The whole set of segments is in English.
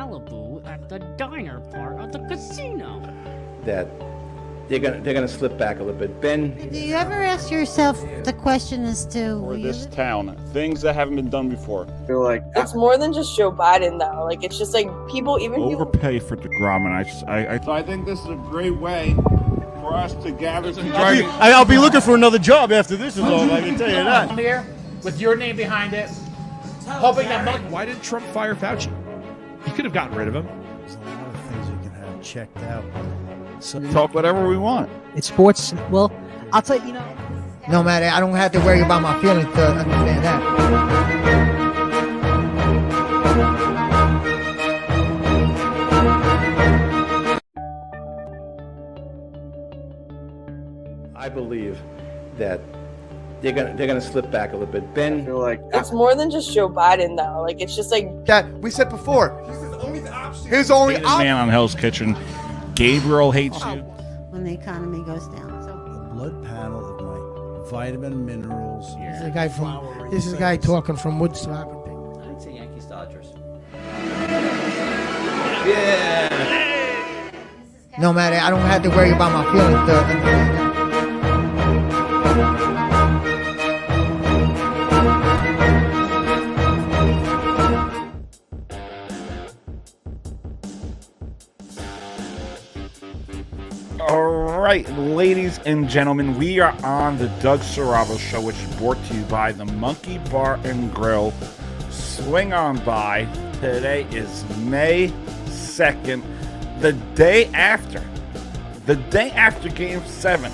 Malibu at the diner part of the casino. That they're gonna slip back a little bit. Ben, Do you ever ask yourself the question as to For this town, things that haven't been done before. I feel like It's more than just Joe Biden, though. Like, it's just like people, even people. Overpay for DeGrom, and I think this is a great way for us to gather some I'll be looking for another job after this is over, I can tell you that. Here, with your name behind it, hoping that Why did Trump fire Fauci? He could have gotten rid of him. There's a lot of things you can have checked out. So, talk whatever we want. It's sports. Well, I'll tell you, no matter, I don't have to worry about my feelings to understand that. I believe that they're gonna slip back a little bit. I Ben, feel like It's more than just Joe Biden, though. Like, it's just like That we said before. His only Hated option. man on Hell's Kitchen. Gabriel hates you. when the economy goes down? So the blood panel of my vitamin minerals. This is a guy this is a guy talking from Woodstock. I'd say Yankees Dodgers. No matter, I don't have to worry about my feelings to understand that. All right, ladies and gentlemen, we are on the Doug Saravo Show, which is brought to you by the Monkey Bar and Grill. Swing on by. Today is May 2nd, the day after Game 7.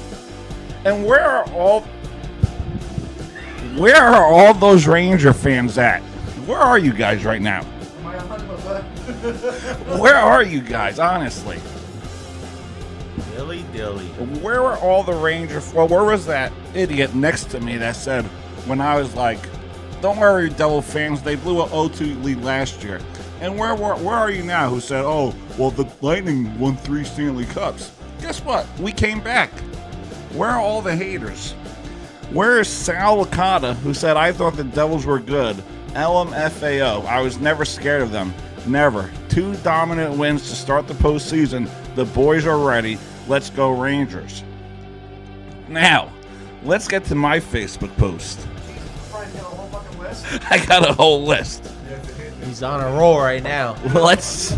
And where are all those Ranger fans at? Where are you guys right now? Where are you guys, honestly? Dilly. Where were all the Rangers? Well, where was that idiot next to me that said, when I was like, don't worry, Devil fans, they blew an 0-2 lead last year. And where are you now who said, oh, well, the Lightning won 3 Stanley Cups? Guess what? We came back. Where are all the haters? Where is Sal Licata, who said, I thought the Devils were good? LMFAO. I was never scared of them. Never. 2 dominant wins to start the postseason. The boys are ready. Let's go Rangers. Now, let's get to my Facebook post. I got a whole list. He's on a roll right now. Let's.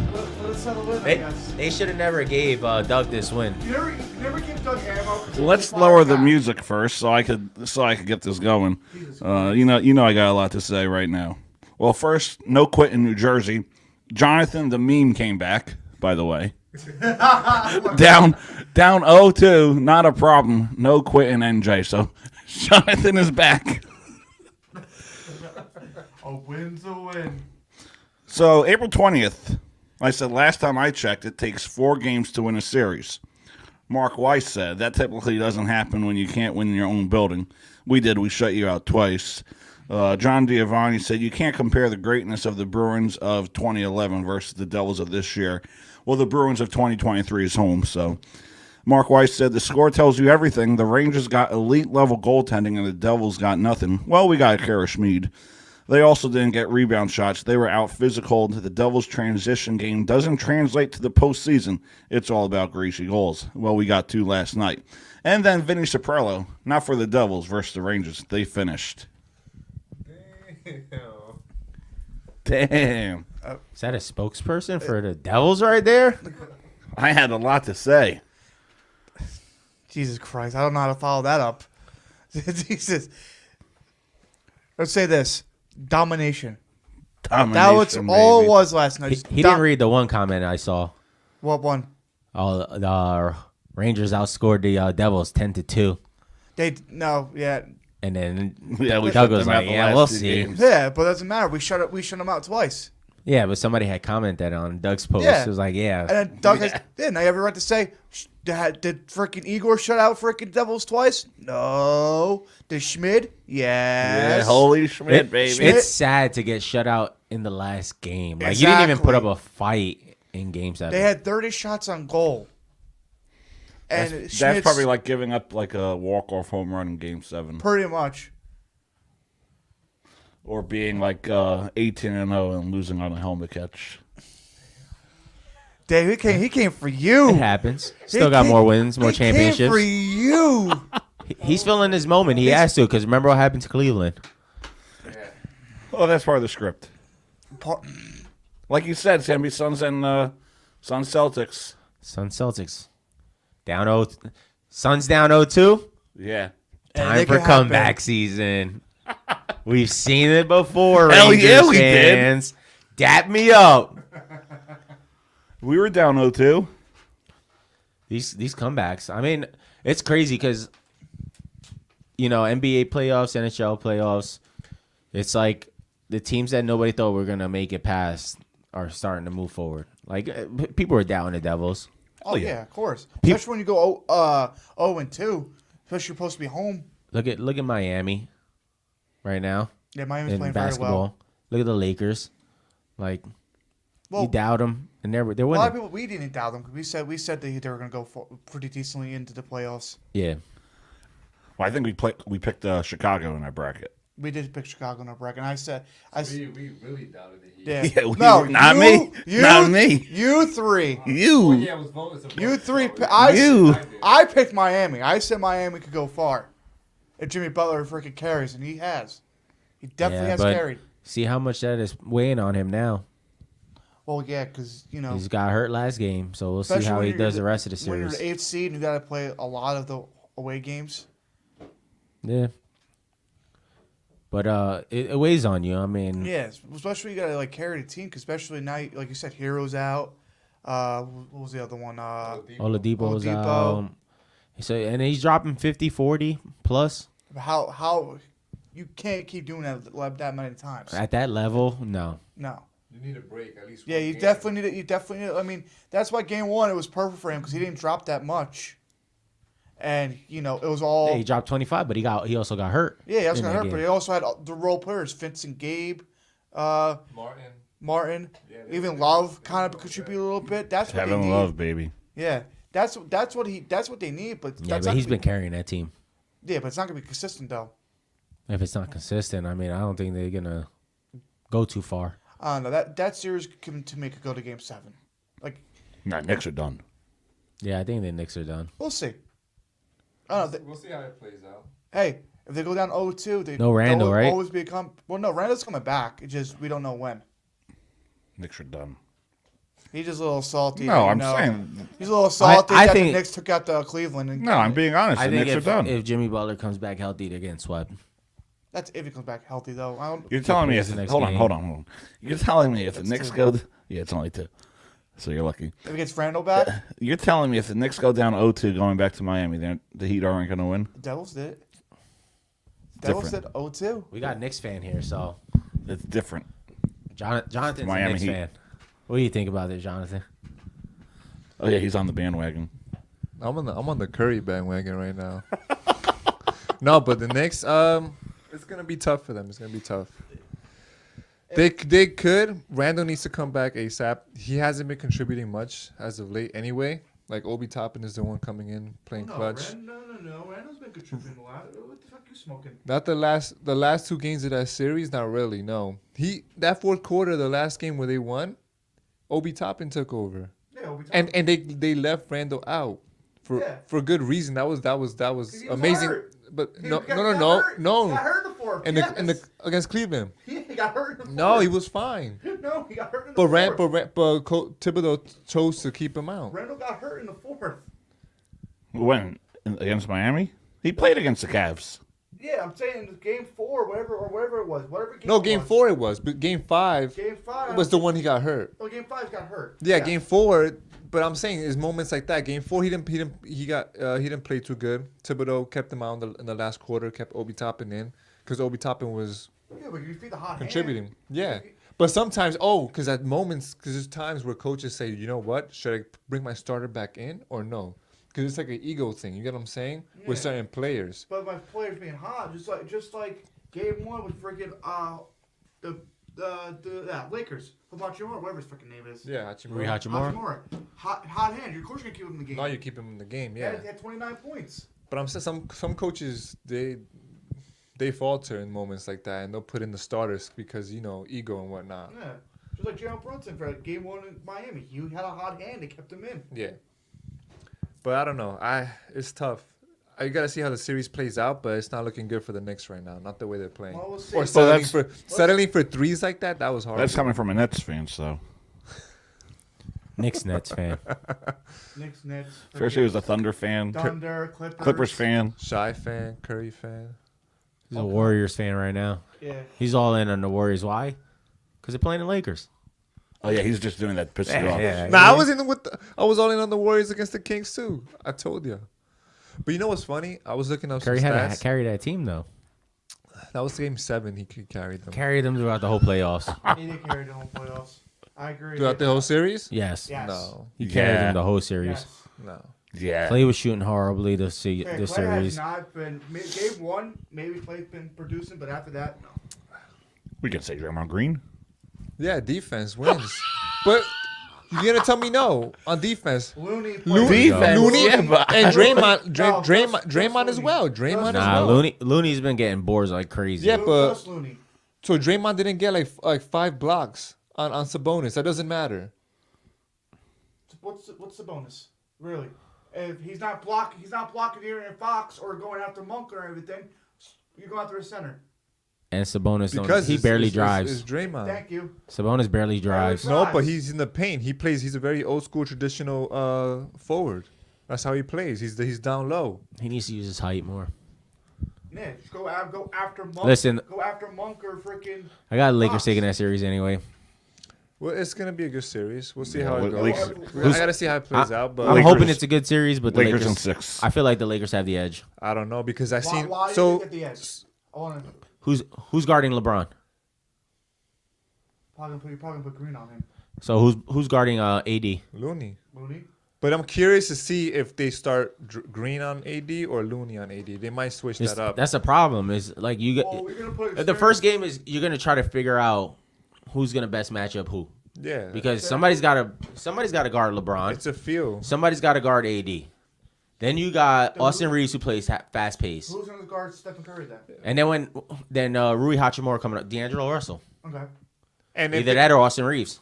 They should have never gave Doug this win. You never give Doug ammo. Let's lower the music first, so I could get this going. You know, I got a lot to say right now. Well, first, no quit in New Jersey. Jonathan the meme came back, by the way. down 0-2, not a problem. No quit in NJ. So Jonathan is back. A win's a win. So April 20th, I said last time I checked, it takes 4 games to win a series. Mark Weiss said that typically doesn't happen when you can't win in your own building. We did. We shut you out twice. John Giovanni said you can't compare the greatness of the Bruins of 2011 versus the Devils of this year. Well, the Bruins of 2023 is home, so. Mark Weiss said the score tells you everything. The Rangers got elite-level goaltending and the Devils got nothing. Well, we got Kara Schmid. They also didn't get rebound shots. They were out-physical. The Devils' transition game doesn't translate to the postseason. It's all about greasy goals. Well, we got 2 last night. And then Vinny Soprello, not for the Devils versus the Rangers. They finished. Damn. Is that a spokesperson for the Devils right there? I had a lot to say. Jesus Christ, I don't know how to follow that up. Jesus. Let's say this. Domination. That was all it was last night. He didn't read the one comment I saw. What one? Oh, the Rangers outscored the Devils 10-2. And then Doug was like, "Yeah, we'll see." Yeah, but it doesn't matter. We shut them out twice. Yeah, but somebody had commented on Doug's post. Yeah. It was like, "Yeah." And then Doug didn't I ever right to say, did freaking Igor shut out freaking Devils twice? No. Did Schmid? Yes. Yeah, holy Schmid, baby. It's sad to get shut out in the last game. Like you didn't even put up a fight in Game 7. They had 30 shots on goal. And that's probably like giving up like a walk-off home run in Game 7. Pretty much. Or being like 18-0 and losing on a helmet catch. Dave, he came for you. It happens. Still got more wins, more He came championships. for you. He's feeling his moment. He has to, because remember what happened to Cleveland. Oh, that's part of the script. Like you said, it's gonna be Suns and Suns Celtics. Suns Celtics. Down 0. Suns down 0-2. Yeah. Time for comeback season. We've seen it before, Hell Rangers yeah, we fans. Dap me up. We were down 0-2. These comebacks. I mean, it's crazy because, NBA playoffs, NHL playoffs, it's like the teams that nobody thought were going to make it past are starting to move forward. Like, people are down the Devils. Oh, yeah, of course. Especially when you go 0-2. Especially you're supposed to be home. Look at Miami right now. Yeah, Miami's in playing basketball. very well. Look at the Lakers. Like, you doubt them, and they're winning. A lot of people, we didn't doubt them because we said they were going to go pretty decently into the playoffs. Yeah. Well, I think we picked Chicago in our bracket. We did pick Chicago in our bracket. And we really doubted the Heat. Yeah. No, not me. Not me. You three. You. Well, yeah, it was voted. You three. I picked Miami. I said Miami could go far. If Jimmy Butler freaking carries, and he has. He definitely has carried. See how much that is weighing on him now. Well, yeah, because, He's got hurt last game, so we'll see how he does the rest of the series. When you're the 8th seed, you got to play a lot of the away games. Yeah. But it weighs on you. I mean, yeah, especially you got to carry the team, 'cause especially now, like you said, Hero's out. What was the other one? Oladipo's out. So and he's dropping 50, 40 plus. How you can't keep doing that many times At that level? No. You need a break at least. Yeah, you definitely need it. You definitely need it. I mean, that's why game 1 it was perfect for him because he didn't drop that much, and it was all. Yeah, he dropped 25, but he also got hurt. Yeah, he also got hurt, but he also had the role players: Vincent, Gabe, Martin, even Love kind of contribute a little bit. That's what they need. Love, baby. Yeah, that's what they need. But but he's been carrying that team. Yeah, but it's not gonna be consistent though. If it's not consistent, I mean, I don't think they're gonna go too far. No, that series to make it go to Game 7. Nah, Knicks are done. Yeah, I think the Knicks are done. We'll see. We'll see how it plays out. Hey, if they go down 0-2, no Randall, right? Always become. Well, no, Randall's coming back. It's just we don't know when. Knicks are done. He's just a little salty. No, I'm saying he's a little salty. I that think the Knicks took out the Cleveland. No, I'm being honest. I The think Knicks are done. if Jimmy Butler comes back healthy, they're getting swept. That's if he comes back healthy, though. You're telling me hold on. You're telling me if the Knicks go. Yeah, it's only 2. So you're lucky. If he gets Randall back? You're telling me if the Knicks go down 0-2 going back to Miami, then the Heat aren't going to win? The Devils did it. The Devils said 0-2. We got a Knicks fan here, so. It's different. Jonathan's Miami a Knicks Heat. fan. What do you think about it, Jonathan? Oh, yeah, he's on the bandwagon. I'm on the Curry bandwagon right now. No, but the Knicks, it's gonna be tough for them. It's gonna be tough. They could. Randall needs to come back ASAP. He hasn't been contributing much as of late, anyway. Like Obi Toppin is the one coming in playing clutch. No. Randall's been contributing a lot. What the fuck you smoking? Not the last 2 games of that series. Not really. No. That fourth quarter, the last game where they won, Obi Toppin took over. Yeah, Obi Toppin. And they left Randall out for good reason. That was amazing. Hurt. But He no. got hurt in the fourth. In the against Cleveland. He got hurt in the fourth. No, he was fine. No, he got hurt in the fourth. But Thibodeau chose to keep him out. Randall got hurt in the fourth. When? Against Miami? He played against the Cavs. Yeah, I'm saying game 4, whatever it was. Game 4 it was, but game 5 was the one he got hurt. Oh, game 5 got hurt. Yeah, game 4. But I'm saying is moments like that. Game 4, he didn't play too good. Thibodeau kept him out in the last quarter, kept Obi Toppin in because Obi Toppin was but you feed the hot contributing. Hand. Yeah, but sometimes because there's times where coaches say, you know what, should I bring my starter back in or no? Because it's like an ego thing. You get what I'm saying? Yeah. With certain players. But my players being hot, just like game 1 with freaking the Lakers. Hachimura, whatever his freaking name is. Yeah, Hachimura. Hot hand. Of course you're gonna keep him in the game. No, you keep him in the game. Yeah. He had 29 points. But I'm saying some coaches they falter in moments like that, and they'll put in the starters because ego and whatnot. Yeah. Just like Jalen Brunson for Game 1 in Miami. He had a hot hand. They kept him in. Yeah. But I don't know. It's tough. I gotta see how the series plays out, but it's not looking good for the Knicks right now. Not the way they're playing. Well, we'll see. Or So settling for threes like that. That was hard. That's coming from a Nets fan, so. Knicks Nets fan. Knicks, Nets. Especially as a Thunder fan. Thunder, Clippers fan. Shy fan, Curry fan. He's a Warriors fan right now. Yeah. He's all in on the Warriors. Why? Because they're playing the Lakers. Oh yeah, he's just doing that to piss you off. Nah, I was I was all in on the Warriors against the Kings too. I told you. But you know what's funny? I was looking up Curry some had stats. to carry that team though. That was game 7. He carried them. Carried them throughout the whole playoffs. He did carry the whole playoffs. I agree. Throughout the whole series? Yes. Yes. No. He carried them the whole series. Yes. No. Yeah. Clay was shooting horribly the Clay series. has not been. Game 1, maybe Clay's been producing, but after that, no. We can say Draymond Green. Yeah, defense wins. But you're gonna tell me no on defense. Looney. Looney yeah, but- and Draymond, No, Draymond as Looney. well. Draymond as Nah, well. Looney's been getting boards like crazy. Yeah, but Just Looney. so Draymond didn't get like 5 blocks on Sabonis. That doesn't matter. What's the bonus? Really? If he's not blocking De'Aaron Fox or going after Monk or everything, you go after a center. And Sabonis, Because he barely drives. It's Draymond. Thank you. Sabonis barely drives. No, but he's in the paint. He plays. He's a very old school traditional forward. That's how he plays. He's down low. He needs to use his height more. Yeah, just go after Monk. Listen. Go after Monk or freaking. I got Lakers Fox. taking that series anyway. Well, it's gonna be a good series. We'll see Yeah, how it well, goes. I gotta see how it plays out. But I'm Lakers- hoping it's a good series, but the Lakers Lakers in 6. I feel like the Lakers have the edge. I don't know because I seen Why so. do you get the edge? I want to. Who's guarding LeBron? You're probably gonna put Green on him. So who's guarding AD? Looney. Looney. But I'm curious to see if they start Green on AD or Looney on AD. They might switch that up. That's a problem. Is like you Well, we're gonna put the first game is you're gonna try to figure out who's gonna best match up who. Yeah. Because somebody's got to guard LeBron. It's a feel. Somebody's got to guard AD. Then you got Austin Reeves who plays fast pace. Who's gonna guard Stephen Curry then? And then Rui Hachimura coming up, D'Angelo Russell. Okay. And if Either that or Austin Reeves.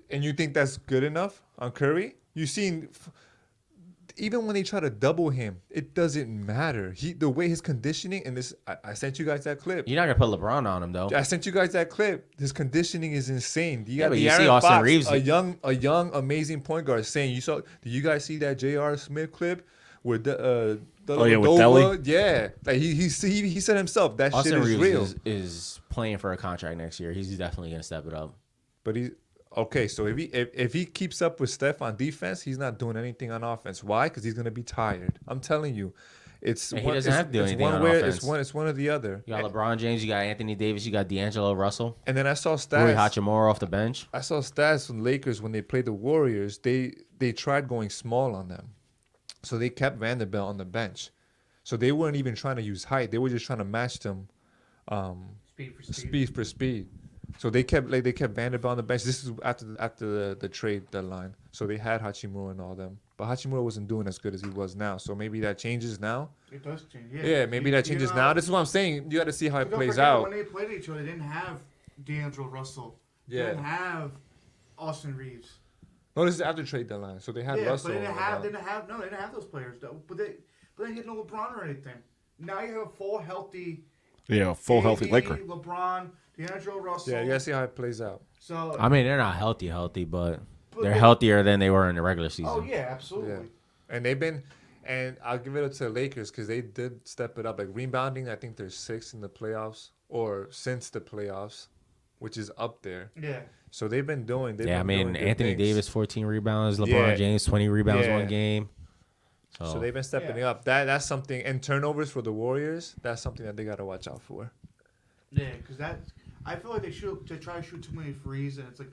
And you think that's good enough on Curry? You seen even when they try to double him, it doesn't matter. The way his conditioning and this, I sent you guys that clip. You're not gonna put LeBron on him though. I sent you guys that clip. His conditioning is insane. You got but you De'Aaron see Austin Fox, Reeves. a young, amazing point guard saying, "Did you guys see that J.R. Smith clip with the with Delly? Yeah, like he said himself that Austin shit is Reeves real. is playing for a contract next year. He's definitely gonna step it up. But okay. So if he keeps up with Steph on defense, he's not doing anything on offense. Why? Because he's gonna be tired. I'm telling you, it's And he one, doesn't it's, have to do it's anything one on way. offense. It's one or the other. You got LeBron James, you got Anthony Davis, you got D'Angelo Russell, And then I saw Rui stats. Hachimura off the bench. I saw stats from Lakers when they played the Warriors. They tried going small on them, so they kept Vanderbilt on the bench. So they weren't even trying to use height. They were just trying to match them, speed for speed. So they kept Vanderbilt on the bench. This is after the trade deadline. So they had Hachimura and all them, but Hachimura wasn't doing as good as he was now. So maybe that changes now. It does change. Yeah, maybe that changes now. This is what I'm saying. You got to see how it Don't plays forget, out. When they played each other, they didn't have D'Angelo Russell. They Yeah. didn't have Austin Reeves. No, this is after trade deadline. So they had Russell. But they and, didn't have those players though. But they didn't get no LeBron or anything. Now you have a full healthy. Yeah, full healthy AD, Laker. LeBron, D'Angelo Russell. Yeah, you gotta see how it plays out. So I mean, they're not healthy, but they're healthier than they were in the regular season. Oh yeah, absolutely. Yeah. And they've been, and I'll give it up to the Lakers because they did step it up. Like rebounding, I think they're 6th in the playoffs or since the playoffs, which is up there. Yeah. So they've been doing. Yeah, I mean, doing good Anthony things. Davis, 14 rebounds. LeBron Yeah. James, 20 rebounds Yeah. one game. So they've been stepping up. That's something. And turnovers for the Warriors, that's something that they got to watch out for. Yeah, because I feel like they try to shoot too many threes, and it's like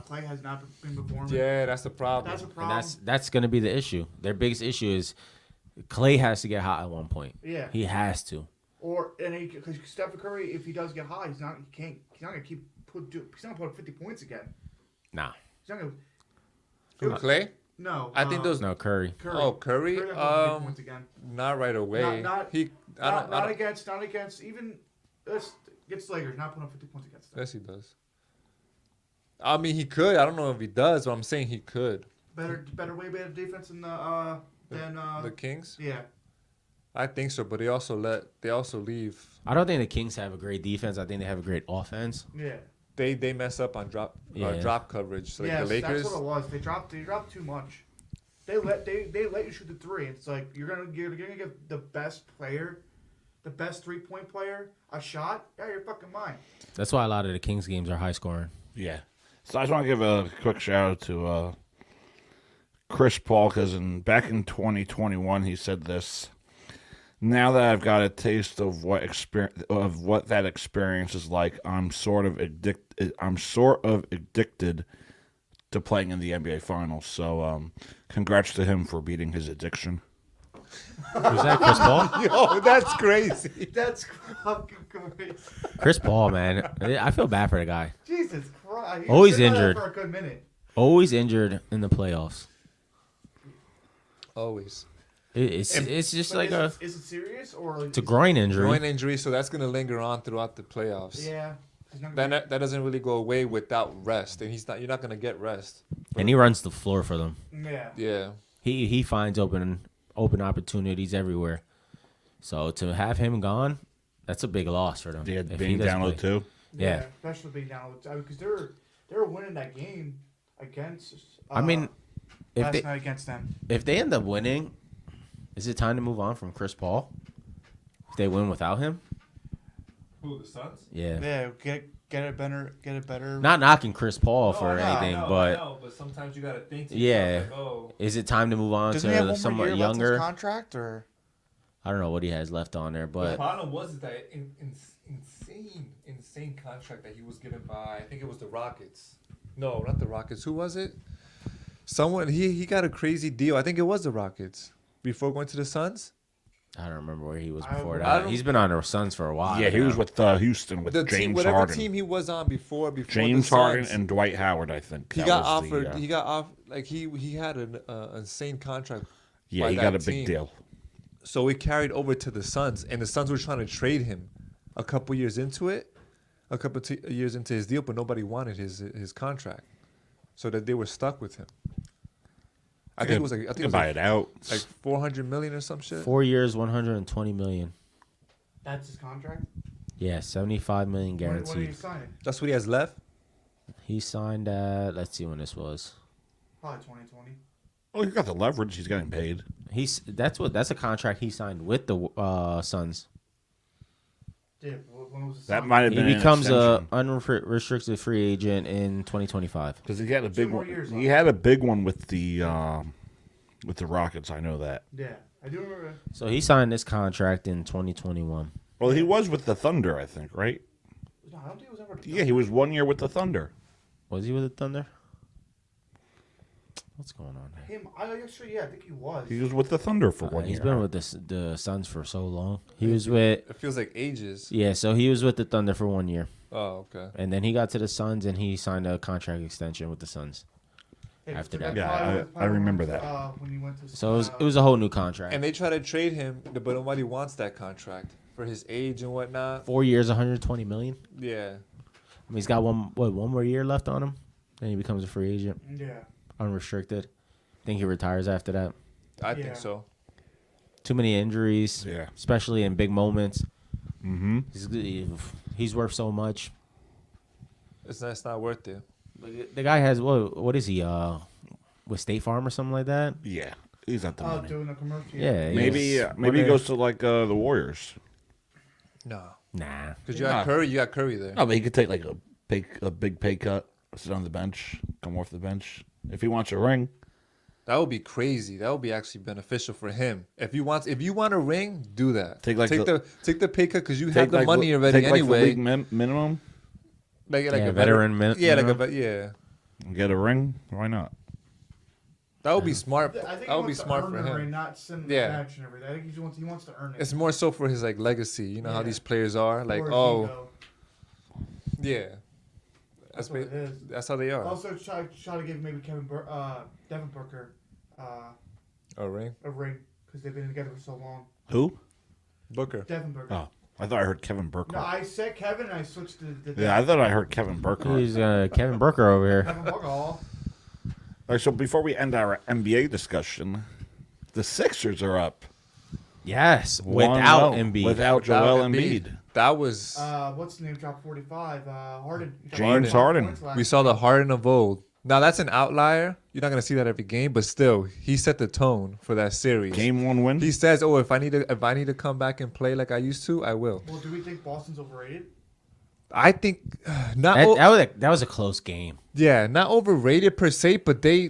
Clay has not been performing. Yeah, that's the problem. That's a problem. And that's going to be the issue. Their biggest issue is Clay has to get hot at one point. Yeah. He has to. Because Stephen Curry, if he does get hot, he's not gonna put 50 points again. Nah. He's not gonna. Who, Clay? No. I think those. No, Curry. Oh, Curry. Curry not put 50 points again. Not right away. Not against even against Lakers. Not putting up 50 points against them. Yes, he does. I mean, he could. I don't know if he does, but I'm saying he could. Way better defense than The Kings? Yeah. I think so, but they also leave. I don't think the Kings have a great defense. I think they have a great offense. Yeah. They mess up on drop coverage. So like the Lakers. That's what it was. They dropped too much. They let you shoot the three. It's like you're gonna give the best player, the best 3-point player, a shot. Yeah, you're fucking mine. That's why a lot of the Kings games are high scoring. Yeah. So I just want to give a quick shout out to Chris Paul because back in 2021 he said this. Now that I've got a taste of what that experience is like, I'm sort of addicted to playing in the NBA Finals. So, congrats to him for beating his addiction. Was that Chris Paul? Yo, that's crazy. That's fucking crazy. Chris Paul, man. I feel bad for the guy. Jesus Christ. Always injured. For a good minute. Always injured in the playoffs. Always. It's just like is it serious or it's a groin injury. Groin injury, so that's gonna linger on throughout the playoffs. Yeah. That doesn't really go away without rest, and you're not gonna get rest. And he runs the floor for them. Yeah. Yeah. He finds open opportunities everywhere. So to have him gone, that's a big loss for them. Yeah, being down 0-2. Yeah. Especially being down 0-2 because they were winning that game against. I mean, last night against them. If they end up winning, is it time to move on from Chris Paul? If they win without him? Who, the Suns? Yeah. Yeah, get it better. Not knocking Chris Paul for anything, but sometimes you gotta think. Is it time to move on Doesn't he have to one more somewhat year left in his younger? contract or? I don't know what he has left on there, The but problem was that insane contract that he was given by, I think it was the Rockets. No, not the Rockets. Who was it? Someone he got a crazy deal. I think it was the Rockets before going to the Suns. I don't remember where he was before I that. don't- He's been on the Suns for a while. Yeah, he now. was with Houston with James whatever Harden. team he was on before James the Harden Suns, and Dwight Howard, I think. he That got was offered. the, He got off like he had an insane contract. yeah, by he that got a team. big deal. So he carried over to the Suns, and the Suns were trying to trade him a couple years into it, years into his deal, but nobody wanted his contract, so that they were stuck with him. I think it was like buy it out. like $400 million or some shit. 4 years, 120 million. That's his contract. Yeah, 75 million When are you guaranteed. signing? That's what he has left. He signed at, let's see when this was. Probably 2020. Oh, he's got the leverage. He's getting paid. That's a contract he signed with the Suns. Yeah, when was That might have He been an becomes a extension. unrestricted free agent in 2025. Because he had a big more one. years He left. had a big one with the Rockets. I know that. Yeah, I do remember. So he signed this contract in 2021. Well, he was with the Thunder, I think, right? No, I don't think it was ever. Yeah, he was 1 year with the Thunder. Was he with the Thunder? What's going on there? I think he was. He was with the Thunder for 1 year. He's been with the Suns for so long. He was with It feels like ages. yeah. So he was with the Thunder for 1 year, Oh, okay. and then he got to the Suns and he signed a contract extension with the Suns. After that. Yeah, I remember that. When he went to. So it was a whole new contract. And they try to trade him, but nobody wants that contract for his age and whatnot. 4 years, 120 million. Yeah. I mean, he's got one more year left on him, then he becomes a free agent, Yeah. unrestricted. Think he retires after that. I Yeah. think so. Too many injuries, Yeah. especially in big moments. Mm-hmm. He's worth so much. It's not worth it. The guy has what is he? With State Farm or something like that? Yeah, he's at the money. Doing a commercial. Yeah, Maybe he goes to like the Warriors. No. Nah. Because you got Curry. You got Curry there. No, but he could take like a big pay cut, sit on the bench, come off the bench if he wants a ring. That would be crazy. That would be actually beneficial for him. If you want a ring, do that. Take the pay cut because you have the like money already take like anyway. the league minimum. Like Yeah, a veteran Yeah, minimum. yeah. Get a ring. Why not? That would be smart. I think That would be he wants to smart earn for the him. ring, not send Yeah. the match and everything. I think he wants to earn it. It's more so for his like legacy. You know how Yeah. these players are. Like, Or his oh, ego. yeah. That's what it is. That's how they are. Also, try to give maybe Devin Booker A ring. a ring because they've been together for so long. Who? Booker. Devin Booker. Oh. I thought I heard Kevin Burkhardt. No, I said Kevin. And I switched to. Yeah, I thought I heard Kevin Burkhardt. He's Kevin Burker over here. Kevin Burkhardt. All right, so before we end our NBA discussion, the Sixers are up. Yes, without 1-0. Embiid. Without Joel Embiid. That was. What's the name? Drop 45. Harden. James Harden. We saw the Harden of old. Now that's an outlier. You're not gonna see that every game, but still, he set the tone for that series. Game 1 win. He says, "Oh, if I need to come back and play like I used to, I will." Well, do we think Boston's overrated? I think not. That was a close game. Yeah, not overrated per se, but they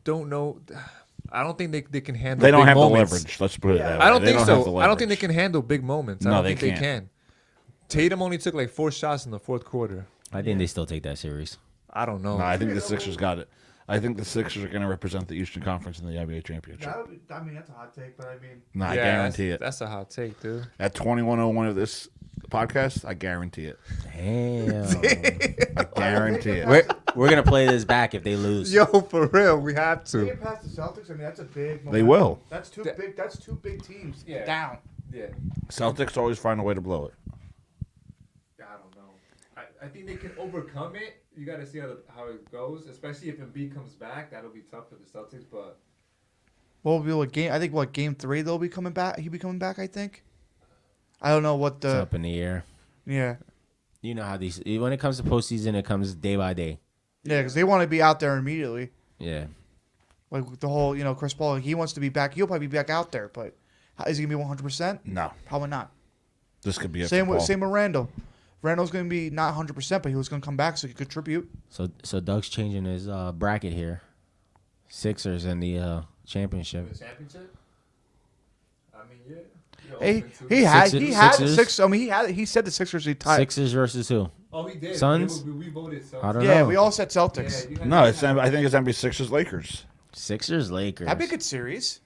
don't know. I don't think they can handle. They don't big have moments. the leverage. Let's put it that way. I don't They think have so. the I don't think they leverage. can handle big moments. I No, don't they think they can't. can. Tatum only took like 4 shots in the fourth quarter. I think they still take that series. I don't know. No, I think the Sixers got it. I think the Sixers are going to represent the Eastern Conference in the NBA championship. I mean, that's a hot take, but I mean. No, I Yeah, guarantee it. That's a hot take, dude. At 21:01 of this podcast, I guarantee it. Damn. I guarantee it. We're gonna play this back if they lose. Yo, for real, we have They to. get past the Celtics. I mean, that's a big. They will. That's two big. That's two big teams down. Yeah. Celtics always find a way to blow it. I don't know. I think they can overcome it. You got to see how it goes, especially if Embiid comes back. That'll be tough for the Celtics, but What will be like game? I think game 3 they'll be coming back. He'll be coming back. I think. I don't know what It's the. up in the air. Yeah. You know how these when it comes to postseason, it comes day by day. Yeah, because they want to be out there immediately. Yeah. Like the whole, Chris Paul, he wants to be back. He'll probably be back out there, but is he gonna be 100%? No. Probably not. This could be it. Same for with Paul. Randall. Randall's gonna be not 100%, but he was gonna come back so he could contribute. So Doug's changing his bracket here. Sixers in the championship. the championship. I mean, yeah. He had Sixers? six. I mean, he said the Sixers he tied. Sixers versus who? Oh, he did. Suns? We voted Suns. I don't Yeah, know. we all said Celtics. Yeah, No, I think it's NBA Sixers Lakers. Sixers Lakers. That'd be a good series.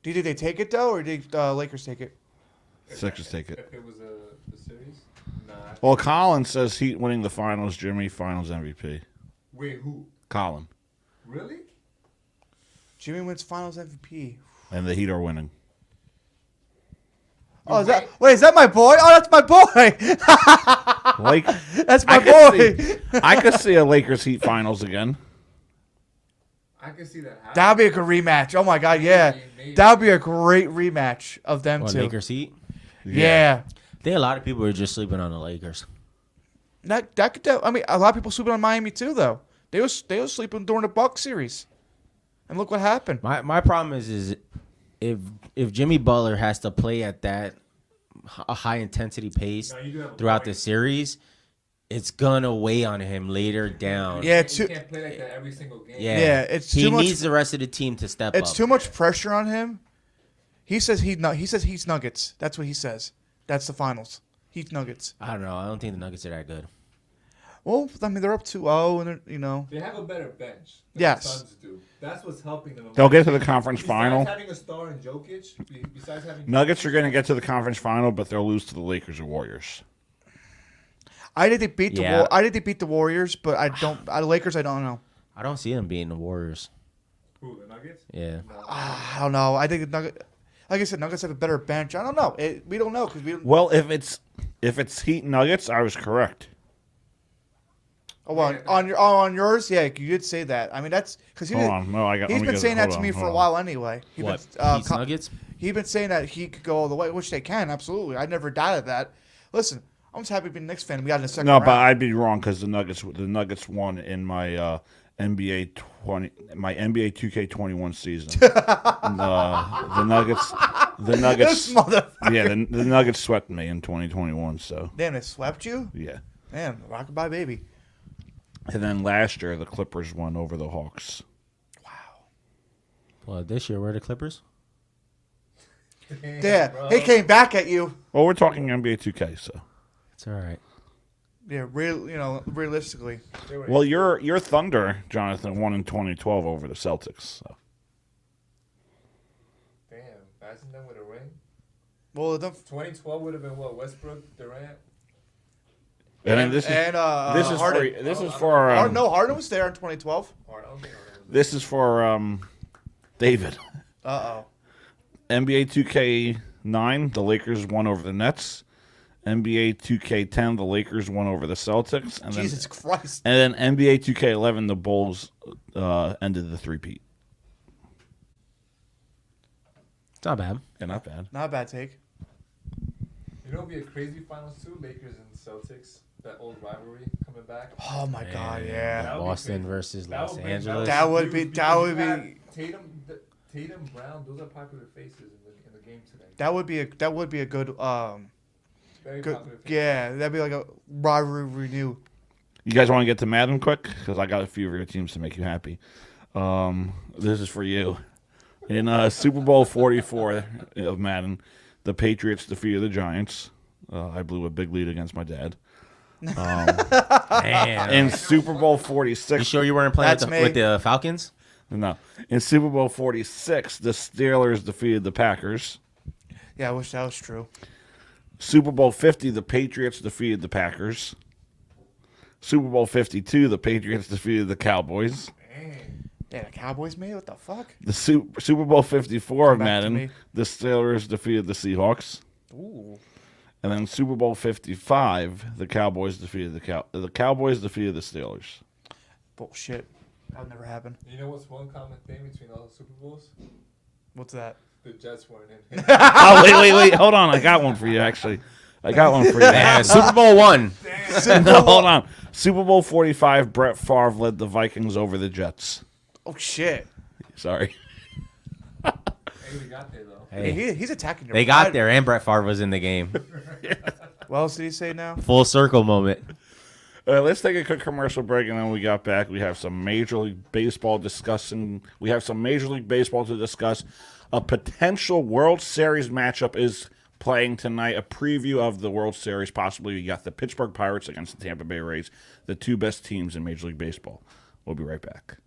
Do you think they take it though, or do you think Lakers take it? Sixers take it. If it was a series, nah. Well, Colin says Heat winning the finals. Jimmy finals MVP. Wait, who? Colin. Really? Jimmy wins Finals MVP. And the Heat are winning. Oh, is that my boy? Oh, that's my boy. Like That's my I boy. I could see a Lakers Heat finals again. I can see that happen. That'd be a good rematch. Oh my God, yeah. Maybe. That'd be a great rematch of them What, two. Lakers Heat? Yeah. I think a lot of people are just sleeping on the Lakers. That could. I mean, a lot of people sleeping on Miami too, though. They was sleeping during the Bucks series, and look what happened. My problem is if Jimmy Butler has to play at that high intensity pace you do have a throughout point. the series, it's gonna weigh on him later down. Yeah, You can't play like that every single game. Yeah, it's he too much- needs the rest of the team to step It's up. too much pressure on him. He says he's Nuggets. That's what he says. That's the finals. Heat Nuggets. I don't know. I don't think the Nuggets are that good. Well, I mean, they're up 2-0, and they're. They have a better bench than Yes. the Suns do. That's what's helping them. They'll get to the conference Besides final. having a star in Jokic, besides having Nuggets are going to get to the conference final, but they'll lose to the Lakers or Warriors. I think they beat Yeah. I think they beat the Warriors, but I don't. The Lakers, I don't know. I don't see them beating the Warriors. Who, the Nuggets? Yeah. I don't know. I think the Nuggets. Like I said, Nuggets have a better bench. I don't know. We don't know because we don't. Well, if it's Heat Nuggets, I was correct. Oh, well, on yours, yeah, you did say that. I mean, that's because Hold on, no, let he's me been get saying it. that Hold to me on, for a hold while anyway. What? Heat Nuggets? He's been saying that he could go all the way, which they can absolutely. I never doubted that. Listen, I'm just happy to be the Knicks fan. We got in the second No, round. but I'd be wrong because the Nuggets won in my NBA 2K21 season. the Nuggets, This motherfucker. yeah, the Nuggets swept me in 2021. So Damn, they swept you. yeah, Damn, rockabye baby. and then last year the Clippers won over the Hawks. Well, this year we're the Clippers. Yeah, he came back at you. Well, we're talking NBA 2K, so. It's all right. Yeah, realistically. Well, your Thunder, Jonathan, won in 2012 over the Celtics. So. Damn, imagine them with a ring. Well, 2012 would have been what? Westbrook, Durant. And then this is Harden. this is for No, Harden was there in 2012. this is for David. Uh-oh. NBA 2K 9, the Lakers won over the Nets. NBA 2K10, the Lakers won over the Celtics. And Jesus Christ. And then NBA 2K11, the Bulls ended the three-peat. It's not bad. Yeah, not bad. Not a bad take. You know, it'll be a crazy finals too. Lakers and Celtics. That old rivalry coming back. Oh my God, yeah. Boston versus Los Angeles. That would be. Tatum, Brown. Those are popular faces in the game today. That would be a good. Very Good, popular faces. yeah, that'd be like a rivalry renew. You guys want to get to Madden quick? Because I got a few of your teams to make you happy. This is for you. In Super Bowl 44 of Madden, the Patriots defeated the Giants. I blew a big lead against my dad. Damn. In Super Bowl 46... You sure you weren't playing with the Falcons? No. In Super Bowl 46, the Steelers defeated the Packers. Yeah, I wish that was true. Super Bowl 50, the Patriots defeated the Packers. Super Bowl 52, the Patriots defeated the Cowboys. Yeah, the Cowboys made it? What the fuck? The Super Bowl 54 of Come back to Madden, me. the Steelers defeated the Seahawks. Ooh. And then Super Bowl 55, the Cowboys defeated the Cowboys defeated the Steelers. Bullshit. That would never happen. You know what's one common thing between all the Super Bowls? What's that? The Jets weren't in. Oh, wait. Hold on. I got one for you, actually. I got one for you. Man, Super Bowl 1. No, hold on. Super Bowl 45, Brett Favre led the Vikings over the Jets. Oh, shit. Sorry. Hey, we got there, though. Hey, He's attacking your they got pride. there, and Brett Favre was in the game. What else did he say now? Full circle moment. Let's take a quick commercial break, and then when we got back, we have some Major League Baseball discussing. We have some Major League Baseball to discuss. A potential World Series matchup is playing tonight. A preview of the World Series, possibly. We got the Pittsburgh Pirates against the Tampa Bay Rays, the two best teams in Major League Baseball. We'll be right back.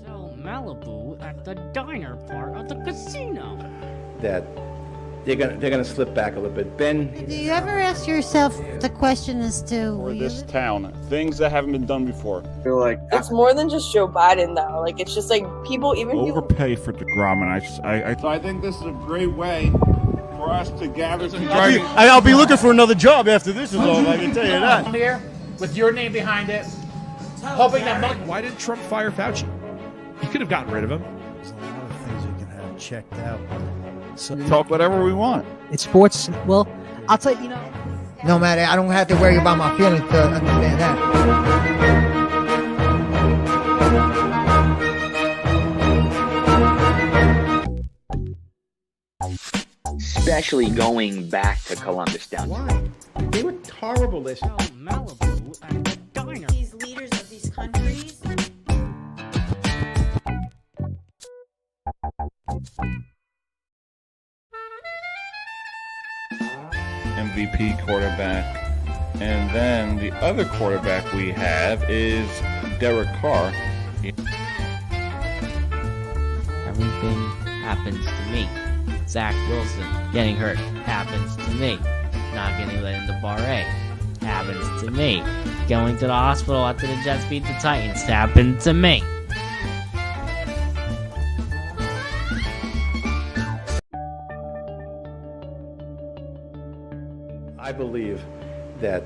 So Malibu at the diner part of the casino. That they're gonna slip back a little bit. Ben, Do you ever ask yourself the question as to For this town, things that haven't been done before. feel like it's more than just Joe Biden though. Like it's just like people Overpay for DeGrom, and so I think this is a great way for us to gather together. I'll be looking for another job after this is over. I can tell you that. Here, with your name behind it, hoping that Why did Trump fire Fauci? He could have gotten rid of him. There's a lot of things we can have checked out. So, Talk whatever we want. It's sports. Well, I'll tell you, no matter, I don't have to worry about my feelings to understand that. Especially going back to Columbus down. why? They were horrible this. So Malibu at the diner. these leaders of these countries. MVP quarterback. And then the other quarterback we have is Derek Carr. Everything happens to me. Zach Wilson getting hurt happens to me. Not getting let into Bar A happens to me. Going to the hospital after the Jets beat the Titans happened to me. I believe that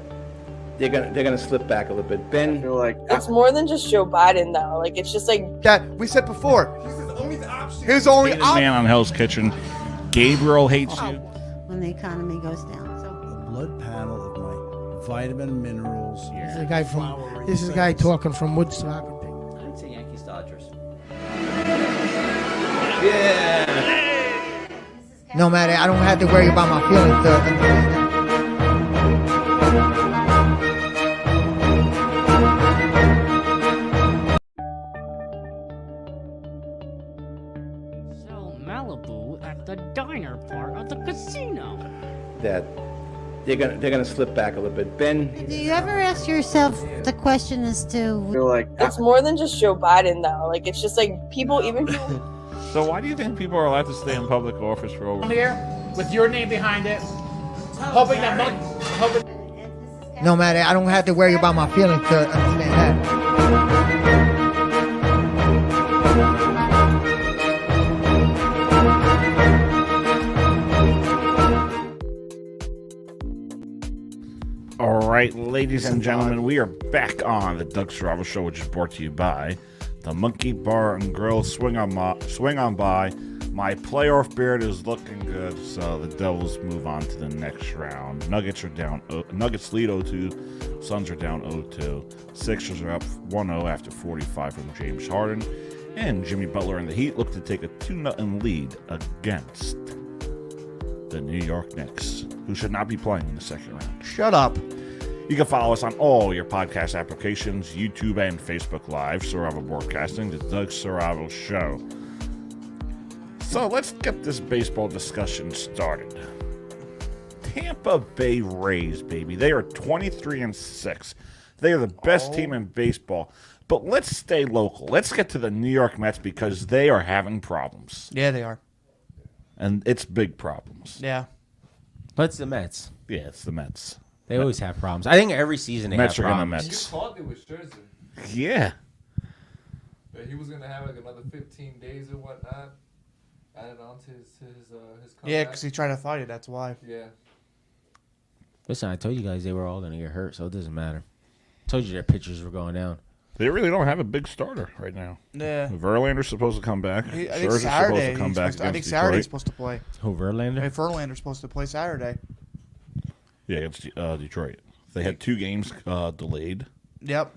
they're gonna slip back a little bit. Ben, I feel like it's more than just Joe Biden though. Like it's just like That we said before. His only Hated option. man on Hell's Kitchen. Gabriel hates you. When the economy goes down. So blood panel of my vitamin minerals. This is a guy from. This is a guy talking from Woodstock. I'd say Yankees Dodgers. No matter, I don't have to worry about my feelings to understand that. So Malibu at the diner part of the casino. that they're gonna slip back a little bit. Ben, do you ever ask yourself the question as to I feel like it's more than just Joe Biden though. Like it's just like people even So why do you think people are allowed to stay in public office for over? Here, with your name behind it, hoping that No matter, I don't have to worry about my feelings to understand that. right, ladies and gentlemen, we are back on the Doug Saravo Show, which is brought to you by the Monkey Bar and Grill. Swing on by. My playoff beard is looking good, so the Devils move on to the next round. Nuggets lead 0-2. Suns are down 0-2. Sixers are up 1-0 after 45 from James Harden. And Jimmy Butler and the Heat look to take a 2-0 lead against the New York Knicks, who should not be playing in the second round. Shut up. You can follow us on all your podcast applications, YouTube and Facebook Live. Saravo Broadcasting, the Doug Saravo Show. So let's get this baseball discussion started. Tampa Bay Rays, baby. They are 23-6. They are the best team in baseball. But let's stay local. Let's get to the New York Mets because they are having problems. Yeah, they are. And it's big problems. Yeah. But it's the Mets. Yeah, it's the Mets. They always have problems. I think every season they Mets have are gonna problems. Mets. You called it with Scherzer. Yeah. That he was gonna have like another 15 days or whatnot added on to his comeback. Yeah, because he tried to fight it. That's why. Yeah. Listen, I told you guys they were all going to get hurt, so it doesn't matter. I told you their pitchers were going down. They really don't have a big starter right now. Yeah. Verlander's supposed to come back. I think Scherzer's Saturday. supposed to come back I think against Saturday's Detroit. supposed to play. Who, Verlander? Hey, Verlander's supposed to play Saturday. Yeah, against Detroit. They had 2 games delayed. Yep.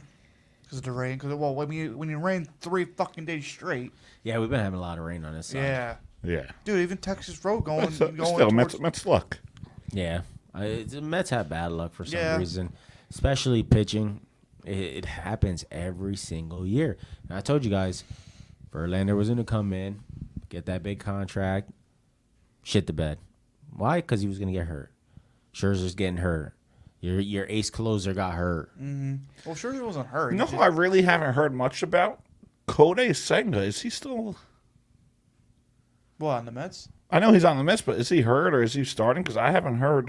Because of the rain. Because when you rain 3 fucking days straight. Yeah, we've been having a lot of rain on this side. Yeah. Yeah. Dude, even Texas Road going. Still, towards, Mets luck. Yeah. The Mets have bad luck for some Yeah. reason, especially pitching. It happens every single year. And I told you guys, Verlander was going to come in, get that big contract, shit the bed. Why? Because he was going to get hurt. Scherzer's getting hurt. Your ace closer got hurt. Mm-hmm. Well, Scherzer wasn't hurt. You know who I really haven't heard much about? Kodai Senga. Is he still... What, on the Mets? I know he's on the Mets, but is he hurt or is he starting? Because I haven't heard.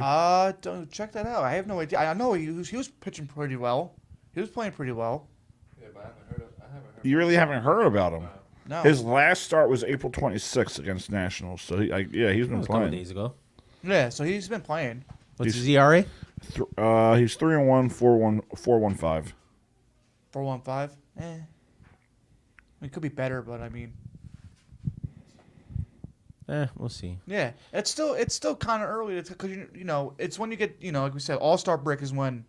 Don't check that out. I have no idea. I know he was pitching pretty well. He was playing pretty well. Yeah, but I haven't heard. You really haven't heard about him. No. His last start was April 26th against Nationals. So he's been A couple playing. days ago. Yeah, so he's been playing. What's his ERA? He's 3-1, 4.15. 4.15. It could be better, but I mean. We'll see. Yeah, it's still kind of early because you know it's when you get like we said, All-Star break is when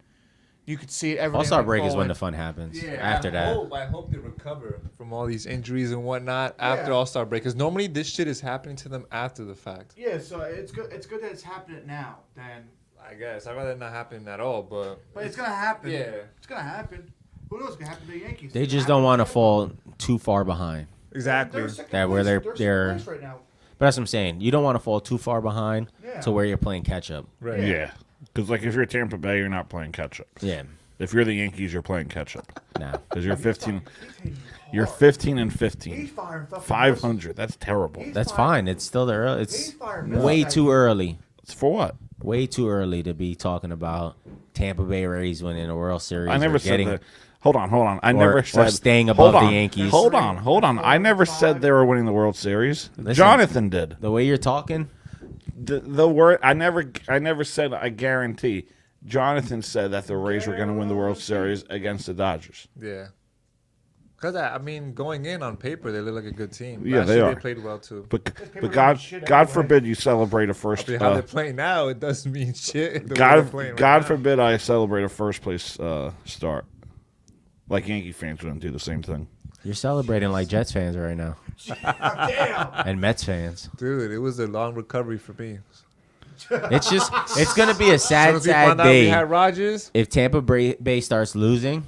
you could see everything. All-Star break is fall when in. the fun happens. Yeah, After that. I hope they recover from all these injuries and whatnot after All-Star break. Because normally this shit is happening to them after the fact. Yeah, so it's good. It's good that it's happening now. Then I guess I'd rather it not happen at all, but it's gonna happen. Yeah, it's gonna happen. Who knows what's gonna happen to the Yankees? They just don't want to fall too far behind. exactly. That where they're right now. But that's what I'm saying. You don't want to fall too far behind Yeah. to where you're playing catch up. Right. Yeah. Because, if you're Tampa Bay, you're not playing catch-up. Yeah. If you're the Yankees, you're playing catch-up. Nah. Because you're 15. You're 15 and 15. He's firing fucking 500. That's terrible. That's fine. It's still there. It's He's firing way Mets. too early. It's for what? Way too early to be talking about Tampa Bay Rays winning a World Series. I never or getting, said that. Hold on. I or- never or said staying above Hold the on. Yankees. Hold on. I never said they were winning the World Series. Listen, Jonathan did. The way you're talking, The word I never said I guarantee. Jonathan said that the Rays were going to win the World Series against the Dodgers. Yeah. Because I mean, going in on paper, they look like a good team. Yeah, Last they year are. They played well too. But God forbid you celebrate a first. I mean, how they play now, it doesn't mean shit. the way they're playing right God now. forbid I celebrate a first place start. Like Yankee fans wouldn't do the same thing. you're celebrating like Jets fans right now. And Mets fans. Dude, it was a long recovery for me. It's going to be a sad, we sad found out we day had Rodgers. if Tampa Bay starts losing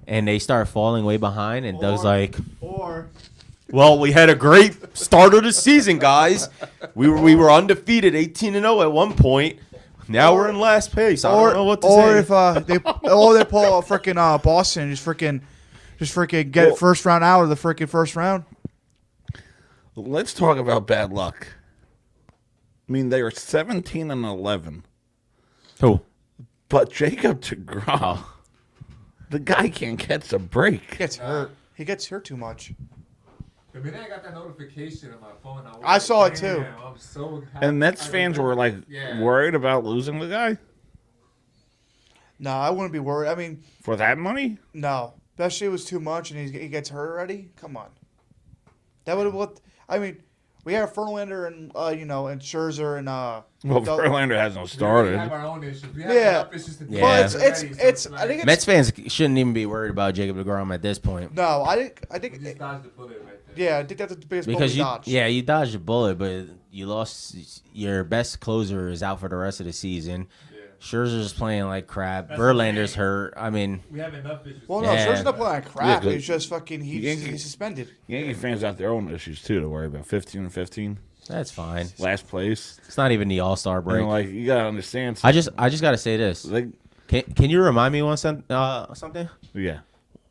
and they start falling way behind and Doug's like, well, we had a great start of the season, guys. We were undefeated, 18-0 at one point. Now we're in last place. I don't know what to say. If they pull a freaking Boston and just freaking get first round out of the freaking first round. Let's talk about bad luck. I mean, they are 17 and 11. Who? But Jacob deGrom, the guy can't catch a break. He gets hurt. He gets hurt too much. The minute I got that notification on my phone, I saw it too. I'm so happy. And Mets fans were like worried about losing the guy. No, I wouldn't be worried. I mean, For that money? no. Especially it was too much and he gets hurt already. Come on. That would have what I mean, we have Verlander and and Scherzer and Well, Verlander hasn't started. We have our own issues. We have Yeah. enough issues to Yeah. Well, deal with it's already, I think it's Mets fans shouldn't even be worried about Jacob DeGrom at this point. no, I think we just dodged the bullet right there. yeah, I think that's the biggest Because bullet you, dodge. you dodged a bullet, but you lost. Your best closer is out for the rest of the season. Scherzer's playing like crap. Verlander's hurt. I mean, We have enough issues. Well, no, Yeah. Scherzer's not playing like crap. Yeah, He's just fucking he's suspended. Yankee fans got their own issues too to worry about. 15 and 15, that's fine. last place. It's not even the All-Star break. And like you gotta understand. I just got to say this. Like, Can you remind me something? yeah.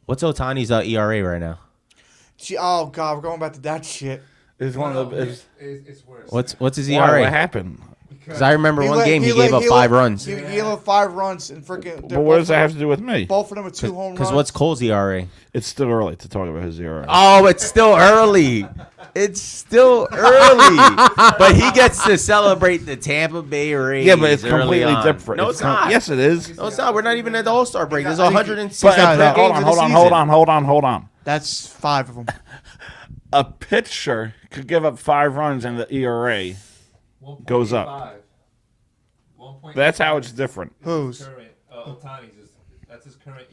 What's Otani's ERA right now? Oh god, we're going back to that shit. It's one of the. It's worse. What's his Why? ERA? What happened? Because I remember He one let- game he let- gave up let- 5 runs. He gave up 5 runs and freaking. But what does that have to do with me? Both of them with 2 home runs. Because what's Cole's ERA? It's still early to talk about his ERA. Oh, it's still early. It's still early. But he gets to celebrate the Tampa Bay Rays. Yeah, but it's early completely on. different. No, it's not. Yes, it is. No, it's not. We're not even at the All-Star break. There's I think- 163 But, games no, in the season. hold on. That's 5 of them. A pitcher could give up 5 runs and the ERA goes up. That's how it's different. Who's? Current, Otani's that's his current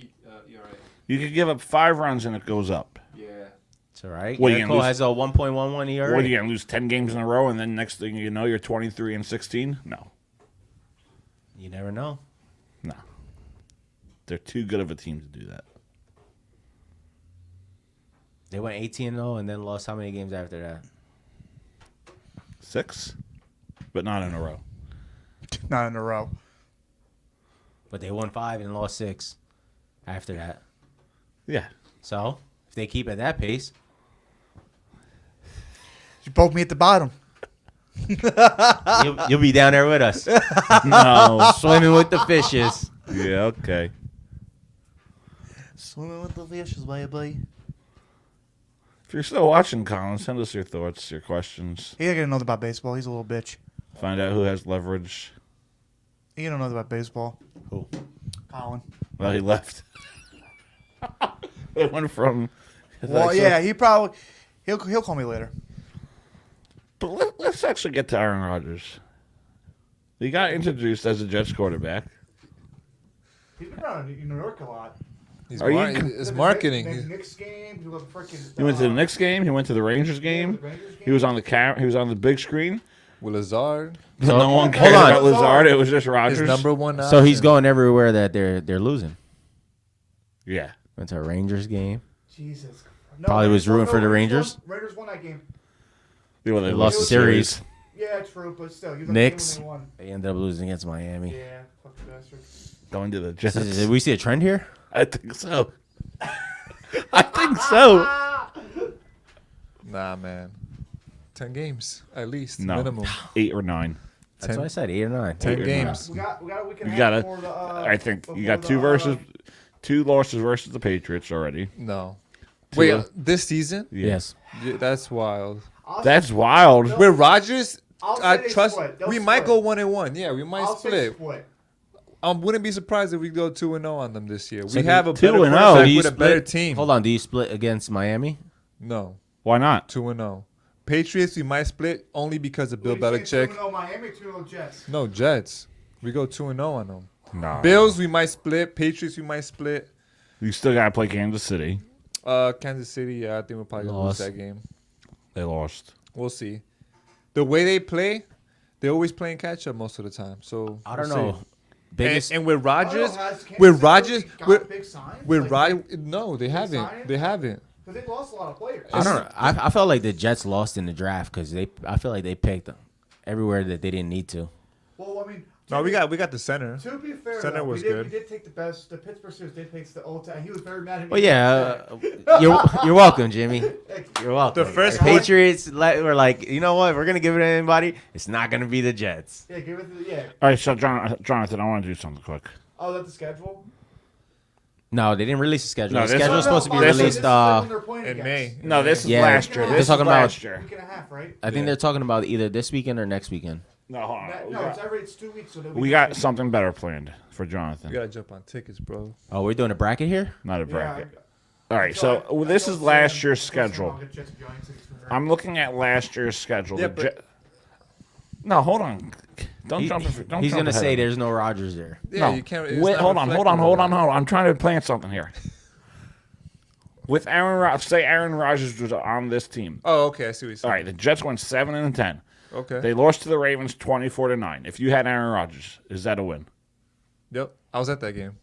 ERA. You could give up 5 runs and it goes up. Yeah. It's all right. What, you Garrett gonna Cole lose- has a 1.11 ERA. What are you gonna lose 10 games in a row and then next thing you know you're 23 and 16? No, You never know. no. They're too good of a team to do that. They went 18-0 and then lost how many games after that? 6, but not in a row. Not in a row. But they won 5 and lost 6 after that. Yeah. So, if they keep at that pace, You both me at the bottom. you'll be down there with us. No. Swimming with the fishes. Yeah. Okay. Swimming with the fishes, baby. If you're still watching, Colin, send us your thoughts, your questions. He ain't gonna know about baseball. He's a little bitch. Find out who has leverage. He don't know about baseball. Who? Colin. Well, he left. It went from. Well, yeah, he probably he'll call me later. But let's actually get to Aaron Rodgers. He got introduced as a Jets quarterback. He's been around in New York a lot. He's Are you- it's marketing. Knicks game. He was freaking. He went to the Knicks game. He went to the Rangers game. He was on the He was on the big screen. With Lazard, So no one cared hold on. about Lazard. It was just Rodgers. his number one. So he's option. going everywhere that they're losing. Yeah. Went to a Rangers game. Jesus. Probably was rooting for the Rangers. Rangers won that game. Well, They lost the series. Yeah, true, but still, he was on Knicks. the game when they won. They ended up losing against Miami. Yeah, fuck the bastard. Going to the Jets. Did we see a trend here? I think so. I think so. Nah, man. 10 games at least No. minimum. 8 or 9. That's 10 what I said, 8 or 9. 10 8 or games. We got a week and You a half gotta. before the, I think you got before the, 2 losses versus the Patriots already. No. Two. Wait, this season? Yeah. Yes. Yeah, that's wild. That's wild. With Rodgers, I'll I say they trust. split. They'll We might split. go 1-1. Yeah, we might I'll say split. split. I wouldn't be surprised if we go 2-0 on them this year. So We have a 2-0. better So quarterback do you with a better split- team. Hold on, do you split against Miami? No, Why not? 2-0. Patriots, we might split only because of Bill What do you say, Belichick. 2-0 Miami, 2-0 Jets. No, Jets. We go 2-0 on them. No. Bills, we might split. Patriots, we might split. You still got to play Kansas City. Kansas City, yeah, I think we're probably going to lose Lost. that game. They lost. We'll see. The way they play, they're always playing catch up most of the time. So I don't we'll know. see. Biggest And with Rodgers, Has Kansas with City Rodgers, got with big signs? with Like, Rodgers, no, they haven't. signing? They haven't. Because they lost a lot of players. I don't know. I felt like the Jets lost in the draft because I feel like they picked everywhere that they didn't need to. Well, I mean, No, we got the center. to be fair, Center though, was we good. did take the best. The Pittsburgh Steelers did take the old time. He was very mad at me. Well, yeah, you're welcome, Jimmy. You're welcome. The first The Patriots were like, you know what? We're gonna give it to anybody. It's not gonna be the Jets. Yeah, give it to the, yeah. All right, so Jonathan, I want to do something quick. Oh, that's the schedule? No, they didn't release the schedule. No, the this- schedule was supposed to be this is- released. In May. No, this is Yeah, last year. they're This is talking about- last year. Week and a half, right? I think they're talking about either this weekend or next weekend. No, hold on. It's 2 weeks. So We got something better planned for Jonathan. You gotta jump on tickets, bro. Oh, we're doing a bracket here? Not a bracket. All right, so this is last year's schedule. I'm looking at last year's schedule. Yeah, No, hold on. Don't jump. Don't He's jump gonna ahead say of me. there's no Rodgers there. Yeah, No. you can't. it's Wait, not hold on. reflecting I'm trying to plan something here. With Aaron Rodgers, say Aaron Rodgers was on this team. Oh, okay. I see what you're saying. All right, the Jets went 7-10. Okay. They lost to the Ravens 24-9. If you had Aaron Rodgers, is that a win? Yep, I was at that game.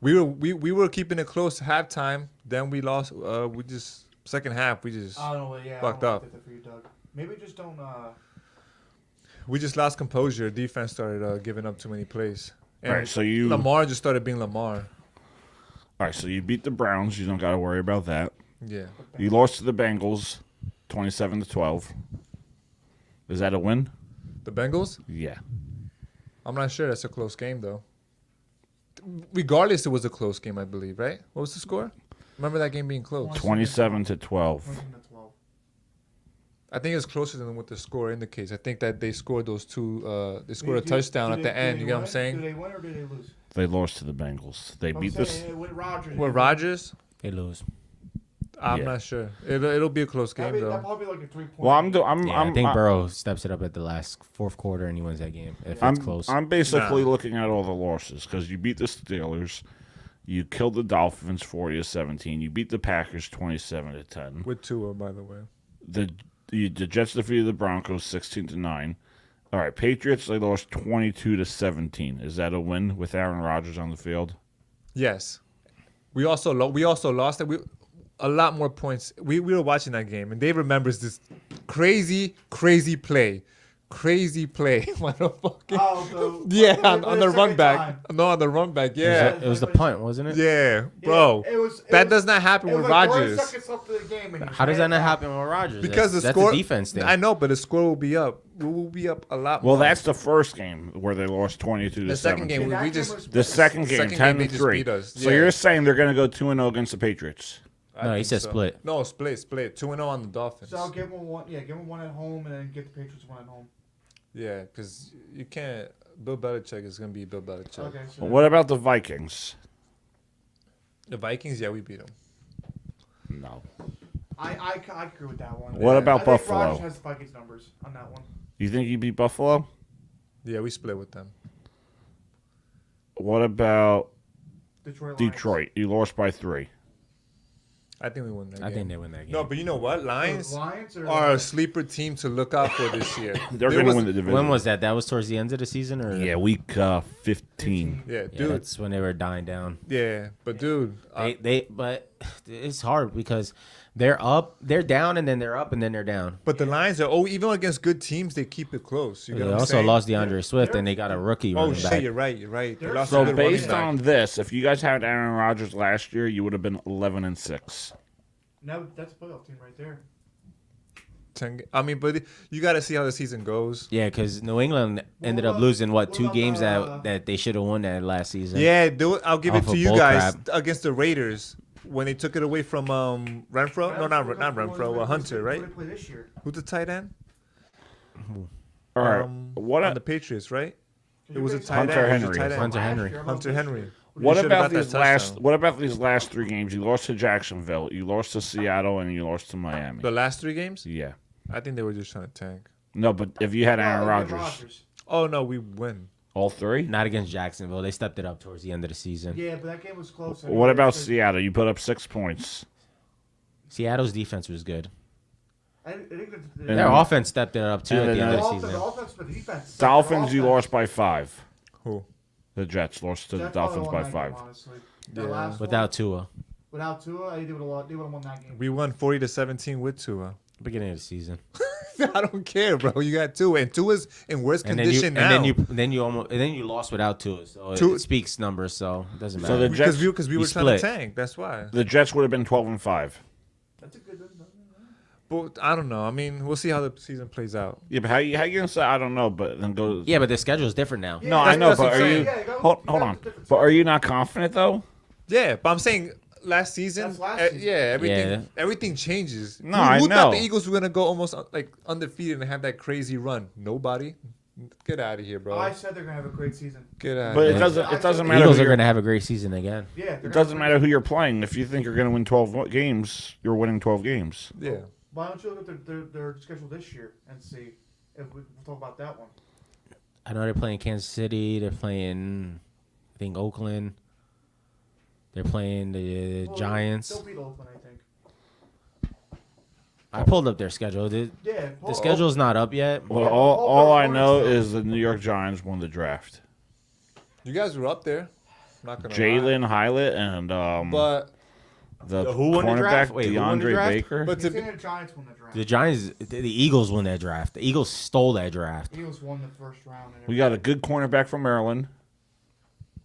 We were keeping it close to halftime. Then we lost. We just second half. We just I don't know. Yeah, fucked I don't up. like that for you, Doug. Maybe just don't. We just lost composure. Defense started giving up too many plays. And All right, so you Lamar just started being Lamar. All right, so you beat the Browns. You don't got to worry about that. Yeah. You lost to the Bengals 27-12. Is that a win? The Bengals? Yeah. I'm not sure. That's a close game though. Regardless, it was a close game, I believe. Right? What was the score? Remember that game being close? 27-12. I think it's closer than what the score indicates. I think that they scored those two. They scored a touchdown at the end. You get what I'm saying? Did they win or did they lose? They lost to the Bengals. They beat this. With Rodgers. With Rodgers? They lose. I'm Yeah. not sure. It'll be a close game That'd though. probably like a 3-point. Well, I think Burrow steps it up at the last fourth quarter and he wins that game if it's close. I'm basically looking at all the losses because you beat the Steelers, you killed the Dolphins 40-17, you beat the Packers 27-10. With Tua, by the way. The Jets defeated the Broncos 16-9. All right, Patriots, they lost 22-17. Is that a win with Aaron Rodgers on the field? Yes. We also lost it. A lot more points. We were watching that game, and Dave remembers this crazy play. Motherfucker. Yeah, on the run back. No, on the run back. Yeah. It was the punt, wasn't it? Yeah, bro. That does not happen with Rodgers. How does that not happen with Rodgers? Because that's the score. a defense thing. I know, but the score will be up. We will be up a lot. Well, more. that's the first game where they lost 22-17. The second game. We just. The second game, they 10-3. just beat us. So Yeah. you're saying they're going to go 2-0 against the Patriots? No, he think said so. split. No, split. 2-0 on the Dolphins. So I'll give them one. Yeah, give them one at home, and then get the Patriots one at home. Yeah, because you can't. Bill Belichick is going to be Bill Belichick. Okay. So What about the Vikings? The Vikings, yeah, we beat them. No. I agree with that one. What about I think Buffalo? Rodgers has the Vikings numbers on that one. You think you beat Buffalo? Yeah, we split with them. What about Detroit. Detroit? You lost by 3. I think we won that game. I think they win that game. No, but you know what? Lions Lions or are a sleeper team to look out for this year. They're going to win the division. When was that? That was towards the end of the season, or Yeah, week 15. Yeah, Yeah, dude. that's when they were dying down. Yeah, but dude, But it's hard because they're up, they're down, and then they're up, and then they're down. but the Lions are even against good teams, they keep it close. You They get what I'm also saying? lost DeAndre Swift, and they got a rookie Oh running shit, back. you're right. They lost a So good running based back. on this, if you guys had Aaron Rodgers last year, you would have been 11-6. No, that's a playoff team right there. I mean, but you got to see how the season goes. Yeah, because New England ended up losing two games that they should have won that last season. Yeah, do it. I'll give it Off to of you bull guys crap. against the Raiders when they took it away from Renfro. No, not Renfro. Hunter, right? Who they play this year? Who's the tight end? All right. What on the Patriots, right? It was a tight Hunter end. It was a Henry. tight end. Hunter Henry. Hunter Henry. What He should've about got that these last? touchdown. What about these last 3 games? You lost to Jacksonville, you lost to Seattle, and you lost to Miami. The last 3 games? Yeah. I think they were just trying to tank. No, but if you had Aaron Rodgers, Oh no, we win. all 3. Not against Jacksonville. They stepped it up towards the end of the season. Yeah, but that game was close. What about Seattle? You put up 6 points. Seattle's defense was good. I think And Their then- offense stepped it up too and at the then end of the the offense, season. the offense, but the defense. Dolphins, Their you offense- lost by 5. Who? The Jets lost to the Jets probably Dolphins won by that 5. game, honestly. That Yeah. last Without one, Tua, without Tua, they would have won that game. We won 40-17 with Tua. beginning of the season. I don't care, bro. You got Tua, and Tua's in worse And then you condition now. and then you lost without Tua, so Tua- it speaks numbers. So it doesn't matter. So the Jets, because we You were trying to split. tank. That's why. the Jets would have been 12-5. That's a good. But I don't know. I mean, we'll see how the season plays out. Yeah, but how you gonna say I don't know? But then go. yeah, but the schedule is different now. No, I know, that's but what I'm are you? saying. Hold on. But are you not confident though? Yeah, but I'm saying last season, That's last season. everything changes. No, who I thought know. the Eagles were gonna go almost like undefeated and have that crazy run? Nobody. Get out of here, bro. I said they're gonna have a great season. Get out. But of it here. doesn't matter. Eagles who are you're- going to have a great season again. Yeah, It doesn't matter who you're playing. If you think you're going to win 12 games, you're winning 12 games. Yeah. Why don't you look at their schedule this year and see if we'll talk about that one? I know they're playing Kansas City. They're playing, I think, Oakland. They're playing the Giants. They'll beat Oakland, I think. I pulled up their schedule. The schedule's not up yet. Well, all I know is the New York Giants won the draft. You guys were up there. Not gonna lie. Jalen Hylett and But the who won the cornerback draft? Wait, who won the DeAndre draft? Baker. But He's saying the Giants won the draft. The Giants, the Eagles won that draft. The Eagles stole that draft. Eagles won the first round. And We got a good cornerback from Maryland,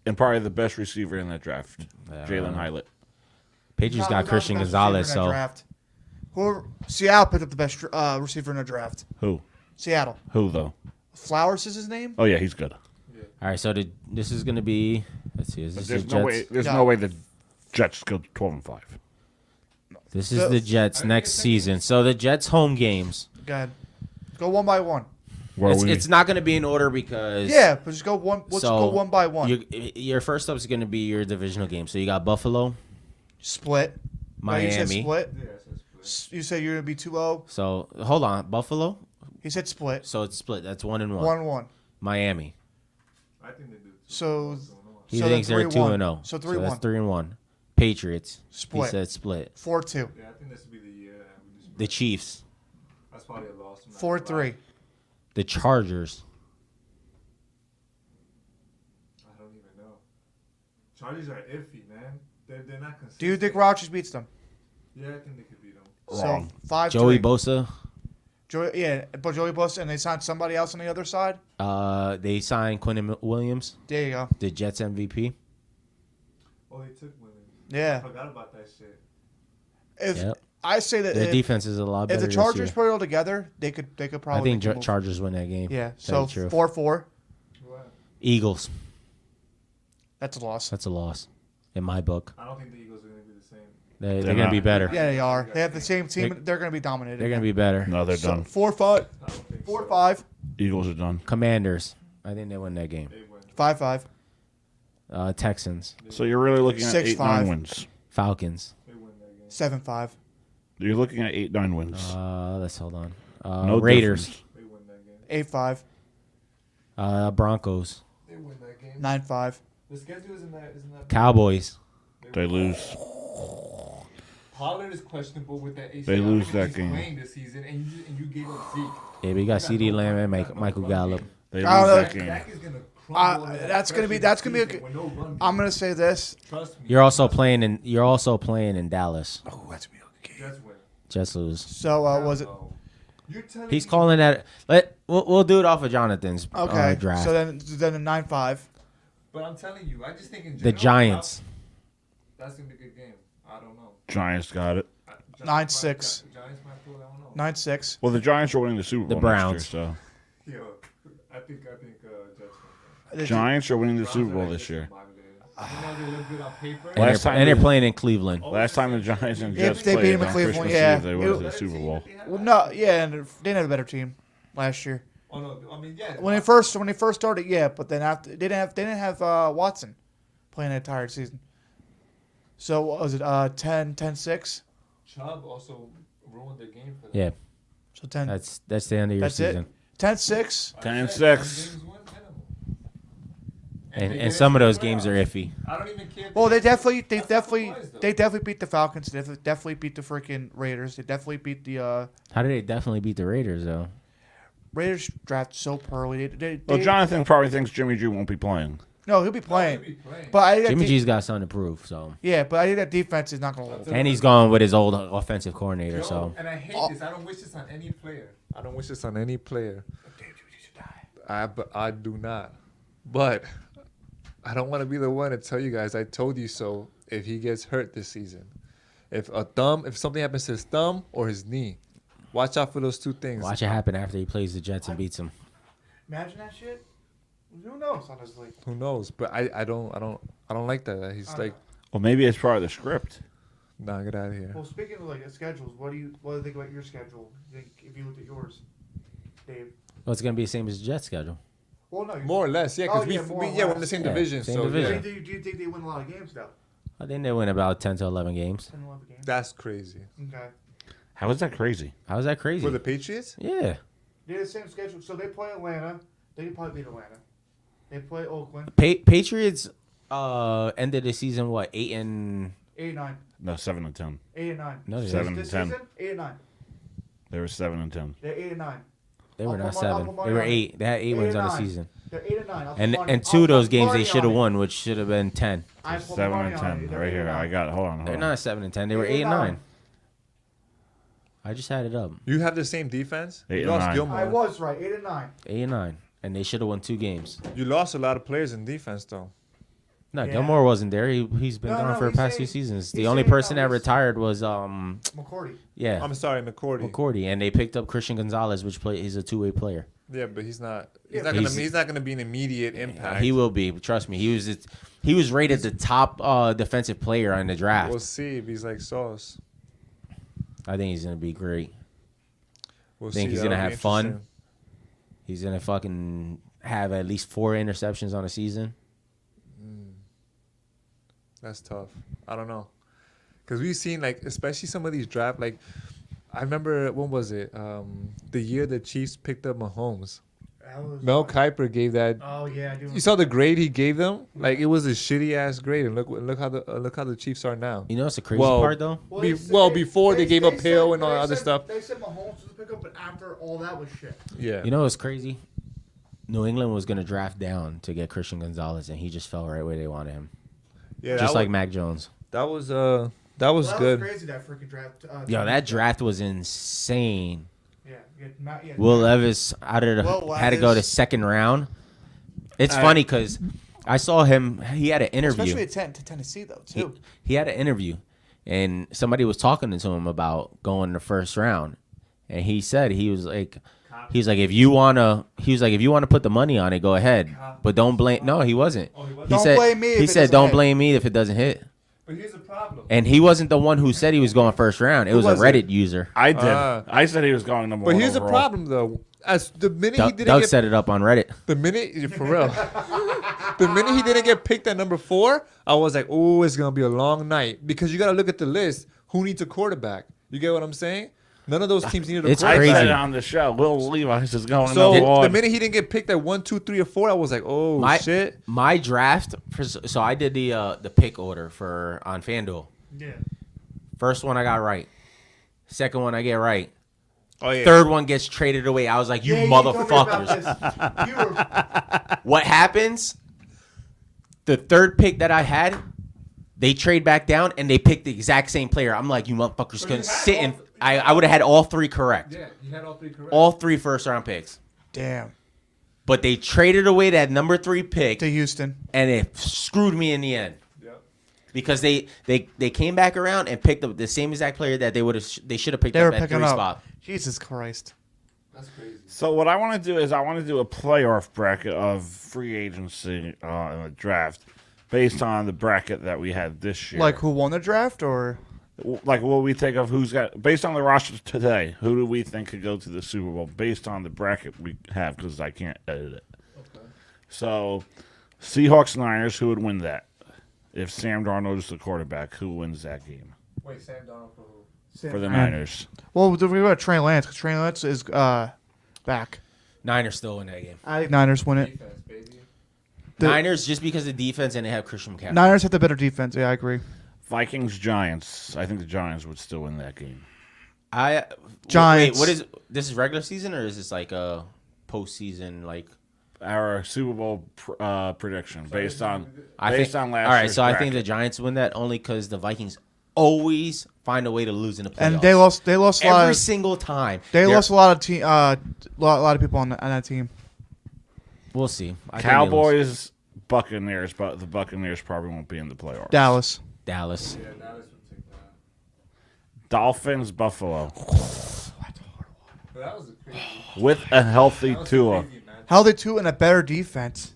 and probably the best receiver in that draft, Jalen Hylett. Patriots got Christian the best Gonzalez, receiver in that so draft. Seattle picked up the best receiver in the draft. Who? Seattle. Who though? Flowers is his name. Oh yeah, he's good. all right. So this is going to be. Let's see. Is this There's the no Jets? way. There's no way the Jets go 12-5. This is the Jets next season. So the Jets home games. Go ahead. Go one by one. It's not going to be in order because Yeah, but just go one. Let's go one by one. Your first up is going to be your divisional game. So you got Buffalo, Split. Miami. You said split. You said you're gonna be 2-0. So hold on, Buffalo. He said split. So it's split. That's 1-1. 1-1. Miami. I think they do. So He so thinks then they're 3-1. 2-0. So So that's 3-1. 3-1. Patriots. Split. He said split. 4-2. Yeah, I think this would be the year. The Chiefs. That's probably a loss. 4-3. The Chargers. I don't even know. Chargers are iffy, man. They're not consistent. Do you think Rodgers beats them? Yeah, I think they could beat them. So 5-3. Joey Bosa. But Joey Bosa, and they signed somebody else on the other side. They signed Quentin Williams. There you go. The Jets MVP. Oh, they took Williams. Yeah. I forgot about that shit. If Yep. I say that Their defense is a lot better. if the this Chargers year. put it all together, they could probably. I think make a move. Chargers win that game. Yeah. Tell So you the truth. 4-4. Eagles. That's a loss. That's a loss in my book. I don't think the Eagles are going to be the same. They're going to be better. Yeah, they are. They have the same team. They're going to be dominated. They're going to be better. No, they're done. 4-5. 4-5. Eagles are done. Commanders. I think they win that game. 5-5. Texans. So you're really looking at 6-5. 8-9 wins. Falcons. 7-5. You're looking at 8-9 wins. Let's hold on. No Raiders. difference. 8-5. Broncos. They win that game. 9-5. The schedule isn't that Cowboys. They lose. Pollard is questionable with that ACL. They lose He's that game. playing this season, and you gave up Zeke. Yeah, we got CD Lamb and Michael Gallup. They lose I don't know. that game. Dak is gonna crumble under that That's gonna be. pressure That's gonna be. this season with no run I'm game. gonna say this. Trust me. You're also playing in Dallas. Oh, that's gonna be a good game. Jets win. Just lose. So was it? You're telling He's me calling that. We'll do it off of Jonathan's Okay. draft. So then a 9-5. But I'm telling you, I just think in The general, Giants. That's gonna be a good game. I don't know. Giants got it. 9-6. Giants might pull that one off. 9-6. Well, the Giants are winning the Super The Bowl Browns. next year, Yo, I think Jets so win. Giants are winning the Super Bowl this year. You know they look good on paper. Last time And they're they- playing in Cleveland. Last time the Giants and Jets If they beat played them in on Cleveland, Christmas yeah. Eve, they went to the Super Bowl. Well, no, yeah, and they didn't have a better team last year. Oh no, I mean yeah. When they first started, yeah, but then after they didn't have Watson playing the entire season. So what was it 10-6? Chubb also ruined their game for them. Yeah. So 10. That's the end of your That's season. it. 10-6. 10-6. And some of those games are iffy. I don't even care. Well, they definitely beat the Falcons. They definitely beat the freaking Raiders. They definitely beat the How did they definitely beat the Raiders though? Raiders draft so poorly. Well, Jonathan probably thinks Jimmy G won't be playing. No, he'll be playing. But I think Jimmy G's got something to prove. So. Yeah, but I think that defense is not going to hold. And he's going with his old offensive coordinator. So. And I hate this. I don't wish this on any player. I don't wish this on any player. I do not. But I don't want to be the one to tell you guys I told you so if he gets hurt this season. If something happens to his thumb or his knee, watch out for those two things. Watch it happen after he plays the Jets and beats them. Imagine that shit. Who knows, honestly? Who knows? But I don't like that. He's like, Well, maybe it's part of the script. nah, get out of here. Well, speaking of like schedules, what do you think about your schedule? If you look at yours, Dave. Well, it's gonna be the same as the Jets schedule. Well, no, More or less, yeah, because more or we're in less. the same Yeah, division. same so division. yeah. Do you think they win a lot of games though? I think they win about 10 to 11 games. 10, 11 games. That's crazy. Okay. How is that crazy? How is that crazy? For the Patriots? Yeah. They're the same schedule, so they play Atlanta. They can probably beat Atlanta. They play Oakland. Patriots ended the season what 8-9. 8-9. No, 7-10. 8-9. No, they Seven This and 10. season, 8-9. They were 7-10. They're 8-9. They were I'll not put money- I'll 7. put money They were on it. 8. They had 8 wins on the 8-9. season. They're 8-9. I'll put And money- and I'll two of those put games they money should have on it. won, which should have been 10. I put 7 money and on 10. it. They're Right here. 8-9. I got. Hold on. They're Hold on. not 7 and 10. They were 8 and 9. I just had it up. You have the same defense? 8 You and lost 9. Gilmore. I was right. 8-9. 8 and 9, and they should have won 2 games. You lost a lot of players in defense, though. No, Yeah. Gilmore wasn't there. He's been No, gone no, for the he's past saying- 2 seasons. he's The only saying person no, that he's- retired was McCourty. yeah, I'm sorry, McCourty. McCourty, and they picked up Christian Gonzalez, which he's a 2-way player. Yeah, but he's not. Yeah, He's not gonna be an immediate impact. He will be. Trust me. He was rated the top defensive player in the draft. We'll see if he's like Sauce. I think he's gonna be great. We'll I think see. he's That'll gonna be have fun. interesting. He's gonna fucking have at least 4 interceptions on a season. That's tough. I don't know, because we've seen like, especially some of these draft. Like, I remember when was it? The year the Chiefs picked up Mahomes. Mel Kiper gave that. Oh yeah, I do. You saw the grade he gave them. Like, it was a shitty ass grade, and look how the Chiefs are now. You know what's the crazy part though? Before they gave up Hill and all that other stuff. They said Mahomes was a pickup, but after all that was shit. Yeah. You know what's crazy? New England was gonna draft down to get Christian Gonzalez, and he just fell right where they wanted him. Yeah, just like Mac Jones. That was That good. was crazy, that freaking draft. Yo, that draft was insane. Yeah. Will Levis had to go to second round. It's funny because I saw him. He had an interview. Especially at Tennessee though too. He had an interview, and somebody was talking to him about going the first round, and he said he was like, if you wanna put the money on it, go ahead, but don't blame. No, he wasn't. He Don't said, blame me if He it said, doesn't don't hit." blame me if it doesn't hit. But here's the problem. And he wasn't the one who said he was going first round. It was a was Reddit user. I did. I said he was going number 1 But here's the overall. problem though. As the minute he didn't Doug get set it up on Reddit. the minute for real, the minute he didn't get picked at number 4, I was like, oh, it's gonna be a long night because you gotta look at the list. Who needs a quarterback? You get what I'm saying? None of those teams needed a It's I quarterback. said crazy. it on the show. Will Levis is going So number 1. the minute he didn't get picked at 1, 2, 3, or 4, I was like, oh shit. My draft. So I did the pick order on FanDuel. Yeah. First one I got right. Second one I get right. Oh yeah. Third one gets traded away. I was like, you motherfuckers. What happens? The third pick that I had, they trade back down and they pick the exact same player. I'm like, you motherfuckers couldn't sit in. I would have had all 3 correct. Yeah, you had all 3 correct. All 3 first round picks. Damn. But they traded away that number 3 pick To Houston. and it screwed me in the end. Yep. Because they came back around and picked up the same exact player that they should have picked They up were at picking 3 up. spot. Jesus Christ. That's crazy. So what I want to do is I want to do a playoff bracket of free agency in the draft based on the bracket that we had this year. Like who won the draft or? Like what we think of who's got based on the roster today. Who do we think could go to the Super Bowl based on the bracket we have? Because I can't edit it. Okay. So, Seahawks Niners. Who would win that? If Sam Darnold is the quarterback, who wins that game? Wait, Sam Donald for who? For the Niners. Well, we got Trey Lance because Trey Lance is back. Niners still win that game. I think Niners win it. Defense, baby. Niners just because of defense and they have Christian McCaffrey. Niners have the better defense. Yeah, I agree. Vikings Giants. I think the Giants would still win that game. Giants. Wait, what is this? Is regular season or is this like a postseason? Like Our Super Bowl prediction based on on last last. All right, year's so I think bracket. the Giants win that only because the Vikings always find a way to lose in the playoffs. And they lost. They lost a lot. every Of, single time. they They're- lost a lot of lot of people on that team. We'll see. I think they lose. Cowboys Buccaneers, but the Buccaneers probably won't be in the playoffs. Dallas. Dallas. Yeah, Dallas would take that. Dolphins Buffalo But that was a crazy. with a healthy That was a Tua. crazy match. How they two in a better defense?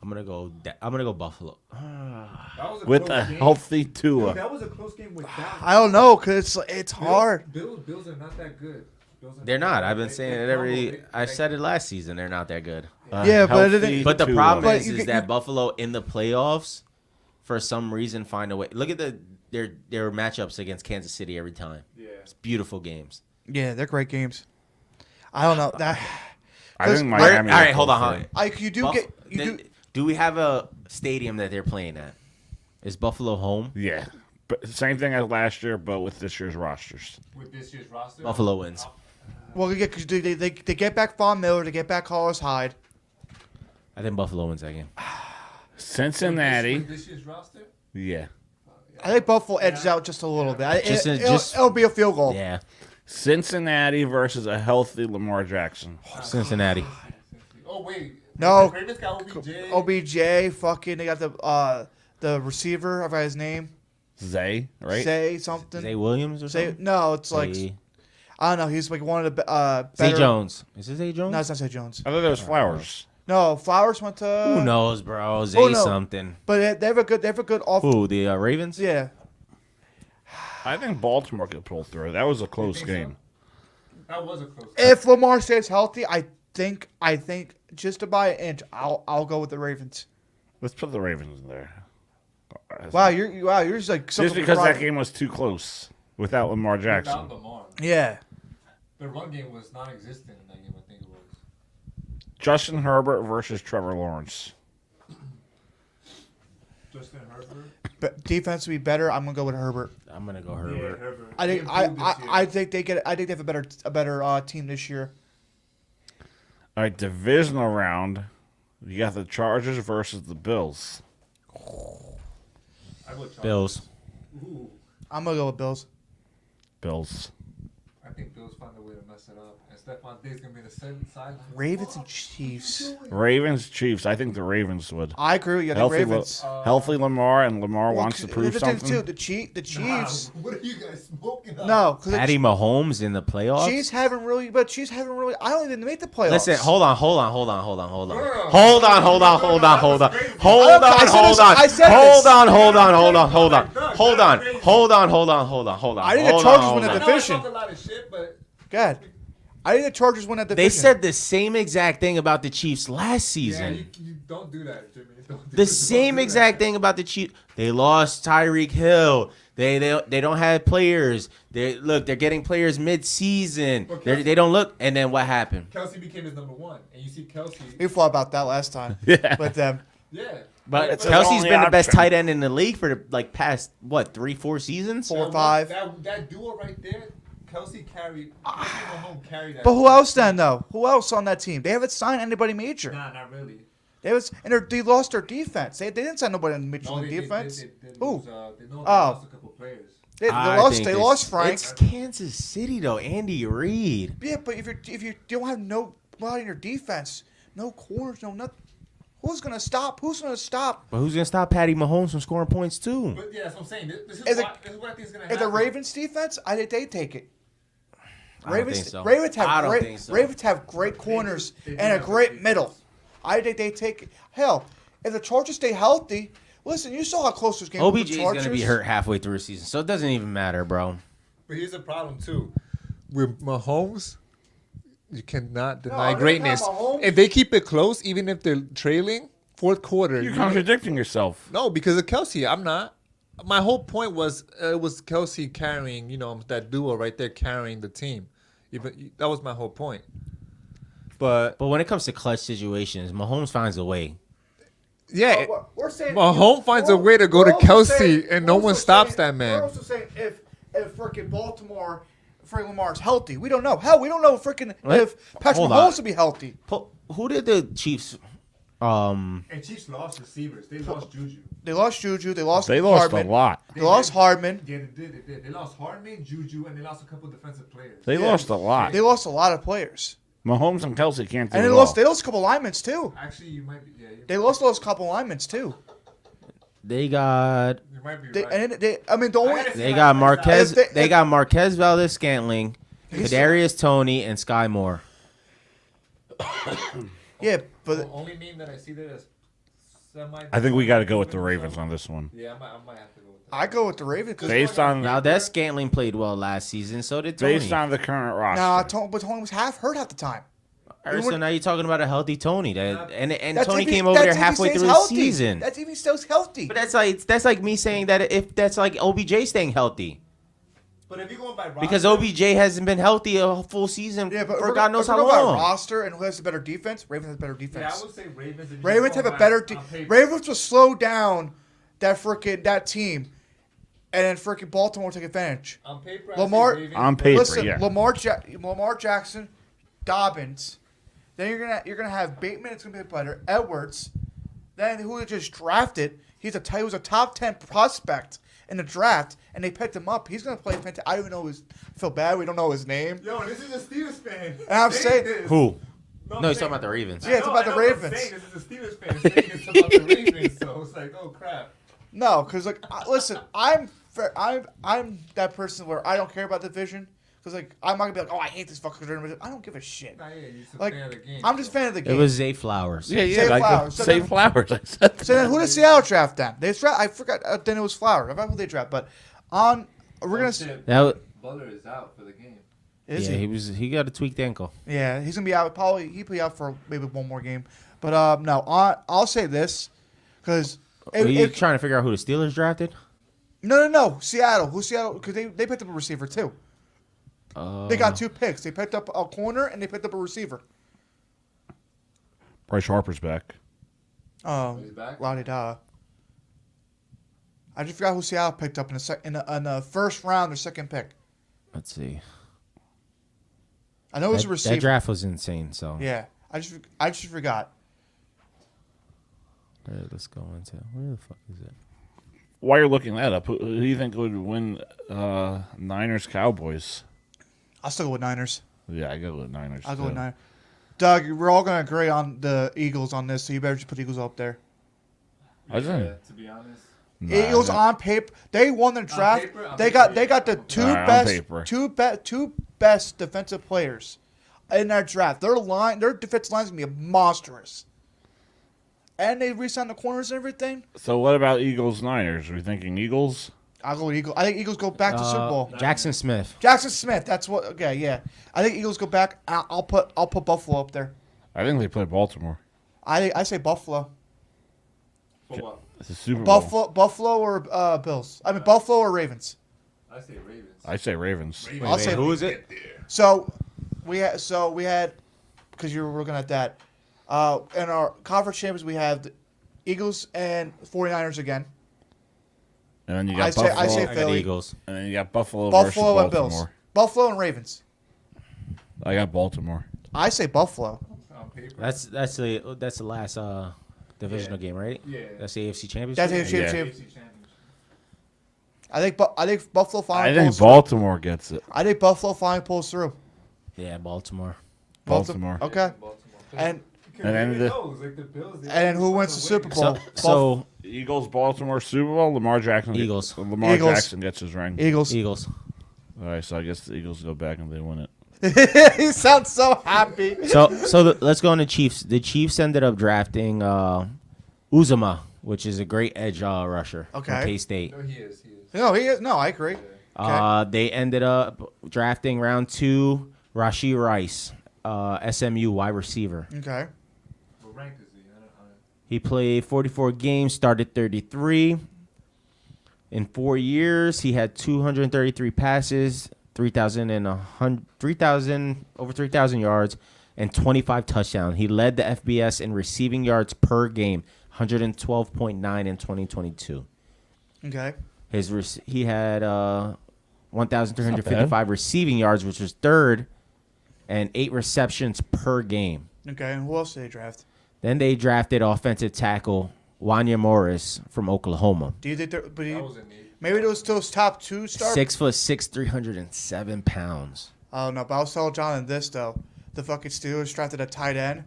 I'm gonna go Buffalo. That was a With close a game. healthy Dude, Tua. that was a close game with Dallas. I don't know because it's hard. Bills are not that good. They're not. I've been saying it I said it last season. They're not that good. Yeah, but But the problem But is, you is get- that you- Buffalo in the playoffs, for some reason, find a way. Look at their matchups against Kansas City every time. Yeah, it's beautiful games. Yeah, they're great games. I don't know that. I think All Miami. right, hold on. You do get you do. Do we have a stadium that they're playing at? Is Buffalo home? Yeah, but same thing as last year, but with this year's rosters. With this year's roster, Buffalo wins. Well, they get back Von Miller, they get back Carlos Hyde. I think Buffalo wins that game. Cincinnati. With this year's roster. Yeah. I think Buffalo edges out just a little bit. Just- It'll be a field goal. Yeah, Cincinnati versus a healthy Lamar Jackson. Cincinnati. Oh wait. No. The Ravens got OBJ. OBJ, fucking, they got the receiver. I forgot his name. Zay, right? Zay something. Zay Williams or something? No, it's like Zay- I don't know. He's like one of the Zay better. Jones. Is it Zay Jones? No, it's not Zay Jones. I thought it was Flowers. No, Flowers went to. Who knows, bro? Zay Oh, no. something. But they have a good off. Who? The Ravens? Yeah. I think Baltimore could pull through. That was a close game. That was a close. If Lamar stays healthy, I think just to buy an inch, I'll go with the Ravens. Let's put the Ravens in there. Wow, you're just like Just because that game was too close without Lamar Jackson. Without Lamar. Yeah. The run game was non-existent in that game. I think it was. Justin Herbert versus Trevor Lawrence. Justin Herbert. But defense would be better. I'm gonna go with Herbert. I'm gonna go Herbert. Herbert. I think They improved this year. I think they have a better team this year. All right, divisional round. You got the Chargers versus the Bills. I would try. Bills. Ooh. I'm gonna go with Bills. Bills. I think Bills find a way to mess it up, and Stephon Diggs gonna be the sideline. Ravens and Chiefs. Ravens, Chiefs. I think the Ravens would. I agree with you. I think Healthy, Ravens. healthy Lamar, and Lamar Well, wants to prove here's the thing, something. too. The Chiefs. What are you guys smoking on? No, because Patty Mahomes in the playoffs. Chiefs haven't really. I don't even make the playoffs. Listen, hold on. Hold on. I think the Chargers win that division. God, I think the Chargers win that division. They said the same exact thing about the Chiefs last season. Yeah, you don't do that, Jimmy. The same exact thing about the Chiefs. They lost Tyreek Hill. They don't have players. They're getting players mid-season. They don't look. And then what happened? Kelsey became his number one, and you see Kelsey. We fought about that last time. Yeah. With them. Yeah. But It's Kelsey's the been the only best option. tight end in the league for the past 3-4 seasons. 4 or 5. That duo right there, Kelsey carried. Kelsey Mahomes carried that. But who else then though? Who else on that team? They haven't signed anybody major. Nah, not really. They lost their defense. They didn't sign nobody in major league defense. Who? They lost a couple players. They lost Frank. It's Kansas City though. Andy Reid. Yeah, but if you don't have nobody in your defense, no corners, no nothing, who's gonna stop? Who's gonna stop? But who's gonna stop Patty Mahomes from scoring points too? But yeah, that's what I'm saying. This is If what I think is gonna happen. If the Ravens defense, I think they take it. I don't think so. Ravens I have don't great. think so. Ravens have great corners They do and a have great great middle. I think they take it. Hell, if the Chargers stay healthy, listen, you saw how close this game was with OBJ the is Chargers. gonna be hurt halfway through the season, so it doesn't even matter, bro. But here's a problem too. With Mahomes, you cannot No, deny every greatness. time Mahomes- If they keep it close, even if they're trailing, fourth quarter. You're contradicting yourself. No, because of Kelsey. I'm not. My whole point was it was Kelsey carrying, that duo right there carrying the team. Even that was my whole point. But when it comes to clutch situations, Mahomes finds a way. yeah, We're saying Mahomes finds a way to go to Kelsey, and no one stops that We're man. also saying if freaking Baltimore, Frank Lamar's healthy, we don't know. Hell, we don't know freaking What? if Patrick Hold Mahomes on. will be healthy. Who did the Chiefs? And Chiefs lost receivers. They lost Juju. They lost Juju. They lost. They lost Hardman. a lot. They lost Hardman. Yeah, they did. They lost Hardman, Juju, and they lost a couple defensive players. They lost a lot. They lost a lot of players. Mahomes and Kelsey can't do And it they all. lost a couple linemen too. Actually, you might be. Yeah, They lost those couple linemen too. They got you might be They, right. and they, I mean, the only they got Marquez. If They got Marquez Valdez-Scantling, Kadarius Toney, and Sky Moore. yeah, but The only name that I see there is that might. I think we got to go with the Ravens on this one. Yeah, I might have to go with that. I go with the Ravens because Based on Valdez-Scantling played well last season. So did Tony. based on the current roster. but Tony was half hurt half the time. All right, so now you're talking about a healthy Tony. And That's Tony if he- came over that's there if he halfway stays through the healthy. season. That's if he stays healthy. But that's like me saying that if that's like OBJ staying healthy. But if you're going by roster, Because OBJ hasn't been healthy a full season for God knows how By long. roster and who has the better defense, Ravens has better defense. Yeah, I would say Ravens. if you Ravens go have a by- better on paper. Ravens will slow down that team, and then freaking Baltimore will take advantage. On paper, I say Lamar Ravens. On paper, listen, yeah. Lamar Jackson, Dobbins. Then you're gonna have Bateman. It's gonna be better. Edwards. Then who they just drafted? He was a top 10 prospect in the draft, and they picked him up. He's gonna play fantastic. I don't even know his. I feel bad. We don't know his name. Yo, this is a Steelers fan. And I'm saying this. Who? No, No, he's talking about the Ravens. Yeah, it's about the I know, but I'm Ravens. saying this is a Steelers fan saying it's about the Ravens, so it's like, oh crap. No, because listen, I'm that person where I don't care about the division. Because I'm not gonna be like, oh, I hate this fucking division. I don't give a shit. Nah, yeah, you're just a Like fan of the game. I'm just a fan of the game. It was Zay Flowers. Yeah, Say like Flowers. So say then- Flowers. I said So then, who did Seattle draft then? I forgot. Then it was Flowers. I forgot who they draft. But we're gonna. Butler is out for the game. Is yeah, he? he got a tweaked ankle. Yeah, he's gonna be out. Probably he'll be out for maybe one more game. But no, I'll say this because Are you trying to figure out who the Steelers drafted? no, Seattle. Who's Seattle? Because they picked up a receiver too. They got 2 picks. They picked up a corner and they picked up a receiver. Bryce Harper's back. Oh, He's back? la di da. I just forgot who Seattle picked up in the first round or second pick. Let's see. I know it was a receiver. That draft was insane. So Yeah, I just forgot. let's go into where the fuck is it? While you're looking that up, who do you think would win Niners Cowboys? I'll still go with Niners. Yeah, I go with Niners. I'll go too. with Niners. Doug, we're all gonna agree on the Eagles on this, so you better just put the Eagles up there. I think. Yeah, to be honest. Eagles on paper, they won the draft. paper, They got the two best defensive players in that draft. Their defensive line is gonna be monstrous. And they re-signed the corners and everything. So what about Eagles Niners? Are we thinking Eagles? I'll go with Eagles. I think Eagles go back to Super Bowl. Jackson Smith. Jackson Smith. That's what. Okay, yeah. I think Eagles go back. I'll put Buffalo up there. I think they play Baltimore. I say Buffalo. For what? It's a Super Bowl. Buffalo or Bills. I mean Buffalo or Ravens. I say Ravens. I say Ravens. I'll say who is it? So we had because you were looking at that. In our conference champions, we have the Eagles and 49ers again. And then you got I say Buffalo. I got Philly. Eagles. And then you got Buffalo versus Buffalo and Baltimore. Bills. Buffalo and Ravens. I got Baltimore. I say Buffalo. On paper. That's the last divisional game, right? Yeah. That's the AFC Championship. That's AFC Yeah. championship. AFC Championship. I think Buffalo I finally think pulls through. Baltimore gets it. I think Buffalo finally pulls through. Yeah, Baltimore. Baltimore. Okay. Baltimore. And And then Who the- knows? Like the Bills. they and who always wins the find a Super way. Bowl? So Eagles, Baltimore, Super Bowl. Lamar Jackson. Eagles. Lamar Eagles. Jackson gets his ring. Eagles. Eagles. All right, so I guess the Eagles go back and they win it. He sounds so happy. Let's go on the Chiefs. The Chiefs ended up drafting Uzama, which is a great edge rusher Okay. from K-State. No, he is. No, he is. No, I agree. They ended up drafting round 2 Rashee Rice, SMU wide receiver. Okay. What rank is he? I don't know. He played 44 games, started 33. In 4 years, he had 233 passes, 3,000 over 3,000 yards, and 25 touchdowns. He led the FBS in receiving yards per game, 112.9 in 2022. Okay. He had 1,355 receiving yards, which was third, and 8 receptions per game. Okay. And who else did they draft? Then they drafted offensive tackle Wanya Morris from Oklahoma. Do you think That was a need. maybe those top 2 stars? 6'6", 307 pounds. Oh no, but I was telling John this though. The fucking Steelers drafted a tight end.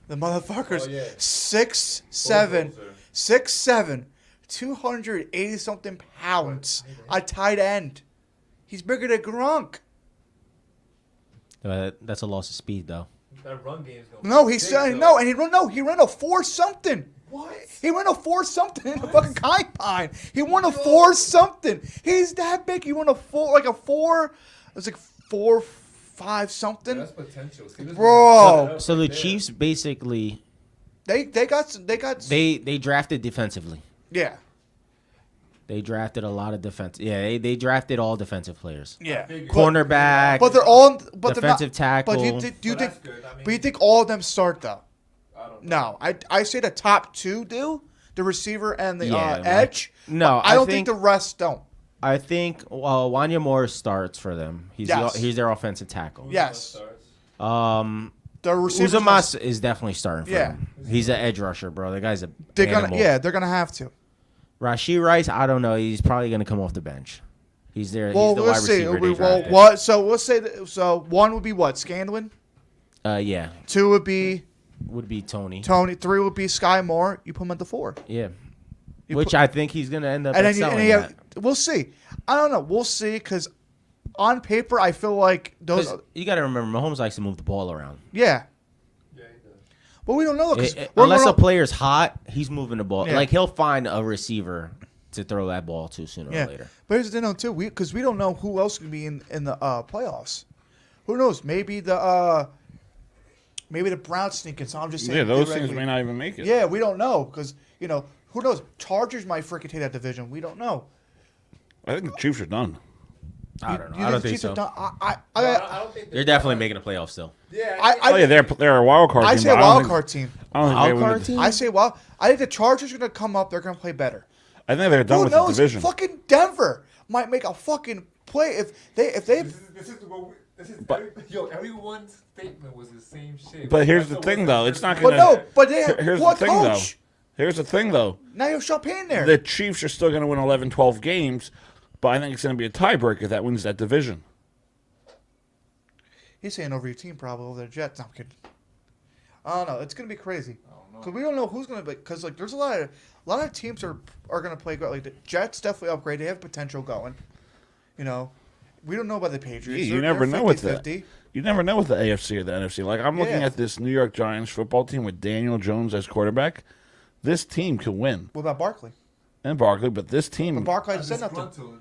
The motherfucker's 6'7", 280 something pounds. A tight end. He's bigger than Gronk. That's a loss of speed, though. That run game's going. No, he ran a 4 something. What? He won a 4 something in the fucking combine. He won a 4 something. He's that big. He won a 4 like a 4. It's like 4-5 something. That's potential. See, this Bro. So the Chiefs basically They got they drafted defensively. yeah. They drafted a lot of defense. Yeah, they drafted all defensive players. Yeah. Cornerback. But they're all defensive tackle. But do you think but you think all of them start though? No, I say the top 2 do, the receiver and the edge. No, I don't think the rest don't. I think Wanya Moore starts for them. He's he's their offensive tackle. Yes. The receiver Uzamas is definitely starting for them. He's an edge rusher, bro. The guy's a animal. They're gonna have to. Rashee Rice, I don't know. He's probably gonna come off the bench. He's there. Well, he's the let's wide see. receiver they drafted. What? So let's say so. 1 would be what? Scandlin. Yeah. 2 would be Tony. 3 would be Sky Moore. You put him at the 4. Yeah. You Which put- I think he's gonna end up And then excelling at. we'll see. I don't know. We'll see because on paper I feel like those. 'Cause you got to remember, Mahomes likes to move the ball around. Yeah. But we don't know. 'Cause Unless a player's hot, he's moving the ball. Yeah. Like he'll find a receiver to throw that ball to sooner or later. But here's the thing, though, too. Because we don't know who else can be in the playoffs. Who knows? Maybe the Browns sneak in. So I'm just saying. Yeah, those theoretically. teams may not even make it. Yeah, we don't know because who knows? Chargers might freaking take that division. We don't know. I think the Chiefs are done. I don't know. You I don't the think Chiefs so. are done? I don't think They're definitely making a playoff still. Yeah, they're a wild card team. I say but I don't wild think- card team. I don't think they win the- I say I think the Chargers are going to come up. They're going to play better. I think they're done Who with knows? the division. Fucking Denver might make a fucking play if they. Everyone's statement was the same shit. But here's the thing, though. It's not But going to. no, but they have Here's what the thing, coach? though. Here's the thing, though. Now you have Champagne there. The Chiefs are still going to win 11, 12 games, but I think it's going to be a tiebreaker that wins that division. He's saying over your team, probably over the Jets. No, I'm kidding. I don't know. It's gonna be crazy because we don't know who's gonna be. Because like, there's a lot of teams are gonna play great. Like the Jets definitely upgrade. They have potential going. We don't know about the Patriots. You never know with that. You never know with the AFC or the NFC. Like I'm looking at this New York Giants football team with Daniel Jones as quarterback. This team could win. What about Barkley? And Barkley, but this team. But Barkley said nothing.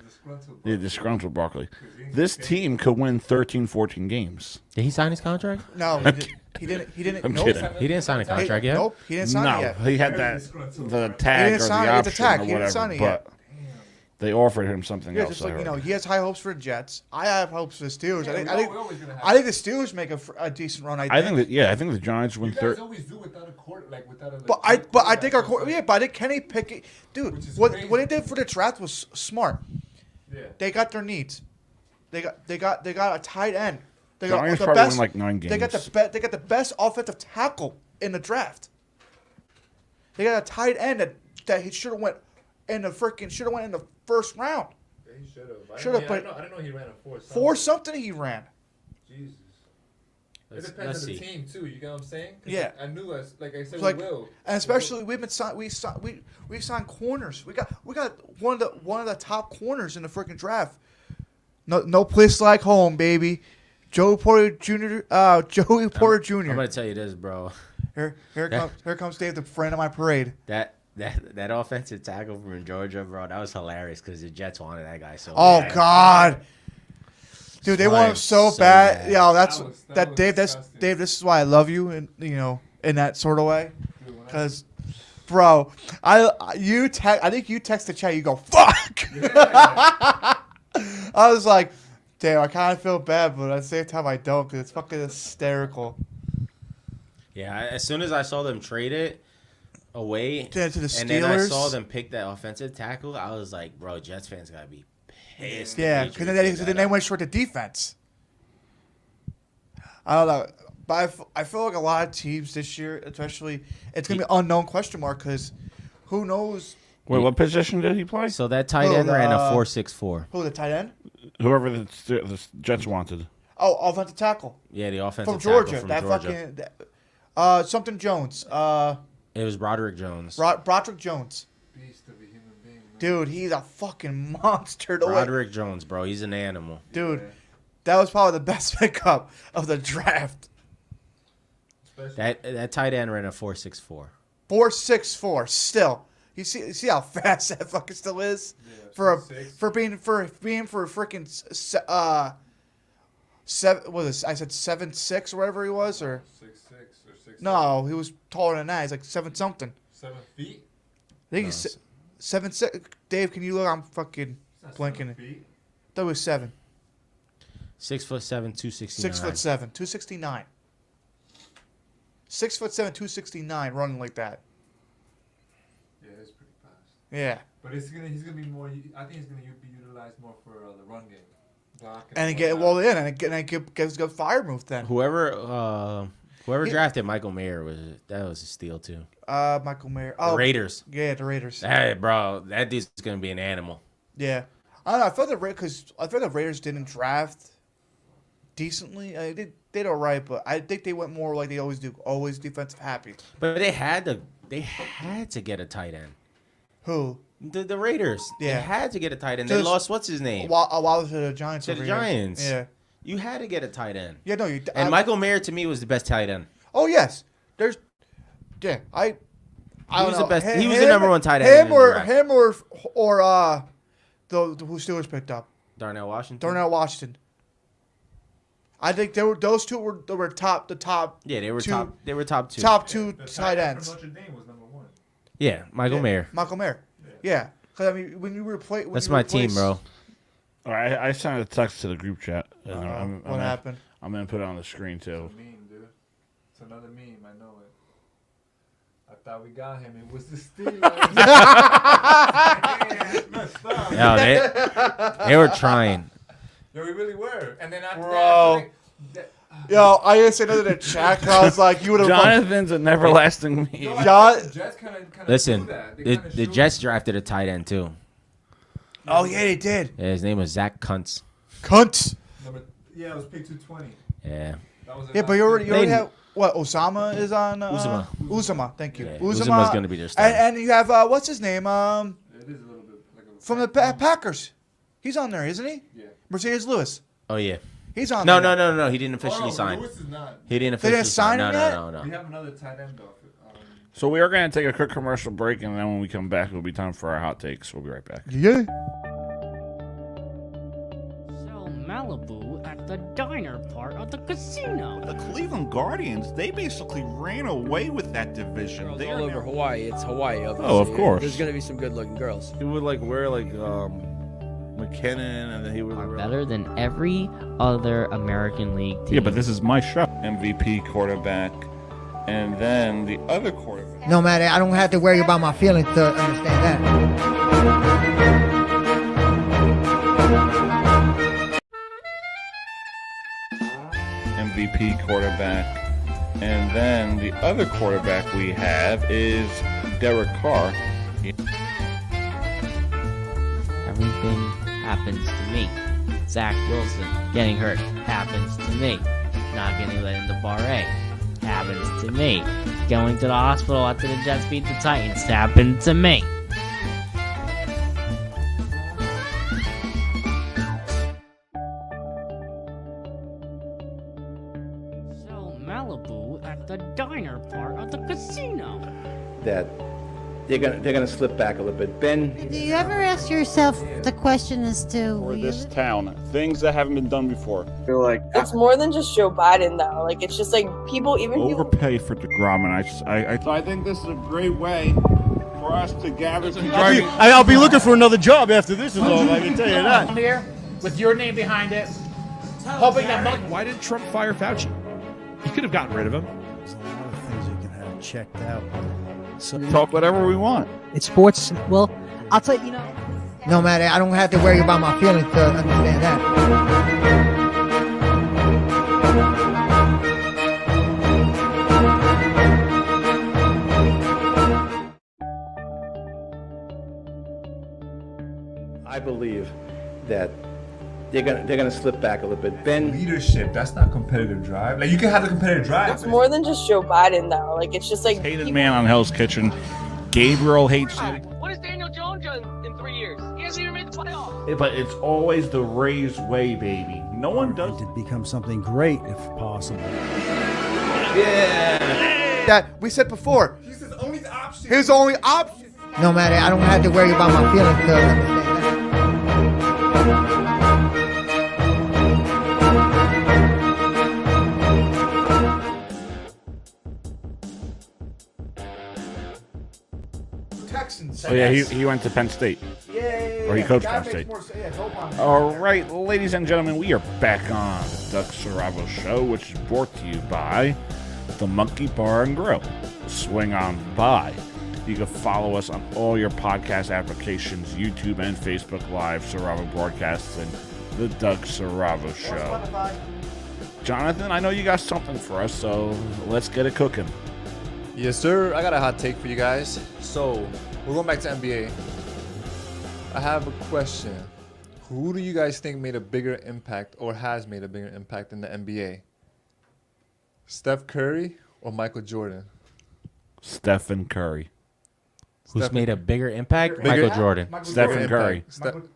Yeah, disgruntled Barkley. This team could win 13, 14 games. Did he sign his contract? No, he didn't. He didn't. I'm nope. kidding. He didn't sign a contract yet. Nope, he didn't sign it yet. He had the tag or the sign it. It's a option tag. or He didn't whatever. sign it But yet. they offered him something Yeah, else. just I like heard. he has high hopes for the Jets. I have hopes for the Steelers. Yeah, I think the Steelers make a decent run. I think the Giants win You guys 30. always do without a without a. But I think I think Kenny Pickett, dude. What they did for the draft was smart. Yeah. They got their needs. They got a tight end. They got Giants the probably best. win like 9 They got games. they got the best offensive tackle in the draft. They got a tight end that he should have went in the first round. Yeah, he should have. Should have, I but didn't know he ran a 4 something. 4 something he ran. Jesus. It Let's depends on the see. team too. You get what I'm saying? 'Cause Yeah. I knew us. Like I said, It's like, we will. and especially we signed corners. We got one of the top corners in the freaking draft. No place like home, baby. Joey Porter Jr. Joey Porter Jr. I'm gonna tell you this, bro. Here comes Dave, the friend of my parade. That offensive tackle from Georgia, bro, that was hilarious because the Jets wanted that guy so. Oh bad. God, dude, they want him so bad. bad. Yo, That was Dave. That's disgusting. Dave. This is why I love you, and in that sort of way, because. Bro, I think you text the chat. You go fuck. I was like, damn, I kind of feel bad, but at the same time I don't because it's fucking hysterical. Yeah, as soon as I saw them trade it away, To the and then I Steelers? saw them pick that offensive tackle, I was like, bro, Jets fans gotta be pissed. the Yeah, Patriots because did then that they up. went short to defense. I don't know, but I feel like a lot of teams this year, especially, it's gonna be unknown question mark because who knows Wait, what position did he play? So that tight end ran a 4.64. who the tight end? Whoever the Jets wanted. Oh, offensive tackle Yeah, the offensive from Georgia. tackle from that Georgia. fucking something Jones. It was Broderick Jones. Broderick Jones. Beast of a human being. Man. Dude, he's a fucking monster. The way- Broderick Jones, bro, he's an animal. Dude, that was probably the best pickup of the draft. That tight end ran a 4.64. 4.64 still. You see how fast that fucking still is for being freaking seven. What is I said 7'6" or whatever he was, or 6'6" or 6'7". no, he was taller than that. He's like 7 something. 7 feet. I think he's 7'6". Dave, can you look? I'm fucking blinking. I thought it was 7. 6'7", 269. 6'7", 269. 6'7", 269, running like that. Yeah, it's pretty fast. Yeah. But he's gonna be more. I think he's gonna be utilized more for the run game. And it gets good fire move then. Whoever drafted Michael Mayer was a steal too. Michael Mayer. Oh, the Raiders. Yeah, the Raiders. Hey, bro, that dude's gonna be an animal. Yeah, I don't know. I felt the Raiders didn't draft decently. They did all right, but I think they went more like they always do, always defensive happy. But they had to get a tight end. Who? The Raiders. Yeah. They had to get a tight end. They lost what's his name? While to the Giants. To the Giants. Yeah. You had to get a tight end. Yeah, no. And Michael Mayer to me was the best tight end. Oh yes, I was the best. He was the number one tight end. Him or who Steelers picked up. Darnell Washington. Darnell Washington. I think those two were top. Yeah, they were top. They were top two. Top two tight ends. Notre Dame was number 1. Yeah, Michael Mayer. Michael Mayer. Yeah, because I mean, when you replace. That's my team, bro. All right, I sent a text to the group chat. What happened? I'm gonna put it on the screen too. It's a meme, dude. It's another meme. I know it. I thought we got him. It was the Steelers. Yo, they were trying. No, we really were. And then after Bro. Yo, I didn't say nothing in the chat because I was like, you would have. Jonathan's an everlasting meme. Listen, the Jets drafted a tight end too. Oh yeah, they did. Yeah, his name was Zach Kuntz. Kuntz. Yeah, it was pick 220. Yeah. Yeah, but you already have what? Osama is on. Uzama. Uzama, thank you. Yeah, Uzama Uzama's gonna be their starter. And you have what's his name? It is a little bit like a From the Packers. He's on there, isn't he? Yeah. Mercedes Lewis. Oh yeah. He's on No, there. no. He didn't officially sign. Lewis is not. He didn't They officially didn't sign him yet? No. We have another tight end though. So we are going to take a quick commercial break, and then when we come back, it'll be time for our hot takes. We'll be right back. Yeah. Malibu at the diner part of the casino. The Cleveland Guardians, they basically ran away with that division. Girls all over Hawaii. It's Hawaii. Obviously. Oh, of course. There's gonna be some good-looking girls. He would wear McKinnon, and then he would Are better than every other American League team. Yeah, but this is my show. MVP quarterback, and then the other quarterback. No matter, I don't have to worry about my feelings to understand that. MVP quarterback, and then the other quarterback we have is Derek Carr. Everything happens to me. Zach Wilson getting hurt happens to me. Not getting let into Bar A happens to me. Going to the hospital after the Jets beat the Titans happened to me. So Malibu at the diner part of the casino. That they're gonna slip back a little bit. Ben, Do you ever ask yourself the question as to For this town, things that haven't been done before. feel like it's more than just Joe Biden though. Like it's just like people Overpay for DeGrom, and I think this is a great way for us to gather together. I'll be looking for another job after this is over. I can tell you that. Here with your name behind it, hoping that. Why did Trump fire Fauci? He could have gotten rid of him. There's a lot of things you can have checked out. So Talk whatever we want. It's sports. Well, I'll tell you, no matter, I don't have to worry about my feelings to understand that. I believe that they're gonna slip back a little bit. Ben, Leadership. That's not competitive drive. Like you can have the competitive drive. It's more than just Joe Biden though. Like it's just like Hated man on Hell's Kitchen. Gabriel hates you. What has Daniel Jones done in 3 years? He hasn't even made the playoffs. But it's always the Rays way, baby. No one does. to become something great if possible. Yeah. That we said before. his only option. His only option. No matter, I don't have to worry about my feelings. Texans. Oh yeah, he went to Penn State. Or he coached Penn State. All right, ladies and gentlemen, we are back on the Doug Saravo Show, which is brought to you by the Monkey Bar and Grill. Swing on by. You can follow us on all your podcast applications, YouTube and Facebook Live, Saravo Broadcasts, and the Doug Saravo Show. Jonathan, I know you got something for us, so let's get it cooking. Yes, sir. I got a hot take for you guys. So, we're going back to NBA. I have a question. Who do you guys think made a bigger impact or has made a bigger impact in the NBA? Steph Curry or Michael Jordan? Stephen Curry. Who's made a bigger impact? Michael Jordan. Stephen Curry.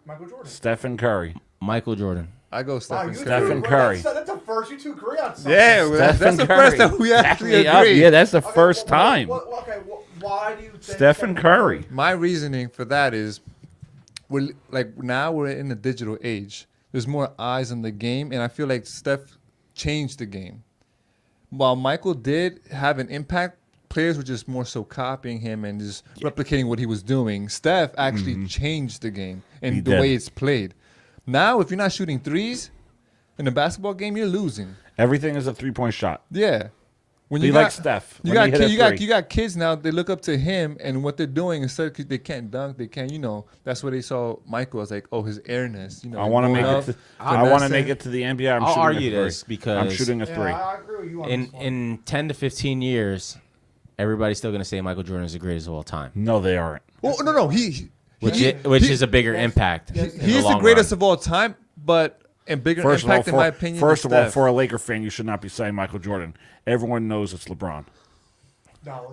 Michael Jordan. Stephen Curry. Michael Jordan. I go Stephen Curry. Stephen Curry. That's the first you two agree on something. Yeah, that's the first time we actually agree. Yeah, that's the first time. Why do you think Stephen Curry. My reasoning for that is, we're in the digital age. There's more eyes on the game, and I feel like Steph changed the game. While Michael did have an impact, players were just more so copying him and just replicating what he was doing. Steph actually changed the game and the way it's played. Now, if you're not shooting threes in a basketball game, you're losing. Everything is a 3-point shot. Yeah. When you like Steph. You got kids now, they look up to him and what they're doing instead of they can't dunk, they can't, that's what they saw Michael as like, his airness. I want to make it to the NBA. I'll argue this because I'm shooting a three. I agree with you on this one. In 10 to 15 years, everybody's still going to say Michael Jordan is the greatest of all time. No, they aren't. Well, no. Which is a bigger impact. He's the greatest of all time, but bigger impact in my opinion. First of all, for a Laker fan, you should not be saying Michael Jordan. Everyone knows it's LeBron. No,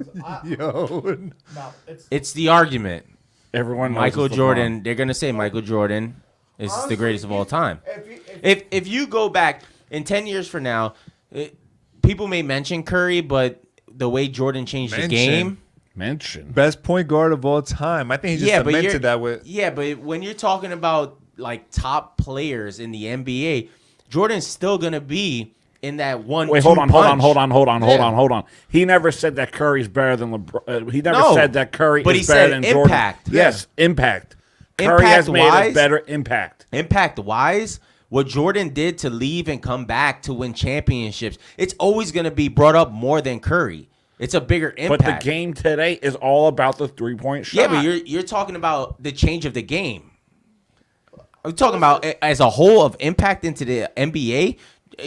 it's the argument. Everyone knows Michael it's Jordan. They're gonna say Michael Jordan is the greatest of all time. If you go back in 10 years from now, people may mention Curry, but the way Jordan changed the game. Best point guard of all time. I think he just cemented that with. Yeah, but when you're talking about like top players in the NBA, Jordan's still gonna be in that one. Wait, hold on. He never said that Curry's better than LeBron. He never said that Curry is better than Jordan. Impact. Yes, impact. Curry has made a better impact. Impact-wise, what Jordan did to leave and come back to win championships, it's always going to be brought up more than Curry. It's a bigger impact. But the game today is all about the three-point shot. Yeah, but you're talking about the change of the game. I'm talking about as a whole of impact into the NBA.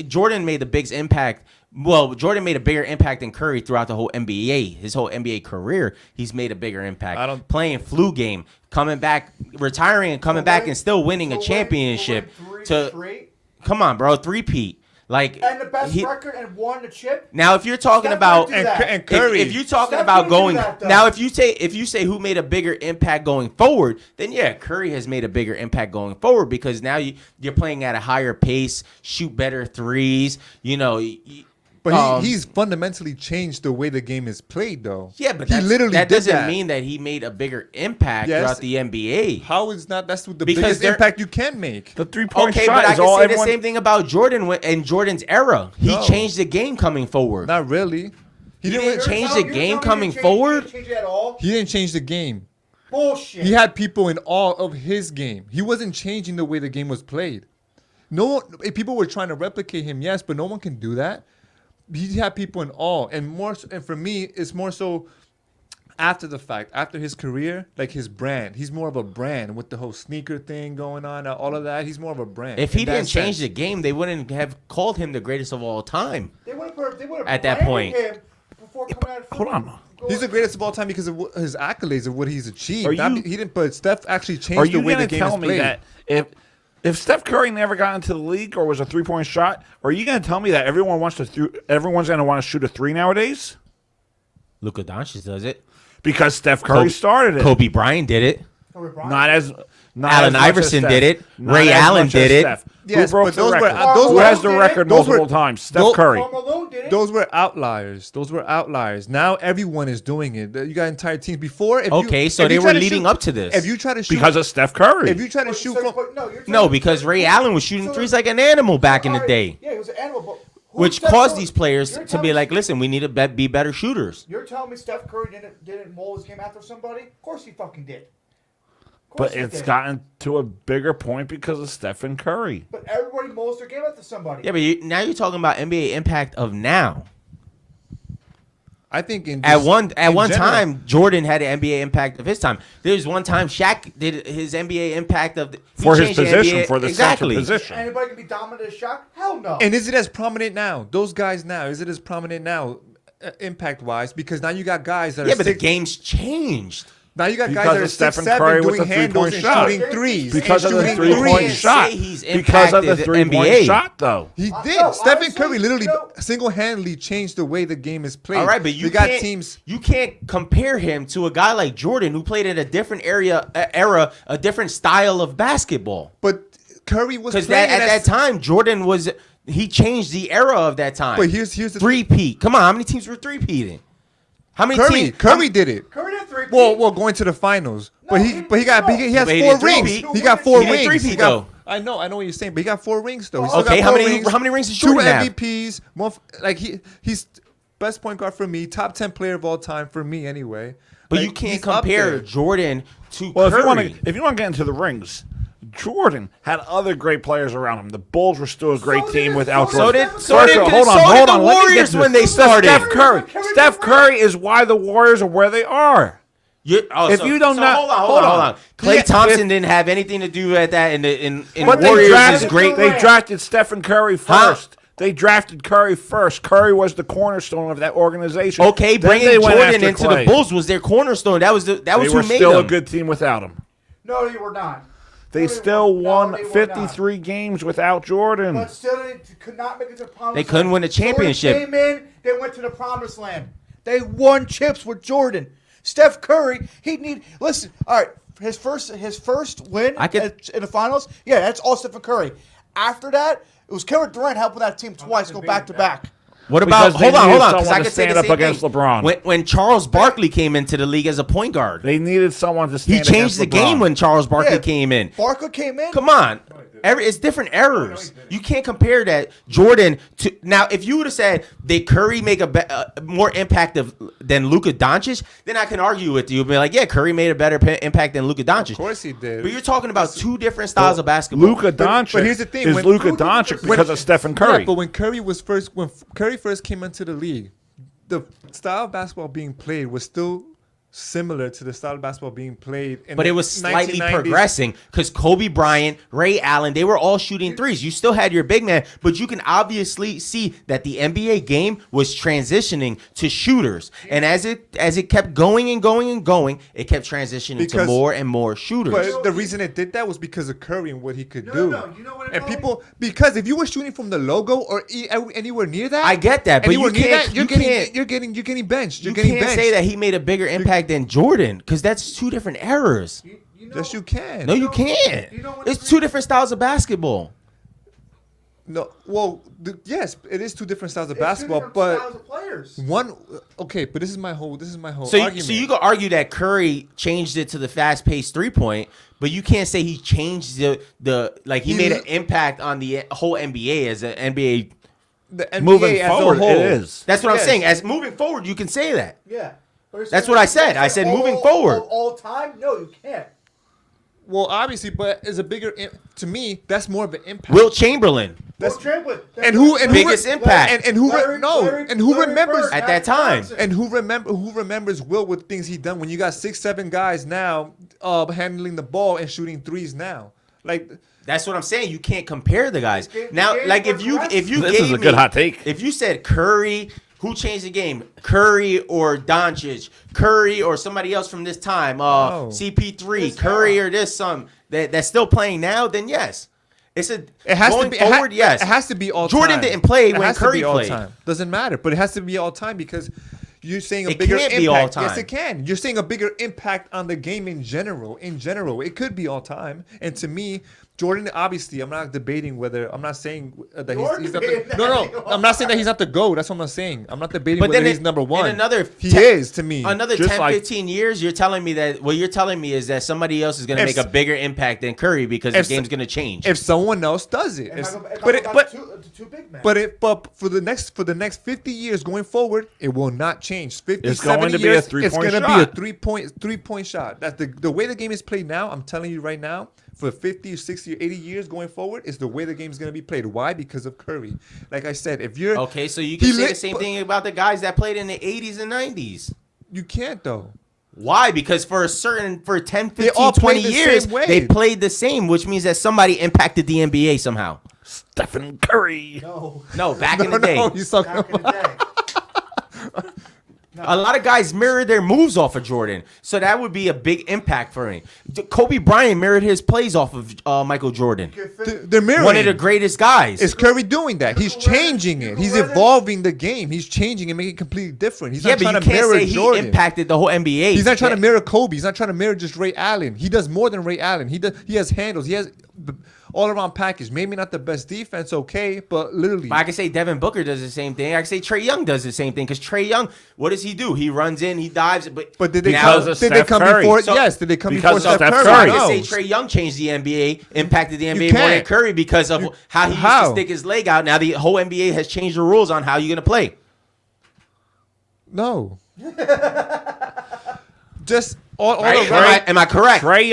Jordan made the biggest impact. Well, Jordan made a bigger impact than Curry throughout the whole NBA. His whole NBA career, he's made a bigger impact. Playing flu game, coming back, retiring and coming back and still winning a championship. Come on, bro, three-peat. Like, and the best record and won the chip. Now, if you're talking about and Curry, if you're talking about going now, if you say who made a bigger impact going forward, then yeah, Curry has made a bigger impact going forward because now you're playing at a higher pace, shoot better threes. But he's fundamentally changed the way the game is played, though. Yeah, but that doesn't mean that he made a bigger impact throughout the NBA. How is not? That's the biggest impact you can make. The 3-point shot but I is can all say everyone. the same thing about Jordan in Jordan's era. He changed the game coming forward. Not really. He didn't change the game coming forward. He didn't change the game. Bullshit. He had people in awe of his game. He wasn't changing the way the game was played. No one, people were trying to replicate him, yes, but no one can do that. He had people in awe, and for me, it's more so after the fact, after his career, like his brand. He's more of a brand with the whole sneaker thing going on, all of that. He's more of a brand. If he didn't change the game, they wouldn't have called him the greatest of all time. They would have at that point. Him before coming out of Hold on. He's the greatest of all time because of his accolades of what he's achieved. He didn't, but Steph actually changed the way the game is played. Are you going to tell me that if Steph Curry never got into the league or was a 3-point shot, are you going to tell me that everyone's going to want to shoot a three nowadays? Luka Doncic does it because Steph Curry started it. Kobe Bryant did it. Not as Allen Iverson did it. Ray Allen did it. Yes, Who broke but the those were record? those Who were has the record multiple times? Steph Curry. Those were outliers. Those were outliers. Now everyone is doing it. You got entire teams before. Okay, so they were leading up to this. If you try to shoot Because of Steph Curry. if you try to shoot from No, because Ray Allen was shooting threes like an animal back in the day, Yeah, he was an animal. But which caused these players to be like, listen, we need to be better shooters. You're telling me Steph Curry didn't mold his game after somebody? Of course he fucking did. But it's gotten to a bigger point because of Stephen Curry. But everybody molds their game after somebody. Yeah, but now you're talking about NBA impact of now. I think at one time Jordan had an NBA impact of his time. There's one time Shaq did his NBA impact of for his position, NBA, for the exactly. center position. Anybody can be dominant as Shaq? Hell no. And is it as prominent now? Those guys now, is it as prominent now, impact wise? Because now you got guys that are but the game's changed. Now you got Because guys that are of Stephen 6'7" Curry with doing the handles three-point and shot. shooting threes. Because and of the shooting three-point threes. shot. Because of the three-point shot, though. He did. No, Stephen honestly, Curry literally single-handedly changed the way the game is played. All right, but you got can't, teams. You can't compare him to a guy like Jordan who played in a different era, a different style of basketball. But Curry was because playing at that time Jordan was he changed the era of that time. But here's the three-peat. Come on, how many teams were three-peating? How many teams? Curry did it. Curry did three-peat. Well, going to the finals. But he has But he 4 did rings. three-peat. He got 4 He did rings. three-peat, though. I know what you're saying, but he got 4 rings though. Okay, how many rings did Jordan have? 2 MVPs. He's best point guard for me, top 10 player of all time for me anyway. But you can't compare Jordan to Well, Curry. if you want to get into the rings, Jordan had other great players around him. The Bulls were still a great team without Jordan. So did the Warriors when they started. Steph Curry is why the Warriors are where they are. If you don't know, hold on. Klay Thompson didn't have anything to do with that. In but Warriors is great. They drafted Stephen Curry first. They drafted Curry first. Curry was the cornerstone of that organization. Okay, Then bringing they went Jordan after into Klay. the Bulls was their cornerstone. That was They who were made still them. a good team without him. No, you were not. They still won 53 games without Jordan. But still, they could not make it to the promised They couldn't win a championship. Jordan came in, they went to the promised land. They won chips with Jordan. Steph Curry, listen. All right, his first win in the finals. Yeah, that's all Stephen Curry. After that, it was Kevin Durant helping that team twice go back to back. What about hold on? Because I to could say stand the up same against thing. LeBron. When Charles Barkley came into the league as a point guard, They needed someone to he stand changed the against LeBron. game when Charles Barkley came in. Barkley came in. Come on. It's different errors. You can't compare that Jordan to now. If you would have said did Curry make a more impact than Luka Doncic, then I can argue with you. Be like, yeah, Curry made a better impact than Luka Doncic. Of course he did. But you're talking about two different styles of basketball. Luka Doncic But here's the thing, is when- Luka Doncic because of Stephen Curry. Yeah, but when Curry first came into the league, the style of basketball being played was still similar to the style of basketball being played in But the it was slightly 1990s. progressing because Kobe Bryant, Ray Allen, they were all shooting threes. You still had your big man, but you can obviously see that the NBA game was transitioning to shooters. And as it kept going and going and going, it kept transitioning to more and more shooters. But the reason it did that was because of Curry and what he could do. No, you know what? And people, because if you were shooting from the logo or anywhere near that, I get that, but anywhere you near can't- that, you can't- you're getting benched. You can't say that he made a bigger impact than Jordan because that's two different eras. Yes, you can. No, you can't. It's two different styles of basketball. No, well, yes, it is two different styles of basketball, but one. Okay, but this is my whole So argument. you could argue that Curry changed it to the fast-paced three-point, but you can't say he changed the like he made an impact on the whole NBA as an NBA. The NBA Moving as forward, a whole. it is. That's what I'm Yes. saying. As moving forward, you can say that. Yeah. That's what I said. I said moving forward. All time? No, you can't. Well, obviously, but it's a bigger. To me, that's more of an impact. Wilt Chamberlain. That's Chamberlain. and who biggest impact. and who remembers at that time. And who remembers Will with things he done when you got 6-7 guys now handling the ball and shooting threes now. Like That's what I'm saying. You can't compare the guys. Now, like if you This is a good hot take. If you said Curry, who changed the game? Curry or Doncic? Curry or somebody else from this time? CP3, Curry or this some that's still playing now? Then yes, it has to going be forward. Yes, it has to be all Jordan time. didn't play It when has to Curry be all played. time. Doesn't matter, but it has to be all time because you're saying a It bigger can't impact. be all time. Yes, it can. You're saying a bigger impact on the game in general. In general, it could be all time. And to me, Jordan, obviously, I'm not debating whether. I'm not saying that he's not the, no. I'm not saying that he's not the GOAT. That's what I'm saying. I'm not debating But whether then he's number one. In another he is to me. Another Just 10, like- 15 years, you're telling me that what you're telling me is that somebody else is going to If- make a bigger impact than Curry because the if- game's going to change. If someone else does it, but for the next 50 years going forward, it will not change. 50, It's going 70 to be a years, three-point It's going to shot. be a three-point shot. That's the way the game is played now. I'm telling you right now, for 50, 60, 80 years going forward, is the way the game is going to be played. Why? Because of Curry. Like I said, if you're Okay, so you can say the same thing about the guys that played in the 80s and 90s. You can't though. Why? Because for 10, 15, all 20 played the years, same way. they played the same, which means that somebody impacted the NBA somehow. Stephen Curry. No, back in the day. No, he's talking about. A lot of guys mirrored their moves off of Jordan, so that would be a big impact for him. Kobe Bryant mirrored his plays off of Michael Jordan. They're mirroring. One of the greatest guys. Is Curry doing that? He's changing it. He's evolving the game. He's changing and making it completely different. He's Yeah, not but trying you to can't mirror say he Jordan. impacted the whole NBA. He's not trying to mirror Kobe. He's not trying to mirror just Ray Allen. He does more than Ray Allen. He has handles. He has the all-around package. Maybe not the best defense, okay, but literally. But I can say Devin Booker does the same thing. I can say Trae Young does the same thing because Trae Young, what does he do? He runs in, he dives. But did they now- come before? Yes, did they come before Steph Curry? So I can No. say Trae Young changed the NBA, impacted the NBA You more than can't. Curry because of how he used to stick his leg out. Now the whole NBA has changed the rules on how you're going to play. No. Just all Right? around. Am I correct? Trae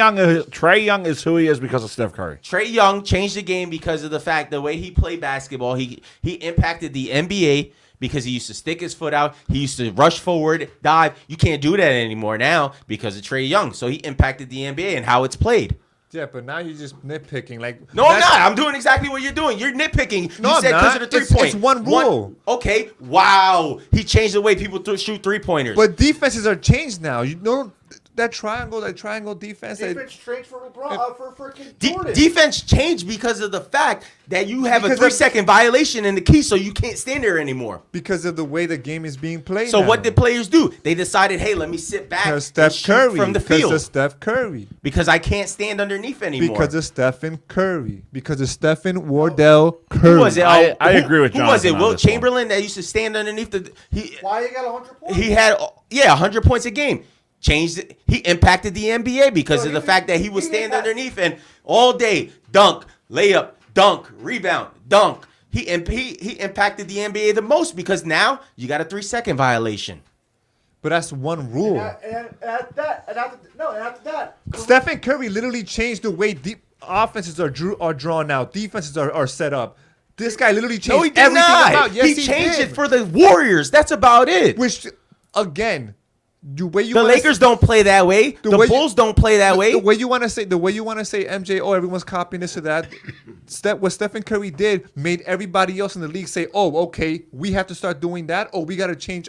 Young is who he is because of Steph Curry. Trae Young changed the game because of the fact the way he played basketball. He impacted the NBA because he used to stick his foot out. He used to rush forward, dive. You can't do that anymore now because of Trae Young. So he impacted the NBA and how it's played. Yeah, but now you're just nitpicking. Like No, I'm not. I'm doing exactly what you're doing. You're nitpicking. No, You said I'm because not. of the 3-point. It's one rule. Okay. Wow. He changed the way people shoot 3-pointers. But defenses are changed now. You know that triangle defense. Defense changed for LeBron, for Jordan. Defense changed because of the fact that you have Because a 3-second violation in the key, so you can't stand there anymore. Because of the way the game is being played. So now. what did players do? They decided, hey, let me sit back Because and Steph shoot Curry. from the Because field. of Steph Curry. Because I can't stand underneath anymore. Because of Stephen Curry. Because of Stephen Wardell Curry. Who was it? I Who- agree with Who was it? Jonathan on Will this one. Chamberlain that used to stand underneath the. Why you got 100 points? He had 100 points a game. Changed it. He impacted the NBA because of the fact that he would stand underneath and all day dunk, layup, dunk, rebound, dunk. He impacted the NBA the most because now you got a 3-second violation. But that's one rule. And after that, Stephen Curry literally changed the way offenses are drawn out. Defenses are set up. This guy literally changed No, he did everything not. about. Yes, he changed did. it for the Warriors. That's about it. Which, again, the way you The wanna Lakers don't play that way. The way you- Bulls don't play that way. The way you want to say MJ, oh, everyone's copying this or that. What Stephen Curry did made everybody else in the league say, oh, okay, we have to start doing that. Oh, we got to change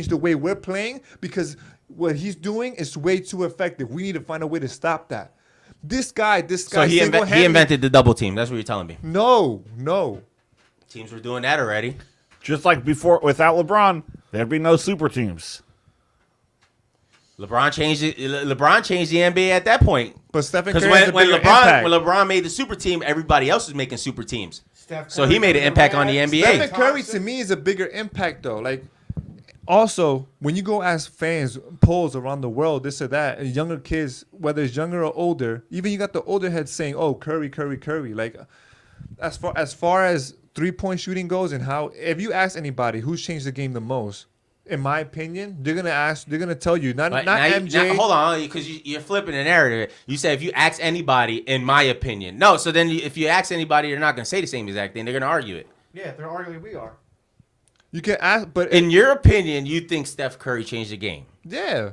the way we're playing because what he's doing is way too effective. We need to find a way to stop that. This guy. So he single-handedly- invented the double team. That's what you're telling me. No. Teams were doing that already. Just like before, without LeBron, there'd be no super teams. LeBron changed it. LeBron changed the NBA at that point. But Stephen Because Curry has a when bigger LeBron impact. made the super team, everybody else was making super teams. Steph So he Curry made an impact on the NBA. Stephen Curry to me is a bigger impact though. Like, also when you go ask fans polls around the world, this or that, and younger kids, whether it's younger or older, even you got the older heads saying, "Oh, Curry." Like, as far as 3-point shooting goes, and how if you ask anybody who's changed the game the most, in my opinion, they're gonna tell you not But now MJ. hold on, because you're flipping the narrative. You said if you ask anybody, in my opinion, no. So then if you ask anybody, they're not going to say the same exact thing. They're going to argue it. yeah, they're arguing we are. You can ask, but In your opinion, you think Steph Curry changed the game? yeah.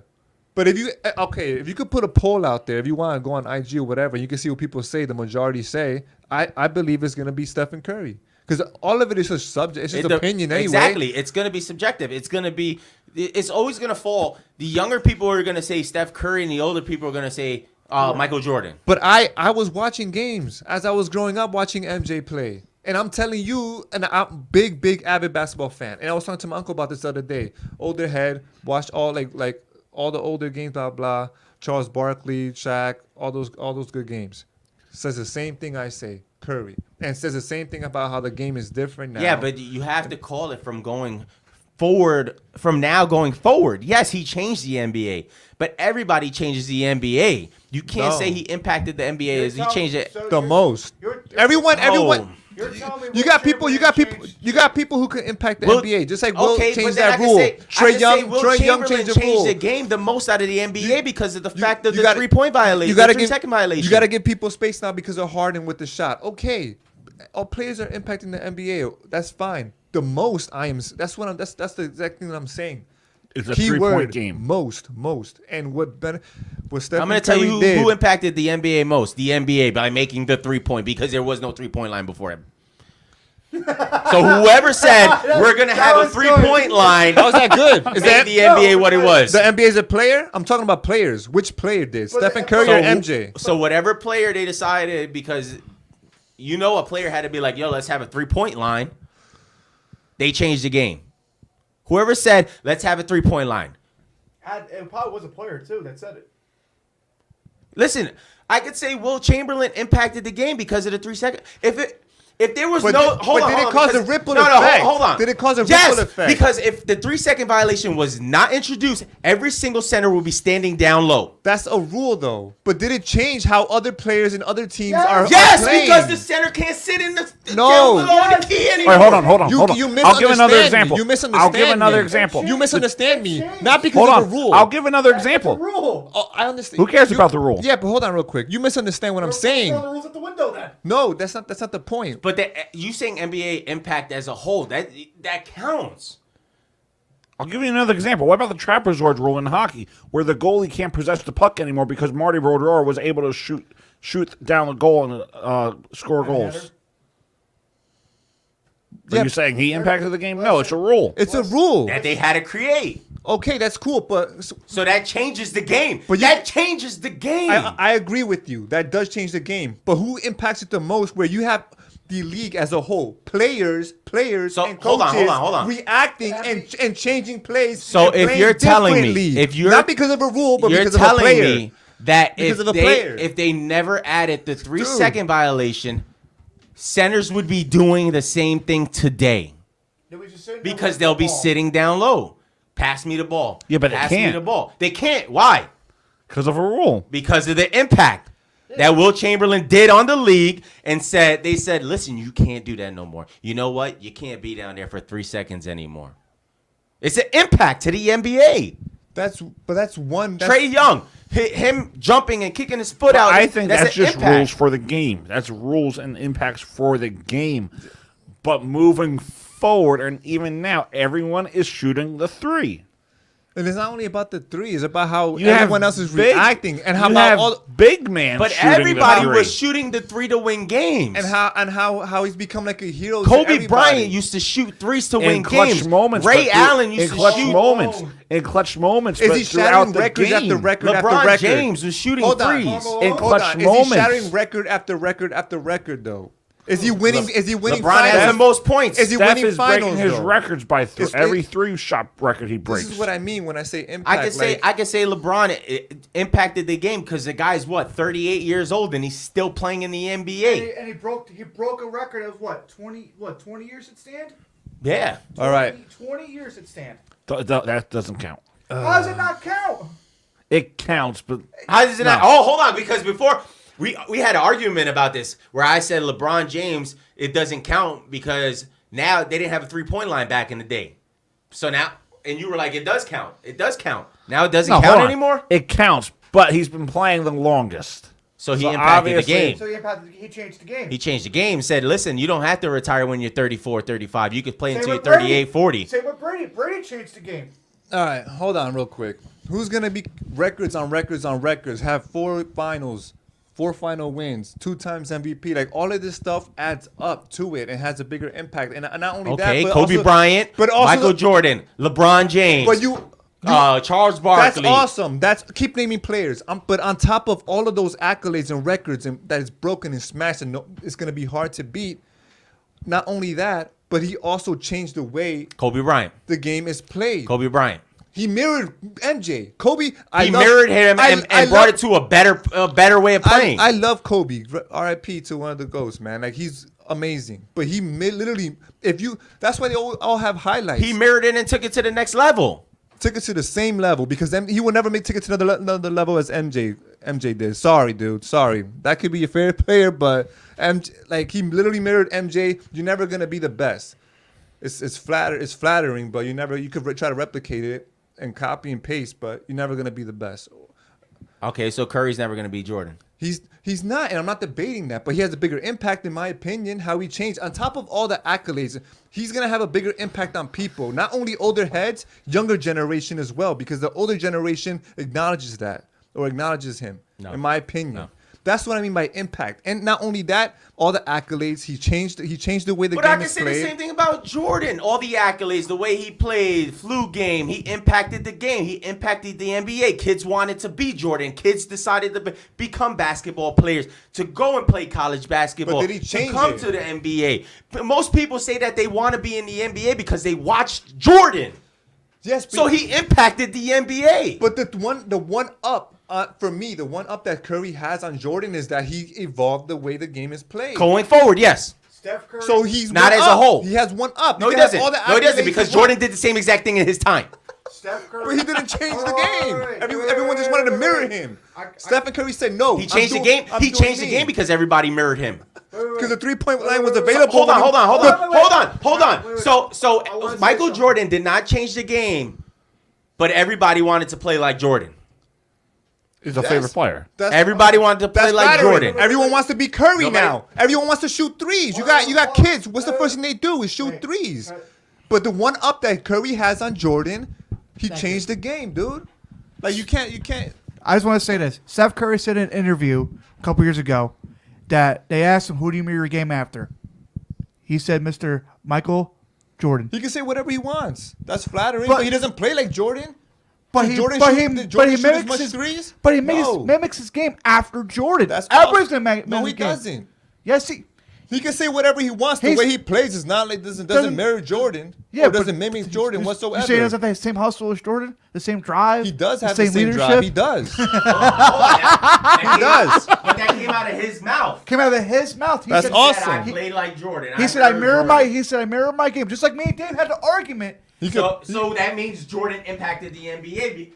But if you could put a poll out there, if you want to go on IG or whatever, you can see what people say. The majority say, I believe it's gonna be Stephen Curry because all of it is just subject. It's just opinion anyway. Exactly. It's going to be subjective. It's always going to fall. The younger people are going to say Steph Curry, and the older people are going to say Michael Jordan. But I was watching games as I was growing up watching MJ play. And I'm telling you, and I'm big avid basketball fan. And I was talking to my uncle about this the other day. Older head, watched all like all the older games, blah blah. Charles Barkley, Shaq, all those good games. says the same thing I say, Curry, and says the same thing about how the game is different now. Yeah, but you have to call it from going forward, from now going forward. Yes, he changed the NBA, but everybody changes the NBA. You can't say he impacted the NBA as he changed it the most. Everyone. You got people who can impact the NBA. Just like Will changed that rule. Trae Young changed the rule. The game the most out of the NBA because of the fact of the 3-point violation. You got to 3-second violation. You got to give people space now because of Harden with the shot. Okay, all players are impacting the NBA. That's fine. The most that's the exact thing that I'm saying. It's a 3-point game. Most. And what Stephen I'm going to tell you did, who impacted the NBA most. The NBA by making the 3-point because there was no 3-point line before him. So whoever said we're going to have a 3-point line. How was that good? Is that the NBA what it was? The NBA is a player? I'm talking about players. Which player did? Stephen Curry or MJ? So whatever player they decided, because a player had to be like, yo, let's have a 3-point line. They changed the game. Whoever said, let's have a 3-point line. It probably was a player, too, that said it. Listen, I could say Will Chamberlain impacted the game because of the 3-second. If there was But did it cause a ripple effect? Hold on. Did it cause a ripple effect? Because if the 3-second violation was not introduced, every single center will be standing down low. That's a rule, though. But did it change how other players and other teams are Yes, playing? because the center can't sit in the the key anymore. All right, hold on. You I'll give another example. You misunderstand I'll give another me. example. You misunderstand me. Not because of the rule. I'll give another example. Rule. Oh, I understand. Who cares about the rule? Yeah, but hold on real quick. You misunderstand what I'm saying. Throw the rules at the window, then. No, that's not the point. But you saying NBA impact as a whole, that counts. I'll give you another example. What about the trapezoid rule in hockey, where the goalie can't possess the puck anymore because Marty Brodeur was able to shoot down the goal and score goals? Are you saying he impacted the game? No, it's a rule. It's a rule that they had to create. Okay, that's cool, but so that changes the game. But that changes the game. I agree with you. That does change the game. But who impacts it the most? Where you have the league as a whole, players, and coaches hold on. reacting and changing plays. So if you're telling me, not because of a rule, but because of a telling player, me that if they never added the 3-second violation, centers would be doing the same thing today because they'll be sitting down low. Pass me the ball. Yeah, but Pass they can't. me the ball. They can't. Why? Because of a rule. Because of the impact that Will Chamberlain did on the league and they said, listen, you can't do that no more. You know what? You can't be down there for 3 seconds anymore. It's an impact to the NBA. That's one. Trae Young, him jumping and kicking his foot out. I think that's just impact. rules for the game. That's rules and impacts for the game. But moving forward, and even now, everyone is shooting the 3. And it's not only about the 3; it's about how You everyone have else is big- reacting, and how you about have all. big man. But shooting everybody the 3. was shooting the 3 to win games. And how he's become like a hero. to Kobe everybody. Bryant used to shoot 3s to win in clutch games. moments. Ray but Allen in used to clutch shoot moments. In clutch moments, Is but he throughout shattering the records game. after record LeBron after record? James was shooting Hold on. 3s. In Hold clutch on. moments. Is he shattering record after record after record though? Is he winning? Is he winning? LeBron has finals? the most points. Is he Steph winning is finals? breaking his though? records by Is- every 3-shot record he breaks. This is what I mean when I say impact. I could say LeBron impacted the game because the guy's 38 years old and he's still playing in the NBA. And he broke a record of 20 years at stand? Yeah. All right. 20 years at stand. That doesn't count. How does it not count? It counts, but How does it not? Oh, hold on, because before we had an argument about this where I said LeBron James, it doesn't count because now they didn't have a 3-point line back in the day. So now, and you were like, it does count. It does count. Now it doesn't hold count on. anymore? It counts, but he's been playing the longest. So he impacted the obviously- game. So he changed the game. He changed the game, said, listen, you don't have to retire when you're 34, 35. You could play Same until you're with Brady. 38, 40. Same with Brady. Brady changed the game. All right, hold on real quick. Who's gonna be records on records on records? Have 4 finals, 4 final wins, 2 times MVP. Like all of this stuff adds up to it and has a bigger impact. And not only Okay, that, but Kobe also, Bryant, but also Michael Jordan, LeBron James. But you Charles Barkley. That's awesome. That's keep naming players. But on top of all of those accolades and records and that is broken and smashed and it's gonna be hard to beat. Not only that, but he also changed the way Kobe Bryant. the game is played. Kobe Bryant. He mirrored MJ. Kobe. He mirrored him and brought it to a better way of playing. I love Kobe. R.I.P. to one of the GOATs, man. Like, he's amazing. But he literally, that's why they all have highlights. He mirrored it and took it to the next level. Took it to the same level because he will never take it to another level as MJ did. Sorry, dude. Sorry. That could be a fair player, but he literally mirrored MJ. You're never gonna be the best. It's flattering, but you could try to replicate it and copy and paste, but you're never gonna be the best. Okay, so Curry's never gonna be Jordan. He's not, and I'm not debating that, but he has a bigger impact, in my opinion, how he changed. On top of all the accolades, he's going to have a bigger impact on people, not only older heads, younger generation as well, because the older generation acknowledges that, or acknowledges him, in my opinion. No. That's what I mean by impact. And not only that, all the accolades, he changed the way the game is played. But I can say the same thing about Jordan. All the accolades, the way he played, flu game, he impacted the game. He impacted the NBA. Kids wanted to be Jordan. Kids decided to become basketball players, to go and play college basketball, but did he change to come to the NBA. But most people say that they want to be in the NBA because they watched Jordan. Yes, so he impacted the NBA. But the one up, for me, the one up that Curry has on Jordan is that he evolved the way the game is played. Going forward, yes. Steph Curry. So he's not as a whole. He has one up. No, he doesn't. No, he doesn't, because Jordan did the same exact thing in his time. Steph Curry. But he didn't change the game. Everyone just wanted to mirror him. Stephen Curry said no. He changed the game. He changed the game because everybody mirrored him. Because the 3-point line was available. Hold on. So Michael Jordan did not change the game, but everybody wanted to play like Jordan. He's a favorite player. Everybody wanted to play like Jordan. Everyone wants to be Curry now. Everyone wants to shoot threes. You got kids. What's the first thing they do is shoot threes. But the one up that Curry has on Jordan, he changed the game, dude. Like you can't. I just want to say this. Steph Curry said in an interview a couple years ago that they asked him, "Who do you mirror your game after?" He said, "Mr. Michael Jordan." He can say whatever he wants. That's flattering, but he doesn't play like Jordan. But he mimics his game after Jordan. That's everybody's gonna mimic No, he his game. doesn't. Yes, he can say whatever he wants. The way he plays is not like doesn't mirror Jordan. Yeah, or doesn't mimic Jordan whatsoever. You say he doesn't have the same hustle as Jordan, the same drive. He does have the the same leadership. drive. He does. He does. But that came out of his mouth. Came out of his mouth. He That's said, awesome. I played like Jordan. He said, "I mirror my game," just like me and Dave had the argument. So that means Jordan impacted the NBA.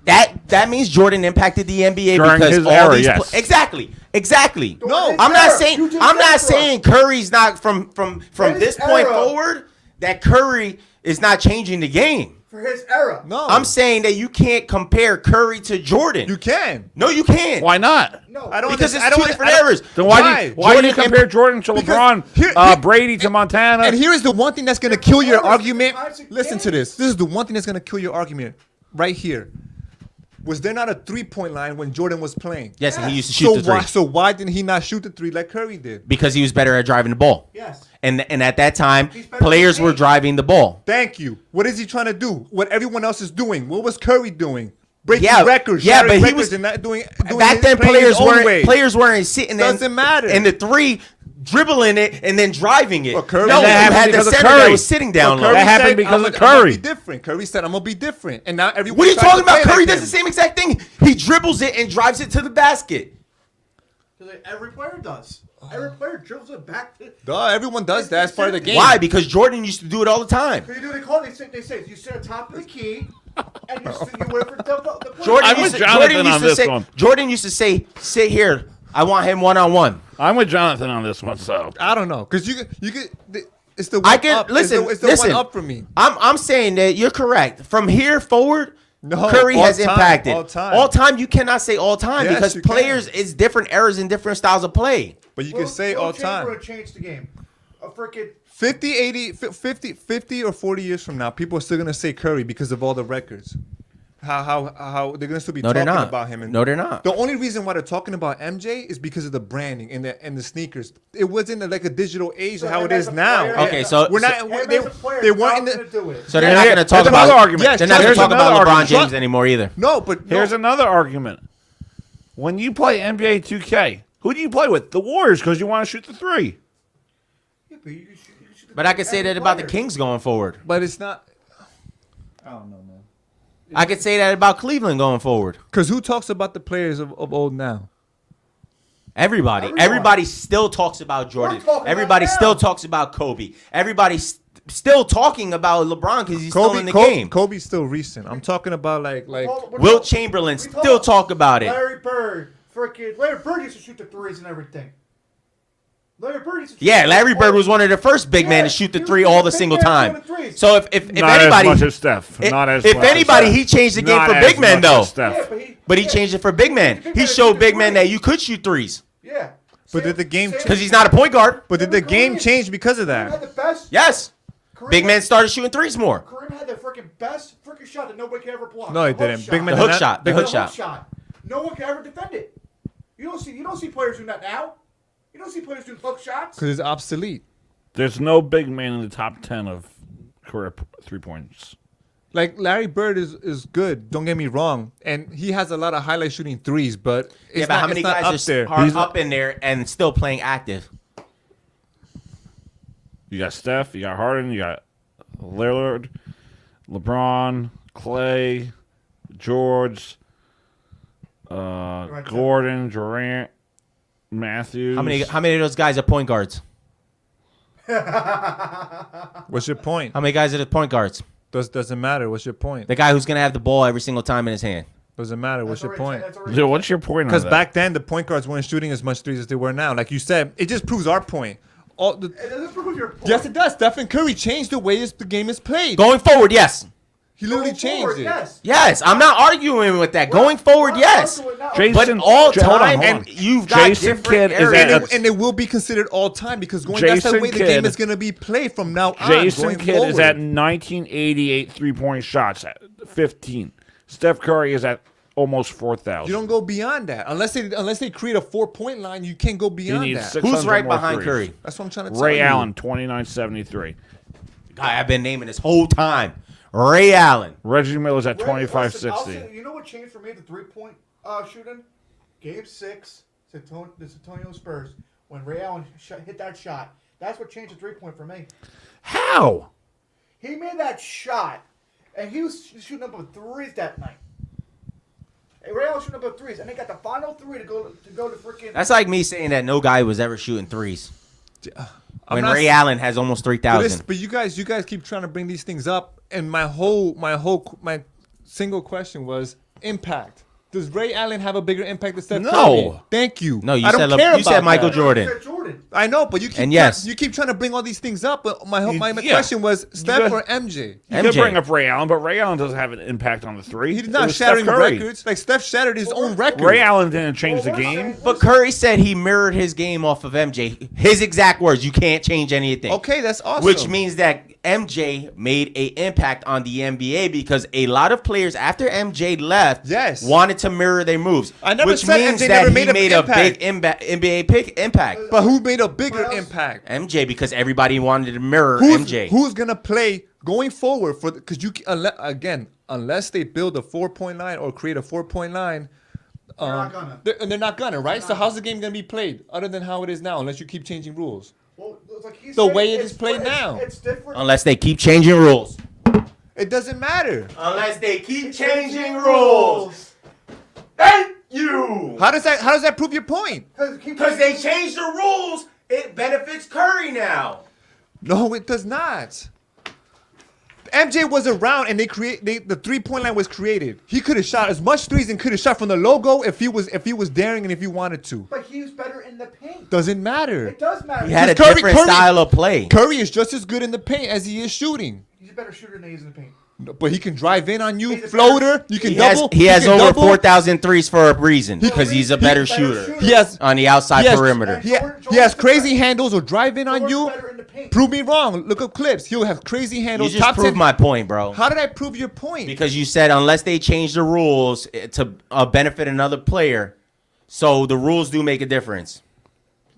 That means Jordan impacted the NBA during because his all era, these yes. exactly. No, I'm not saying Curry's not from this point forward that Curry is not changing the game. For his era. No. I'm saying that you can't compare Curry to Jordan. You can. No, you can't. Why not? No, because it's two different eras. Then why do you compare Jordan to LeBron, Brady to Montana? And here is the one thing that's going to kill your argument. Listen to this. This is the one thing that's going to kill your argument right here. Was there not a 3-point line when Jordan was playing? Yes, and he used to shoot the three. So why didn't he not shoot the three like Curry did? Because he was better at driving the ball. Yes. And at that time, players were driving the ball. Thank you. What is he trying to do? What everyone else is doing. What was Curry doing? Breaking records. Yeah, but he records was and not doing back then. Players weren't sitting. Doesn't matter. And the three, dribbling it and then driving it. Well, Curry, no, you had the center that was sitting down low. That happened because of Curry. I'm gonna be different. Curry said, "I'm gonna be different," and now everyone. What are you talking about? Curry does the same exact thing. He dribbles it and drives it to the basket. Every player does. Every player dribbles it back to. Everyone does that as part of the game. Why? Because Jordan used to do it all the time. They do. They say you sit on top of the key, and you wait for the play. Jordan used to say, "Sit here. I want him one-on-one." I'm with Jonathan on this one, so I don't know because you could. It's the one up. Listen. It's the one up for me. I'm saying that you're correct. From here forward, No, Curry has impacted. All time. You cannot say all time because players is different eras and different styles of play. But you can say all time. Will change the game. A freaking 50, 80, 50 or 40 years from now, people are still gonna say Curry because of all the records. How they're gonna still be talking about him. No, they're not. The only reason why they're talking about MJ is because of the branding and the sneakers. It wasn't like a digital age how it is now. Okay, so we're not. They weren't in the. So they're not going to talk about another argument. Yes, they're not going to talk about LeBron James anymore either. No, but here's another argument. When you play NBA 2K, who do you play with? The Warriors, because you want to shoot the three. But I could say that about the Kings going forward. But it's not. I don't know, man. I could say that about Cleveland going forward. Because who talks about the players of old now? Everybody still talks about Jordan. talking Everybody about still now. talks about Kobe. Everybody's still talking about LeBron because he's still in the game. Kobe's still recent. I'm talking about like Wilt Chamberlain still talk about it. Larry Bird, Larry Bird used to shoot the threes and everything. Larry Bird used to shoot Yeah, the Larry threes. Bird was one of the first big men to shoot the three all the single time. So if Not anybody, as much as Steph. Not as if much as anybody, Steph. he changed the game Not for as big men much though. as Steph. But he changed it for big men. He showed big men that you could shoot threes Yeah. But did the game because he's not a point guard. But did the game change because of Kareem had that? the best. Yes, big men started shooting threes more. Kareem had the best shot that nobody could ever block. No, he The hook didn't. shot. Big men The did hook not- shot. The Big hook men- shot. No one can ever defend it. You don't see players doing that now. You don't see players doing hook shots. Because it's obsolete. There's no big man in the top 10 of career 3-points. Like Larry Bird is good. Don't get me wrong, and he has a lot of highlight shooting threes. But it's Yeah, but not, how many it's not guys up are there? up in there and still playing active? You got Steph, you got Harden, you got Lillard, LeBron, Clay, George, Gordon, Durant, Matthews. How many of those guys are point guards? What's your point? How many guys are the point guards? Doesn't matter. What's your point? The guy who's gonna have the ball every single time in his hand. Doesn't matter. What's your point? Dude, what's your point on Because that? back then the point guards weren't shooting as much threes as they were now. Like you said, it just proves our point. It doesn't prove your point. Yes, it does. Stephen Curry changed the way the game is played. Going forward, yes. He literally Going changed forward, it. yes. Yes, I'm not arguing with that. Going forward, yes. Jason, But all hold on, time, hold on. and you've got Jason different Kidd is areas. at And it will be considered all time because that's the Jason way the Kidd- game is going to be played from now on. Jason going Kidd is forward. at 1988 3-point shots, at 15. Steph Curry is at almost 4,000. You don't go beyond that unless they create a 4-point line. You can't go beyond needs that. 600 Who's right more behind threes. Curry? That's what I'm trying to tell Ray you. Allen, 2973. Guy I've been naming this whole time. Ray Allen. Reggie Miller's at Listen, 2560. you know what changed for me the 3-point shooting? Game 6, the San Antonio Spurs, when Ray Allen hit that shot. That's what changed the 3-point for me. How? He made that shot, and he was shooting up with threes that night. Hey, Ray Allen shooting up with threes, and they got the final 3 to go to freaking. That's like me saying that no guy was ever shooting threes. When not Ray s- Allen has almost 3,000. But you guys keep trying to bring these things up, and my single question was impact. Does Ray Allen have a bigger impact than Steph No. Curry? Thank you. No, you I don't said care you said about Michael that. Jordan. I know, but you keep And yes. you keep trying to bring all these things up. But my Yeah. question was Steph could- or MJ? You could bring up Ray Allen, but Ray Allen doesn't have an impact on the 3. He's It not was shattering Steph Curry. records. Like Steph shattered his own record. Ray Allen didn't change the game. But Curry said he mirrored his game off of MJ. His exact words, you can't change anything. Okay, that's awesome. Which means that MJ made a impact on the NBA because a lot of players after MJ left wanted to mirror their moves. I never which said means MJ that never he made an made impact. a big NBA impact. But who made a bigger impact? MJ, because everybody wanted to mirror Who's, MJ. Who's gonna play going forward for? Because you unless they build a 4-point line or create a 4-point line, they're not gonna, right? So how's the game gonna be played other than how it is now? Unless you keep changing rules. Well, it's like he The said, way it it's is played now. It's different. Unless they keep changing rules. It doesn't matter. Unless they keep changing rules. Thank you. How does that prove your point? Because they changed the rules, it benefits Curry now. No, it does not. MJ was around and the 3-point line was created. He could have shot as much threes and could have shot from the logo if he was daring and if he wanted to. But he was better in the paint. Doesn't matter. It does matter. He had a Because different style of play. Curry is just as good in the paint as he is shooting. He's a better shooter than he is in the paint. But he can drive in on you, floater. You can He has, double. he has can over double. 4,000 threes for a reason because he's a better shooter on the outside perimeter. He has crazy handles or drive in on you. Prove me wrong. Look up clips. He'll have crazy You handles. just top proved 10. my point, bro. How did I prove your point? Because you said unless they change the rules to benefit another player, so the rules do make a difference.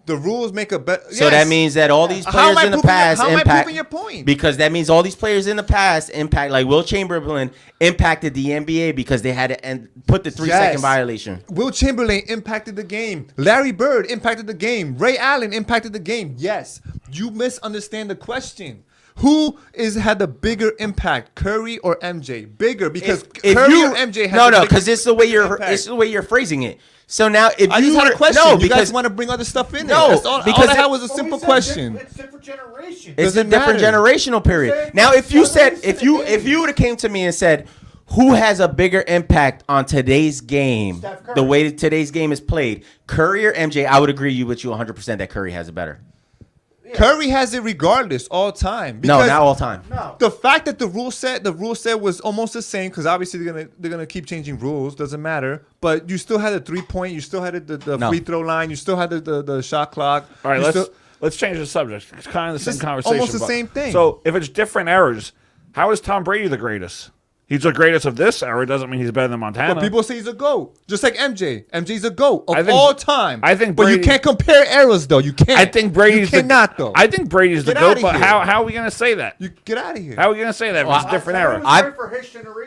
The rules make a better. So that means that all these How am players I in the proving your- past how am I impact. proving your point? Because that means all these players in the past impact, like Will Chamberlain, impacted the NBA because they had to put the 3-second violation. Will Chamberlain impacted the game. Larry Bird impacted the game. Ray Allen impacted the game. Yes. You misunderstand the question. Who had the bigger impact, Curry or MJ? Bigger because If Curry you, or MJ had no, the because biggest it's the way you're impact. it's the way you're phrasing it. So now, if I you just had a were- question. no, You because guys want to bring other stuff in there. No, That's all, because all I had it- was a simple question. It's different generation. it's a Doesn't different matter. generational period. Now, if you said if you would have came to me and said, who has a bigger impact on today's game, the way that today's game is played, Curry or MJ? I would agree with you 100% that Curry has it better. Curry has it regardless all time. No, because not all time. The fact that the rule set was almost the same because obviously they're gonna keep changing rules. Doesn't matter. But you still had a 3-point. You still had the No. free throw line. You still had the shot clock. All right, You let's change the subject. It's kind of the same Just conversation. almost the but- same thing. So if it's different eras, how is Tom Brady the greatest? He's the greatest of this era. Doesn't mean he's better than Montana. But people say he's a GOAT. Just like MJ. MJ's a GOAT of I think- all time. I think But you Brady- can't compare eras, though. You can't. I think Brady's You cannot, though. I think Brady's the Get GOAT, outta but here. how are we going to say that? You get out of here. How are we going to say that? Well, It's a different era.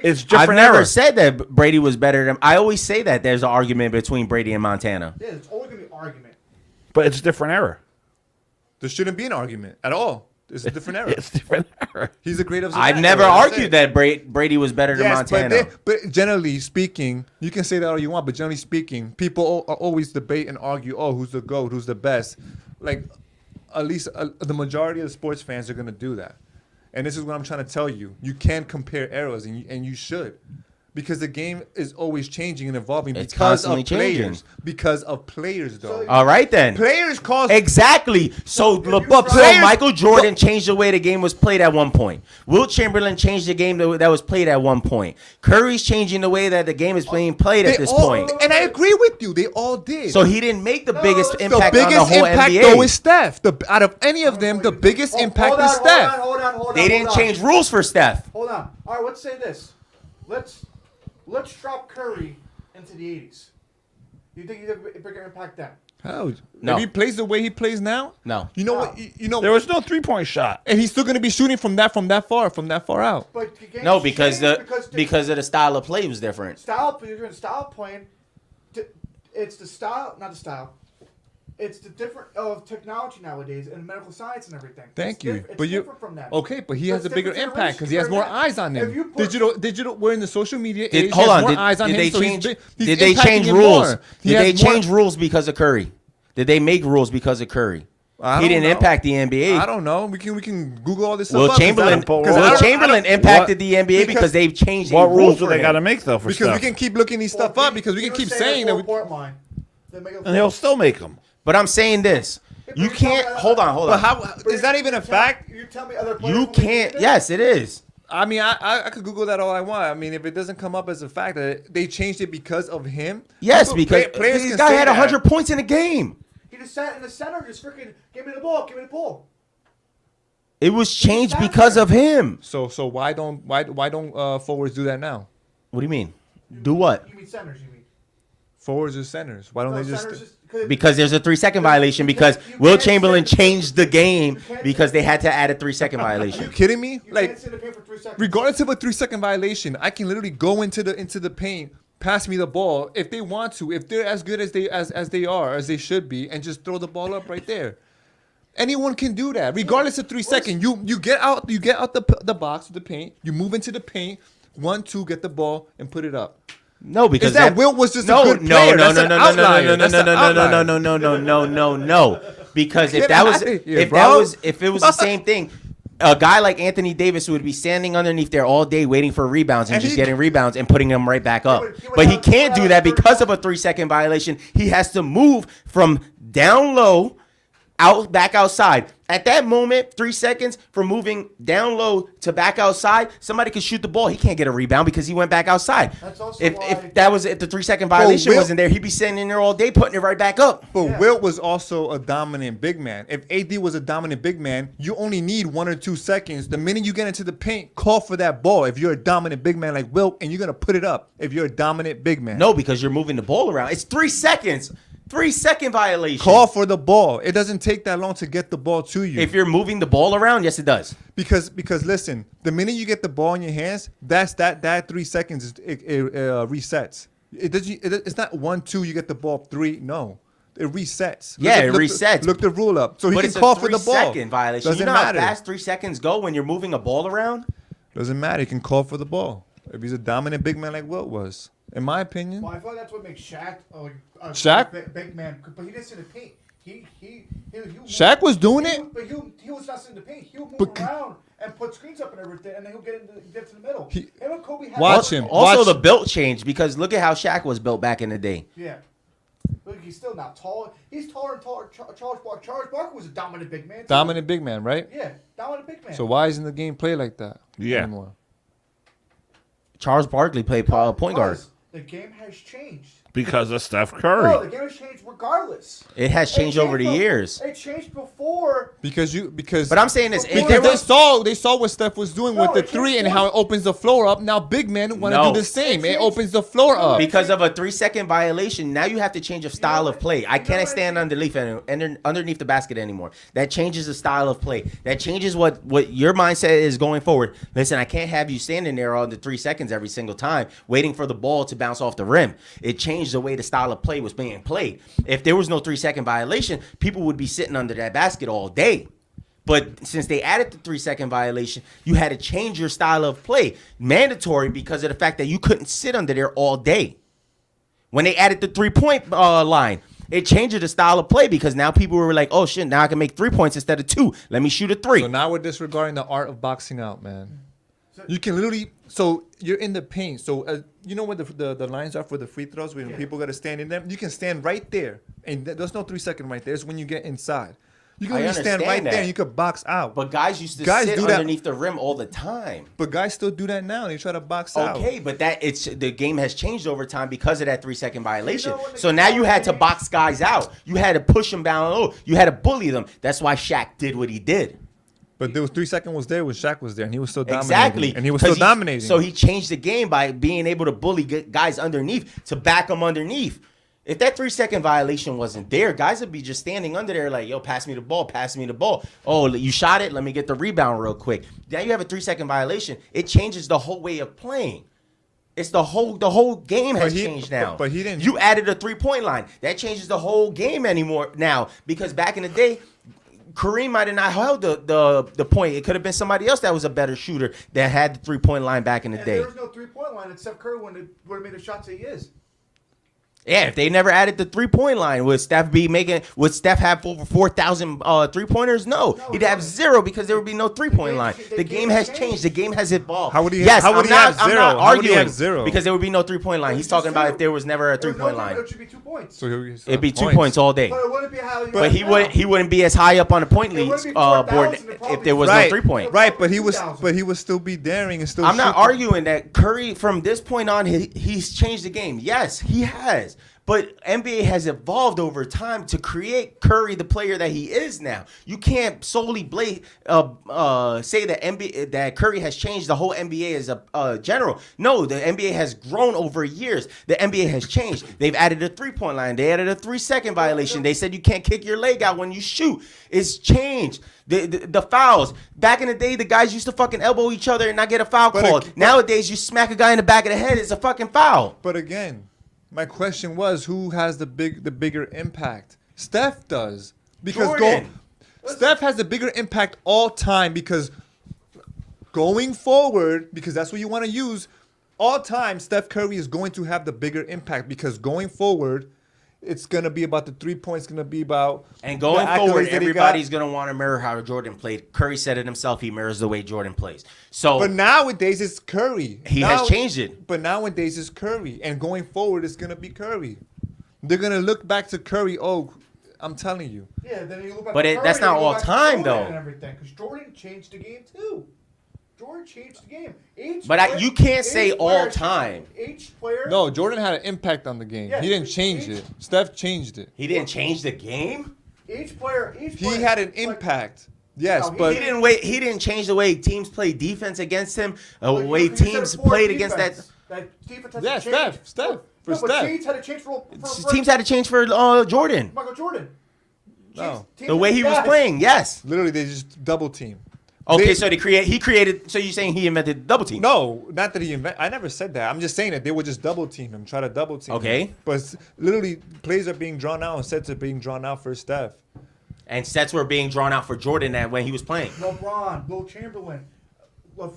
It's I've different never era. said that Brady was better than. I always say that there's an argument between Brady and Montana. Yeah, it's always gonna be an argument. But it's a different era. There shouldn't be an argument at all. It's a different era. It's different era. He's the great of I've that never era. That's argued it. that Brady was better than Yes, Montana. but generally speaking, you can say that all you want, but generally speaking, people are always debate and argue, oh, who's the GOAT, who's the best. Like, at least the majority of the sports fans are going to do that. And this is what I'm trying to tell you. You can compare eras, and you should. Because the game is always changing and evolving It's because of constantly changing. players. Because of players, though. All right then. Players cause Exactly. So Michael Jordan changed the way the game was played at one point. Wilt Chamberlain changed the game that was played at one point. Curry's changing the way that the game is being played at this point. And I agree with you. They all did. So he didn't make the biggest The impact biggest on the whole impact, NBA. though, is Steph. Out of any of them, the biggest impact is Steph. Hold on. They didn't change rules for Steph. Hold on. All right, let's say this. Let's drop Curry into the 80s. You think he'd have a bigger impact then? How? No. If he plays the way he plays now, No. you know what? You know, There was no 3-point shot. and he's still going to be shooting from that far out. But the game's No, because changed because of the style of play was different. style playing. It's the style, not the style. It's the different of technology nowadays and medical science and everything. Thank you. It's But different from that. okay, but he has a It's bigger different impact because he has more eyes on If you him. put- Digital. We're in the social media Did, age. hold he has on. more eyes on Did him, they so change? he's Did they impacting change him rules? more. He Did they has more- change rules because of Curry? Did they make rules because of Curry? I He don't didn't know. impact the NBA. I don't know. We can Google all this stuff. Will up, 'cause I Chamberlain, don't- 'cause I Will don't- Chamberlain impacted the NBA because they've changed. What a rule rules do for they him. got to make though for because we stuff? can keep looking these stuff up because we can keep saying that. Port line. And they'll still make them. But I'm saying this: you can't. Hold on. But how is that even a fact? You tell me other players. You who make can't. it? Yes, it is. I mean, I could Google that all I want. I mean, if it doesn't come up as a fact that they changed it because of him. Yes, people- because players this can guy say had that. 100 points in a game. He just sat in the center, just freaking give me the ball, give me the ball. It was changed because of him. So why don't forwards do that now? What do you mean? Do what? You mean centers? You mean? Forwards or centers? Why don't No, they just? centers Because there's a 3-second violation. Because Will Chamberlain changed the game because they had to add a 3-second violation. You kidding me? You Like, can't sit in the paint for 3 seconds. regardless of a 3-second violation, I can literally go into the paint, pass me the ball if they want to, if they're as good as they should be, and just throw the ball up right there. Anyone can do that, regardless of 3 seconds. You get out the box with the paint, you move into the paint, 1-2, get the ball and put it up. No, because Is that Wilt was just a good no, player? no, That's no, an no, no, outlier. no, no, That's no, an no, no, outlier. no. Because if Get that was outta here, if bro. that was if it was the same thing, a guy like Anthony Davis would be standing underneath there all day waiting for rebounds and And just he- getting rebounds and putting them right back up. would But he have- can't he do would that have because of a 3-second violation. He has to move from down low back outside. At that moment, 3 seconds from moving down low to back outside, somebody could shoot the ball. He can't get a rebound because he went back outside. That's also If why- if the 3-second violation Wilt- wasn't there, he'd be sitting in there all day putting it right back up. But Wilt was also a dominant big man. If AD was a dominant big man, you only need 1 or 2 seconds. The minute you get into the paint, call for that ball. If you're a dominant big man like Wilt, and you're gonna put it up. If you're a dominant big man, No, because you're moving the ball around. It's 3 seconds. 3-second violation. call for the ball. It doesn't take that long to get the ball to you. If you're moving the ball around, yes, it does. Because listen, the minute you get the ball in your hands, that 3 seconds resets. It's not 1-2. You get the ball 3. No, it resets. Yeah, it resets. Look the rule up, so he but can it's call a for the ball. 3-second violation. Doesn't you know matter. how fast 3 seconds go when you're moving a ball around? Doesn't matter. He can call for the ball if he's a dominant big man like Wilt was, in my opinion. Well, I feel like that's what makes Shaq a Shaq? big man, but he didn't sit in the paint. He Shaq was doing it? But he was not sitting in the paint. He would move around and put screens up and everything, and then he'll get to the middle. Him and Kobe had Watch him. Also, Watch- the build changed because look at how Shaq was built back in the day. Yeah. Look, he's still not tall. He's taller and taller. Charles Barkley was a dominant big man. Too. Dominant big man, right? Yeah, dominant big man. So why isn't the game played like that anymore? Charles Barkley played point guard. The game has changed. Because of Steph Curry. No, the game has changed regardless. It has changed over the years. It changed before. But I'm saying this. Because they saw what Steph was doing with the three and how it opens the floor up. Now big men want to do the same. It opens the floor up. Because of a 3-second violation, now you have to change a style of play. I can't stand underneath the basket anymore. That changes the style of play. That changes what your mindset is going forward. Listen, I can't have you standing there on the 3 seconds every single time waiting for the ball to bounce off the rim. It changed the way the style of play was being played. If there was no 3-second violation, people would be sitting under that basket all day. But since they added the 3-second violation, you had to change your style of play. Mandatory because of the fact that you couldn't sit under there all day. When they added the 3-point line, it changed the style of play because now people were like, oh shit, now I can make 3 points instead of 2. Let me shoot a 3. So now we're disregarding the art of boxing out, man. You can literally, so you're in the paint. So you know what the lines are for the free throws when people got to stand in them? You can stand right there. And there's no 3-second right there. It's when you get inside. You can really stand right there and you could box out. But guys used to sit underneath the rim all the time. But guys still do that now. They try to box out. Okay, but the game has changed over time because of that 3-second violation. So now you had to box guys out. You had to push them down low. You had to bully them. That's why Shaq did what he did. But there was 3 seconds was there when Shaq was there, and he was still dominating. Exactly. And he was still dominating. So he changed the game by being able to bully guys underneath to back them underneath. If that 3-second violation wasn't there, guys would be just standing under there like, yo, pass me the ball, pass me the ball. Oh, you shot it? Let me get the rebound real quick. Now you have a 3-second violation. It changes the whole way of playing. It's the whole game has changed now. But he didn't. You added a 3-point line. That changes the whole game anymore now because back in the day, Kareem might have not held the point. It could have been somebody else that was a better shooter that had the 3-point line back in the day. There was no 3-point line, and Steph Curry would have made the shots that he is. Yeah, if they never added the 3-point line, would Steph have over 4,000 3-pointers? No, he'd have 0 because there would be no 3-point line. The game has changed. The game has evolved. How would he? Yes, how would I'm he not, have I'm 0? not How would he arguing have 0? because there would be no 3-point line. He's talking about if there was never a 3-point line. It should be 2 points. So It'd be 2 points all day. But it wouldn't be how you. But he wouldn't be as high up on the point lead board if there was no 3-point. Right, but he would still be daring and still. I'm not arguing that Curry from this point on he's changed the game. Yes, he has. But NBA has evolved over time to create Curry the player that he is now. You can't solely say that Curry has changed the whole NBA as a general. No, the NBA has grown over years. The NBA has changed. They've added a 3-point line. They added a 3-second violation. They said you can't kick your leg out when you shoot. It's changed. The fouls. Back in the day, the guys used to fucking elbow each other and not get a foul called. Nowadays, you smack a guy in the back of the head, it's a fucking foul. But again, my question was, who has the bigger impact? Steph does. Because Steph has the bigger impact all time because going forward, because that's what you want to use, all time Steph Curry is going to have the bigger impact because going forward, it's going to be about the 3 points, going to be about... And going forward, everybody's going to want to mirror how Jordan played. Curry said it himself. He mirrors the way Jordan plays. So, but nowadays, it's Curry. He has changed it. But nowadays, it's Curry. And going forward, it's going to be Curry. They're going to look back to Curry. Oh, I'm telling you. Yeah, then you look back but to Curry, that's not all time, though. Because Jordan changed the game, too. Jordan changed the game. You can't say all time. Each player. No, Jordan had an impact on the game. Yeah, he didn't change it. Steph changed it. He didn't change the game? Each player. He had an impact. Yes, no, but he didn't change the way teams play defense against him. The way teams played against that. Defense has to change. Steph. Teams had to change for teams had to change for Jordan. Michael Jordan. No. The way he was playing, yes. Literally, they just double team. Okay, so he created. So you're saying he invented the double team? No, not that he invented. I never said that. I'm just saying that they would just double team him, try to double team. Okay. him. But literally, plays are being drawn out and sets are being drawn out for Steph. And sets were being drawn out for Jordan that when he was playing. LeBron, Will Chamberlain.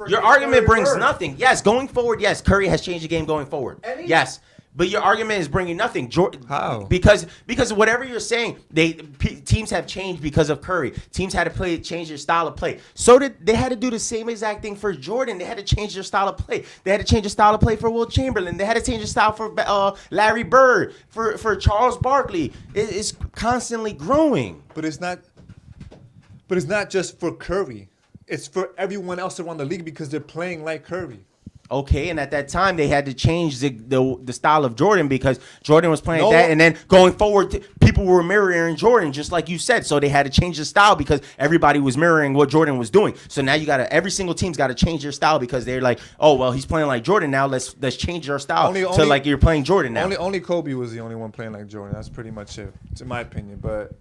Your argument brings nothing. Yes, going forward, yes, Curry has changed the game going forward. Yes. But your argument is bringing nothing. How? Because whatever you're saying, teams have changed because of Curry. Teams had to change their style of play. So they had to do the same exact thing for Jordan. They had to change their style of play. They had to change the style of play for Will Chamberlain. They had to change the style for Larry Bird, for Charles Barkley. It's constantly growing. But it's not just for Curry. It's for everyone else around the league because they're playing like Curry. Okay, and at that time they had to change the style of Jordan because Jordan was playing that, and then going forward, people were mirroring Jordan just like you said. So they had to change the style because everybody was mirroring what Jordan was doing. So now every single team's got to change their style because they're like, oh well, he's playing like Jordan now. Let's change our style to like you're playing Jordan now. Only Kobe was the only one playing like Jordan. That's pretty much it, in my opinion. But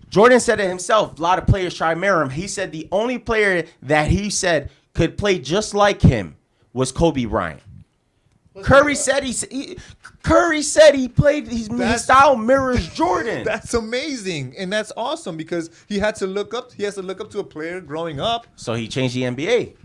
Jordan said it himself. A lot of players try to mirror him. He said the only player that he said could play just like him was Kobe Bryant. Curry said his style mirrors Jordan. That's amazing, and that's awesome because he has to look up to a player growing up. So he changed the NBA.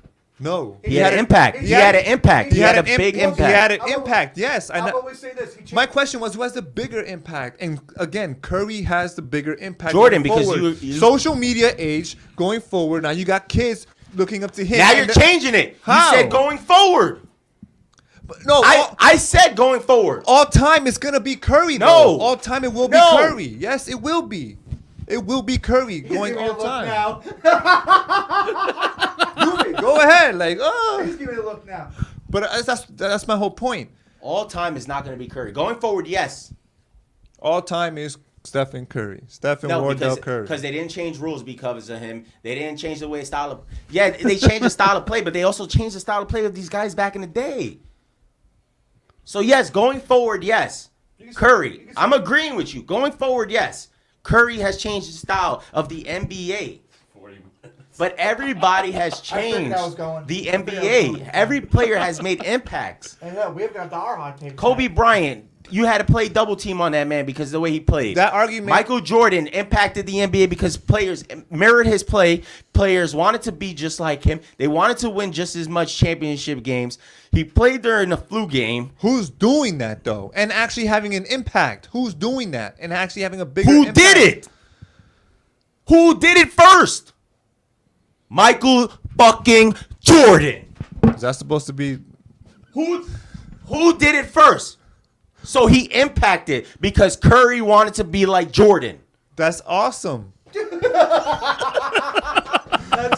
No, he had an impact. He had an impact. He had a big impact. He had an impact. Yes, I always say this. My question was, who has the bigger impact? And again, Curry has the bigger impact. Jordan, because you social media age going forward. Now you got kids looking up to him. Now you're changing it. How? You said going forward. No, I said going forward. All time it's gonna be Curry. No, though. All time it will be Curry. Yes, it will be. It will be Curry going all time. Go ahead, He's giving me a look now. But that's my whole point. All time is not going to be Curry. Going forward, yes. All time is Stephen Curry. Wardell Curry. Because they didn't change rules because of him. They didn't change the way style of. Yeah, they changed the style of play, but they also changed the style of play of these guys back in the day. So yes, going forward, yes. Curry, I'm agreeing with you. Going forward, yes. Curry has changed the style of the NBA. But everybody has changed the NBA. Every player has made impacts. And yeah, we've got our hot take. Kobe Bryant, you had to play double team on that man because of the way he played. That argument. Michael Jordan impacted the NBA because players mirrored his play. Players wanted to be just like him. They wanted to win just as much championship games. He played during the flu game. Who's doing that though, and actually having an impact? Who's doing that and actually having a bigger impact? Who did it? Who did it first? Michael fucking Jordan. Is that supposed to be? Who did it first? So he impacted because Curry wanted to be like Jordan. That's awesome. That's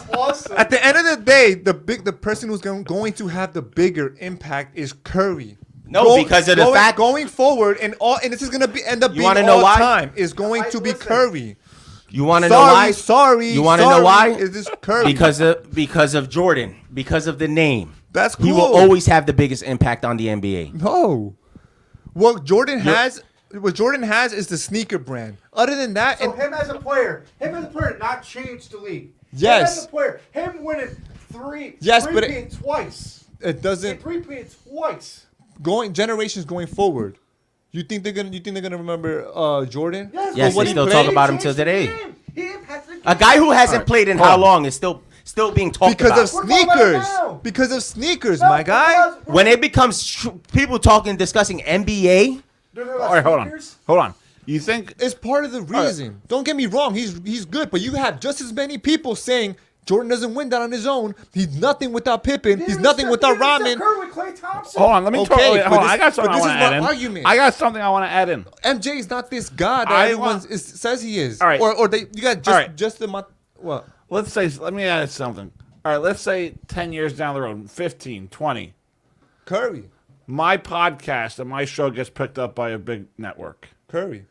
awesome. At the end of the day, the person who's going to have the bigger impact is Curry. No, because of the fact going forward and this is gonna end up being all time is going to be Curry. You want to know why? Sorry. You want to know why? Is this Curry? Because of Jordan. Because of the name. That's cool. He will always have the biggest impact on the NBA. No. What Jordan has is the sneaker brand. Other than that, so him as a player did not change the league. Yes. Him as a player, him winning three. Yes, but twice. It doesn't. Three-peat twice. Generations going forward. You think they're gonna remember Jordan? Yes, they still talk about him till today. A guy who hasn't played in how long is still being talked about. Because of sneakers. Because of sneakers, my guy. When it becomes people discussing NBA. All right, hold on. You think it's part of the reason? Right. Don't get me wrong. He's good, but you have just as many people saying Jordan doesn't win that on his own. He's nothing without Pippen. He's nothing without Rodman. Hold on, let me talk. Hold on. I got something I want to add in. Argument. I got something I want to add in. MJ is not this god that everyone says he is. All right. Or you got just the what? Let me add something. All right, let's say 10 years down the road, 15, 20. Curry. My podcast and my show gets picked up by a big network. Curry.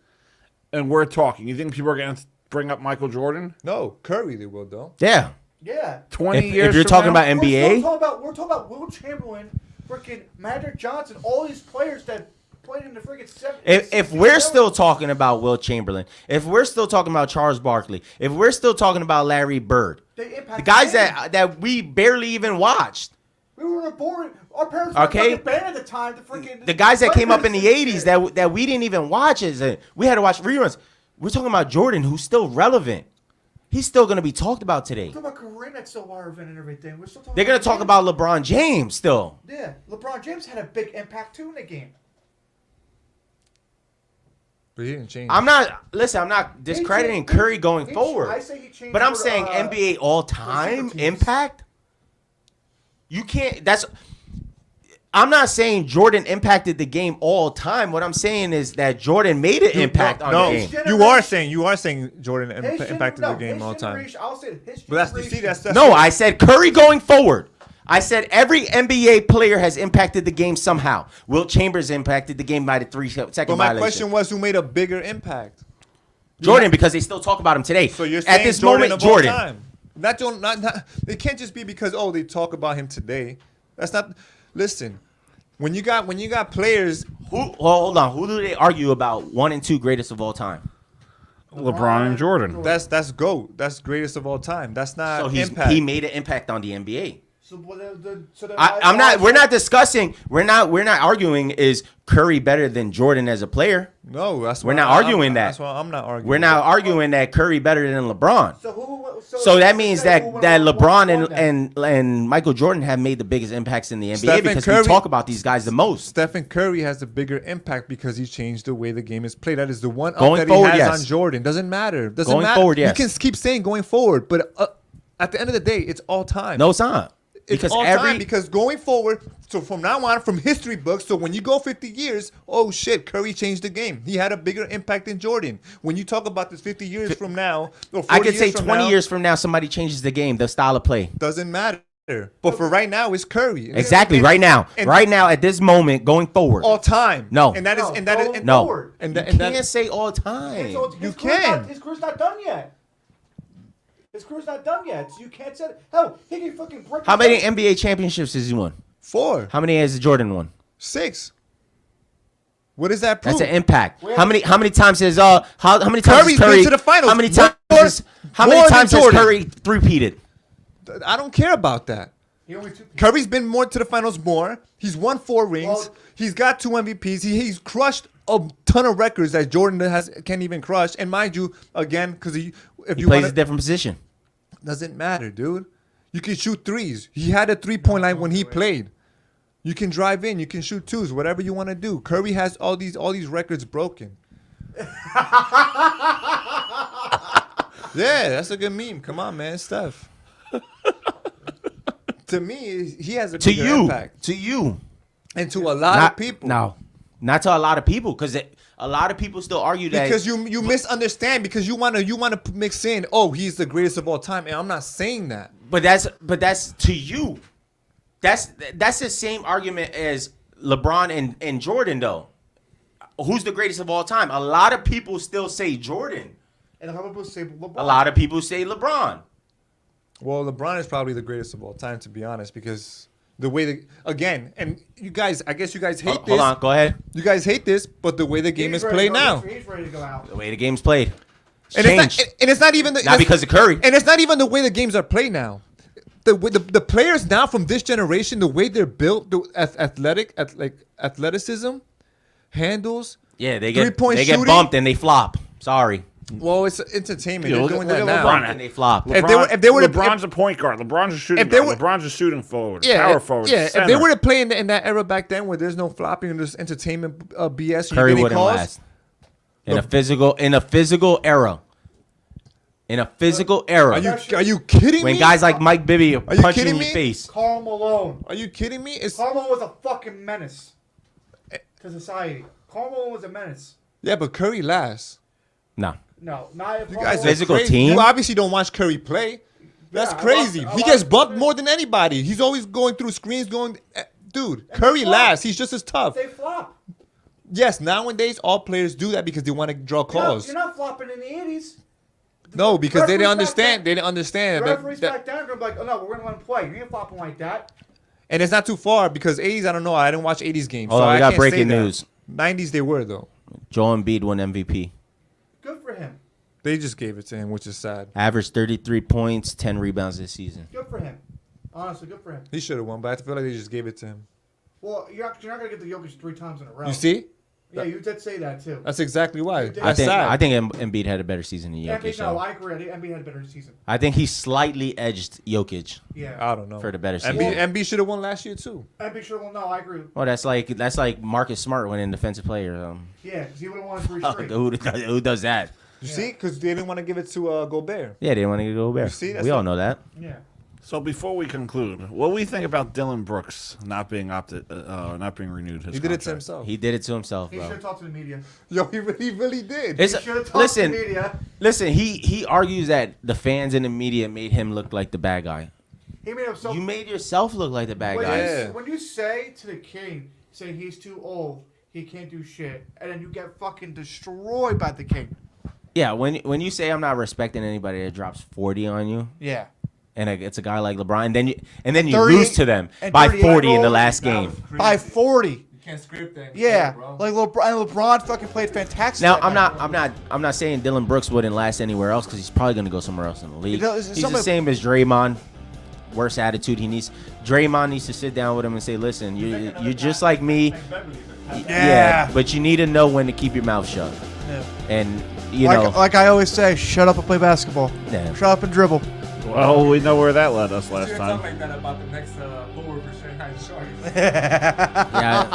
And we're talking. You think people are going to bring up Michael Jordan? No, Curry they will though. Yeah. Yeah. 20 years if you're talking about NBA. We're talking about Will Chamberlain, freaking Magic Johnson, all these players that played in the friggin' 70s. If we're still talking about Will Chamberlain, if we're still talking about Charles Barkley, if we're still talking about Larry Bird, the guys that we barely even watched. We were born. Our parents were Okay. fucking banned at the time. The guys that came up in the 80s that we didn't even watch we had to watch reruns. We're talking about Jordan, who's still relevant. He's still going to be talked about today. We're talking about Kareem that's still relevant and everything. We're still talking They're going to talk about LeBron James still. Yeah, LeBron James had a big impact too in the game. But he didn't change. I'm not discrediting Curry going forward. I say he changed. But I'm for, saying NBA all-time impact? You can't. I'm not saying Jordan impacted the game all time. What I'm saying is that Jordan made an impact on the game. You are saying Jordan impacted the game all time. I'll say his But that's No, I said Curry going forward. I said every NBA player has impacted the game somehow. Wilt Chambers impacted the game by the 3-second But my violation. question was, who made a bigger impact? Jordan, because they still talk about him today. So you're saying at this Jordan moment, of all Jordan. time. Not. It can't just be because they talk about him today. That's not. Listen, when you got players. Hold on. Who do they argue about 1 and 2 greatest of all time? LeBron and Jordan. That's GOAT. That's greatest of all time. That's not So impact. he made an impact on the NBA. So I'm not. We're not discussing. We're not arguing. Is Curry better than Jordan as a player? No, we're not arguing that. That's why I'm not arguing. We're not arguing that Curry better than LeBron. So that means that LeBron and Michael Jordan have made the biggest impacts in the NBA because we talk about these guys the most. Stephen Curry has a bigger impact because he changed the way the game is played. That is the one Going up that forward, he has yes. on Jordan. Doesn't matter. Going forward, yes. You can keep saying going forward, but at the end of the day, it's all time. No, it's not. It's Because all time because going forward, so from now on, from history books, so when you go 50 years, oh shit, Curry changed the game. He had a bigger impact than Jordan. When you talk about this 50 years from now, or 40 I could say years from 20 now, years from now, somebody changes the game, the style of play. doesn't matter. But for right now, it's Curry. Exactly. And- Right now. and Right now, at this moment, going forward. all time. No. and that is and that is and No. and You that, and can't that, say all time. You can. His career's not done yet. His career's not done yet. So you can't say hell. He can fucking break. How many NBA championships has he won? 4, How many has Jordan won? 6. What does that prove? That's an impact. How many times has how many times Curry's has Curry been to the finals. How many More- times how many more than times has Jordan. Curry three-peated? I don't care about that. Curry's been more to the finals more. He's won 4 rings. He's got 2 MVPs. He's crushed a ton of records that Jordan can't even crush. And mind you, again, because if He you plays wanna, a different position. doesn't matter, dude. You can shoot threes. He had a 3-point line when he played. You can drive in. You can shoot twos. Whatever you want to do. Curry has all these records broken. Yeah, that's a good meme. Come on, man, Steph. To me, he has a To bigger you, impact. to you, And to a lot of people. No, not to a lot of people, because a lot of people still argue that Because you misunderstand because you wanna mix in, oh, he's the greatest of all time, and I'm not saying that. But that's to you. That's the same argument as LeBron and Jordan though. Who's the greatest of all time? A lot of people still say Jordan. And a lot of people say LeBron. A lot of people say LeBron. Well, LeBron is probably the greatest of all time, to be honest, because the way and you guys, I guess you guys hate this. Hold on, go ahead. You guys hate this, but the way the game is played now. He's ready to go out. The way the game's played. And it's not even not because of Curry. And it's not even the way the games are played now. The players now from this generation, the way they're built, the athleticism, handles. Yeah, they get shooting. bumped and they flop. Sorry. Well, it's entertainment. Yeah, They're look doing at that now. LeBron. And they flop. If they were LeBron's a point guard. LeBron's a shooting guard. LeBron's a shooting forward. Power forward. Yeah, center. if they were to play in that era back then where there's no flopping and there's entertainment BS, Curry getting wouldn't calls, last. In a physical era. In a physical era. Are you kidding when me? guys like Mike Bibby are you punching kidding in your me? face. Karl Malone. Are you kidding me? Karl Malone was a fucking menace to society. Karl Malone was a menace. Yeah, but Curry lasts. No. No, not if You Karl guys Malone- are Physical crazy. team? You obviously don't watch Curry play. That's Yeah, crazy. I He watch gets him bumped play. more than anybody. He's always going through screens, dude. Curry lasts. He's just as tough. They flop. Yes, nowadays all players do that because they want to draw calls. You're not flopping in the 80s. No, because they didn't Referees back understand. then- They didn't understand. The that- referees that- back down are gonna be like, oh no, we're gonna let him play. You ain't flopping like that. and it's not too far because 80s. I don't know. I didn't watch 80s games. Hold so on, we I got can't breaking say that. news. 90s they were though. Joel Embiid won MVP. Good for him. They just gave it to him, which is sad. Averaged 33 points, 10 rebounds this season. Good for him. Honestly, good for him. He should have won, but I feel like they just gave it to him. Well, you're not going to get the Jokic 3 times in a row. You see? Yeah, you did say that too. That's exactly why. I think Embiid had a better season than Jokic. No, I agree. I think Embiid had a better season. I think he slightly edged Jokic. Yeah. I don't know. For the better season. Embiid should have won last year too. Embiid should have won. No, I agree. Well, that's like Marcus Smart winning Defensive Player. Yeah, because he would have won 3 straight. Who does that? You see? Because they didn't want to give it to Gobert. Yeah, they didn't want to go Gobert. You see? We all know that. Yeah. So before we conclude, what do we think about Dylan Brooks not being renewed? He did it to himself. He did it to himself, He bro. should have talked to the media. Yo, he really did. He should have talked to the media. Listen. He argues that the fans and the media made him look like the bad guy. He made himself. You made yourself look like the bad when guy. When you say to the king, say he's too old, he can't do shit, and then you get fucking destroyed by the king. Yeah, when you say I'm not respecting anybody that drops 40 on you. Yeah. And it's a guy like LeBron, and then you 30 lose to them by 40 in the last game. By 40. You can't script that. Yeah, bro. like LeBron fucking played fantastic. Now that I'm not saying Dylan Brooks wouldn't last anywhere else because he's probably going to go somewhere else in the league. He's He's the same as Draymond. Worse attitude. Draymond needs to sit down with him and say, "Listen, you're just like me. Yeah, but you need to know when to keep your mouth shut." Yeah. And you know, like I always say, shut up and play basketball. Yeah. Shut up and dribble. Well, we know where that led us last You're time. talking like that about the next forward for Shanghai Sharks. yeah,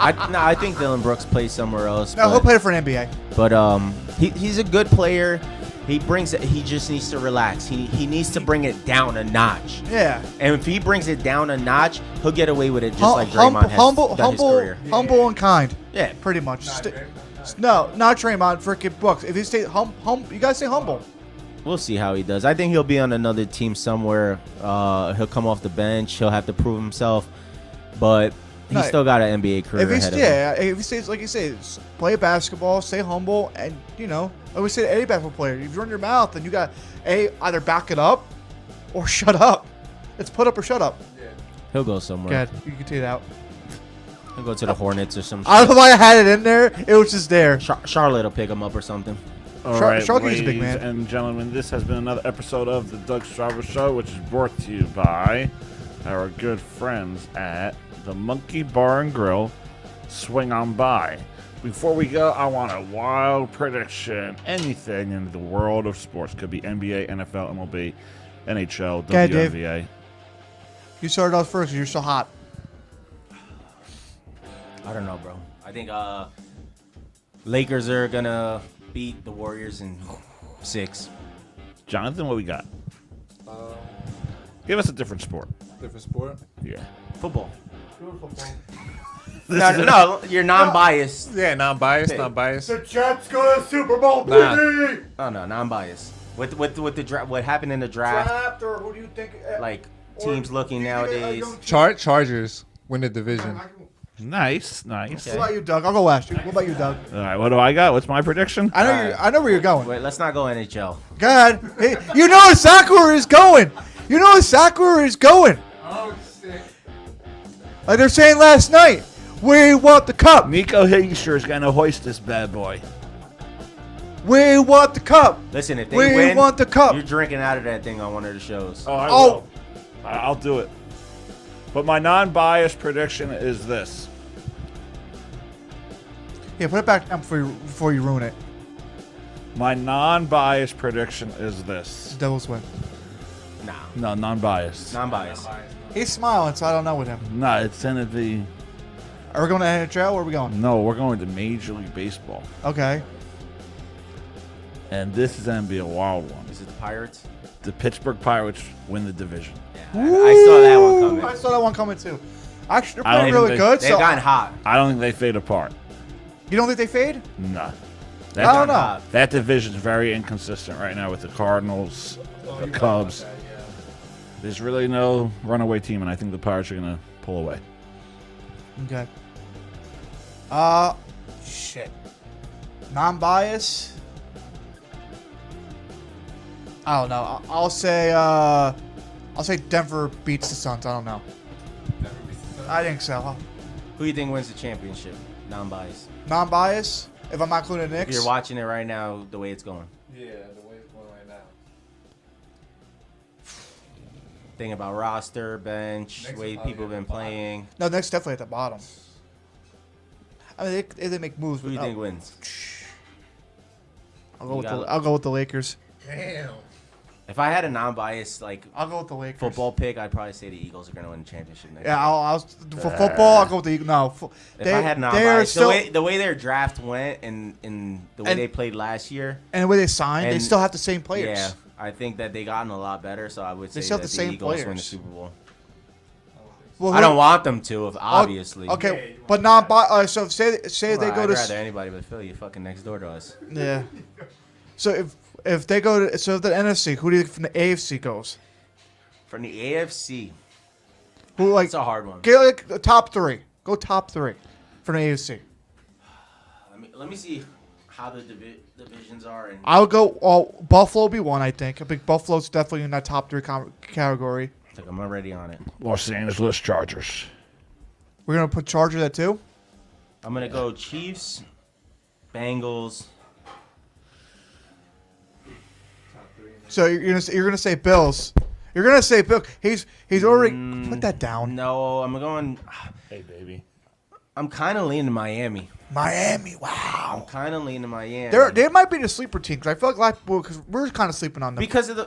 I think Dylan Brooks plays somewhere else. No, he'll play for an NBA. But he's a good player. He just needs to relax. He needs to bring it down a notch. Yeah. And if he brings it down a notch, he'll get away with it just like Draymond has done his career. Humble and kind. Yeah. Pretty much. No, not Draymond. Freaking Brooks. If you stay you gotta stay humble. We'll see how he does. I think he'll be on another team somewhere. He'll come off the bench. He'll have to prove himself. But he's still got an NBA career ahead of him. If he stays, like you say, play basketball, stay humble, and, I always say to any basketball player, if you run your mouth, then you got, either back it up or shut up. It's put up or shut up. He'll go somewhere. God, you can take it out. He'll go to the Hornets or some shit. I don't know why I had it in there. It was just there. Charlotte will pick him up or something. All right, Sharky's a ladies big man. and gentlemen, this has been another episode of the Doug Stravo Show, which is brought to you by our good friends at the Monkey Bar and Grill. Swing on by. Before we go, I want a wild prediction. Anything in the world of sports. Could be NBA, NFL, MLB, NHL, Okay, Dave. WNBA. You started off first because you're so hot. I don't know, bro. I think Lakers are going to beat the Warriors in 6. Jonathan, what we got? Give us a different sport. Different sport? Yeah. Football. Football. No, you're non-biased. Yeah, non-biased. The Jets go to the Super Bowl, Nah. baby! Oh no, non-biased. With the draft, what happened in the draft? Or who do you think? Like teams looking nowadays. Chargers win the division. Nice. What about you, Doug? I'll go last. What about you, Doug? All right, what do I got? What's my prediction? I know where you're going. Wait, let's not go NHL. God, hey, you know exactly where he's going. You know exactly where he's going. Oh, shit. Like they're saying last night, we want the cup. Nico Hischier is going to hoist this bad boy. We want the cup. Listen, if they we win, want the cup. you're drinking out of that thing on one of the shows. Oh, I will. I'll do it. But my non-biased prediction is this. Yeah, put it back down before you ruin it. My non-biased prediction is this. Devils win. No, non-biased. Non-biased. He's smiling, so I don't know with him. No, it's going to be... Are we going to NHL? Where are we going? No, we're going to Major League Baseball. Okay. And this is going to be a wild one. Is it the Pirates? The Pittsburgh Pirates win the division. I saw that one coming. I saw that one coming too. Actually, I they're don't playing really think good. They've gotten hot. I don't think they fade apart. You don't think they fade? No. I don't know. That division's very inconsistent right now with the Cardinals, the Cubs. There's really no runaway team, and I think the Pirates are going to pull away. Okay. Shit. Non-bias. I don't know. I'll say Denver beats the Suns. I don't know. I think so. Who do you think wins the championship? Non-biased. Non-bias. If I'm not including the If Knicks. you're watching it right now, the way it's going. Yeah, the way it's going right now. Thinking about roster, bench, Knicks way are people have probably been at the bottom. playing. No, Knicks definitely at the bottom. I mean, they make moves. Who do you but think wins? I'll go You with got- I'll go with the Lakers. Damn. If I had a non-biased I'll go with the Lakers. football pick, I'd probably say the Eagles are going to win the championship next Yeah, year. for football, I'll go with the Eagles. No, If I had they are non-biased, still the way their draft went and the way And- they played last year, and the way they signed, they and- still have the same players. Yeah, I think that they gotten a lot better. So I would They say still that have the the same Eagles win the players. Super Bowl. Well, I don't want them to, obviously. Okay, but non-biased. So say Well, they go I'd to rather anybody but Philly. You're fucking next door to us. yeah. So if they go to the NFC, who do you think from the AFC goes? From the AFC, Who like? it's a hard one. Get like the top three. Go top three from the AFC. Let me see how the divisions are. And I'll go. Buffalo will be one. I think. I think Buffalo's definitely in that top three category. like, I'm already on it. Los Angeles Chargers. We're gonna put Chargers at 2. I'm gonna go Chiefs, Bengals. So you're gonna say Bills. You're gonna say Bill. He's already put that down. No, I'm going. Hey, baby. I'm kind of leaning Miami. Miami. Wow. I'm kind of leaning Miami. They might be the sleeper team because I feel like because we're kind of sleeping on them. Because of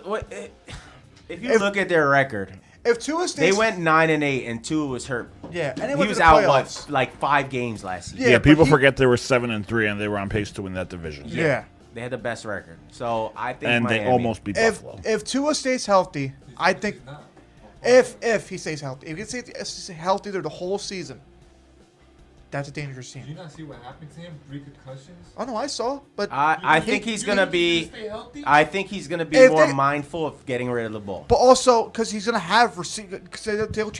if you look at their record, if Tua they stays, went 9-8 and Tua was hurt. Yeah, and they he went to was the out playoffs. like 5 games last season. Yeah, people forget they were 7-3 and they were on pace to win that division. Yeah. They had the best record, so I think And Miami. they almost beat Buffalo. If Tua stays healthy, I think if he stays healthy, if he stays healthy through the whole season, that's a dangerous Did you team. not see what happened to him? 3 concussions. Oh no, I saw, but I think he's gonna be. I think he's gonna be If more they- mindful of getting rid of the ball. But also because he's gonna have because they'll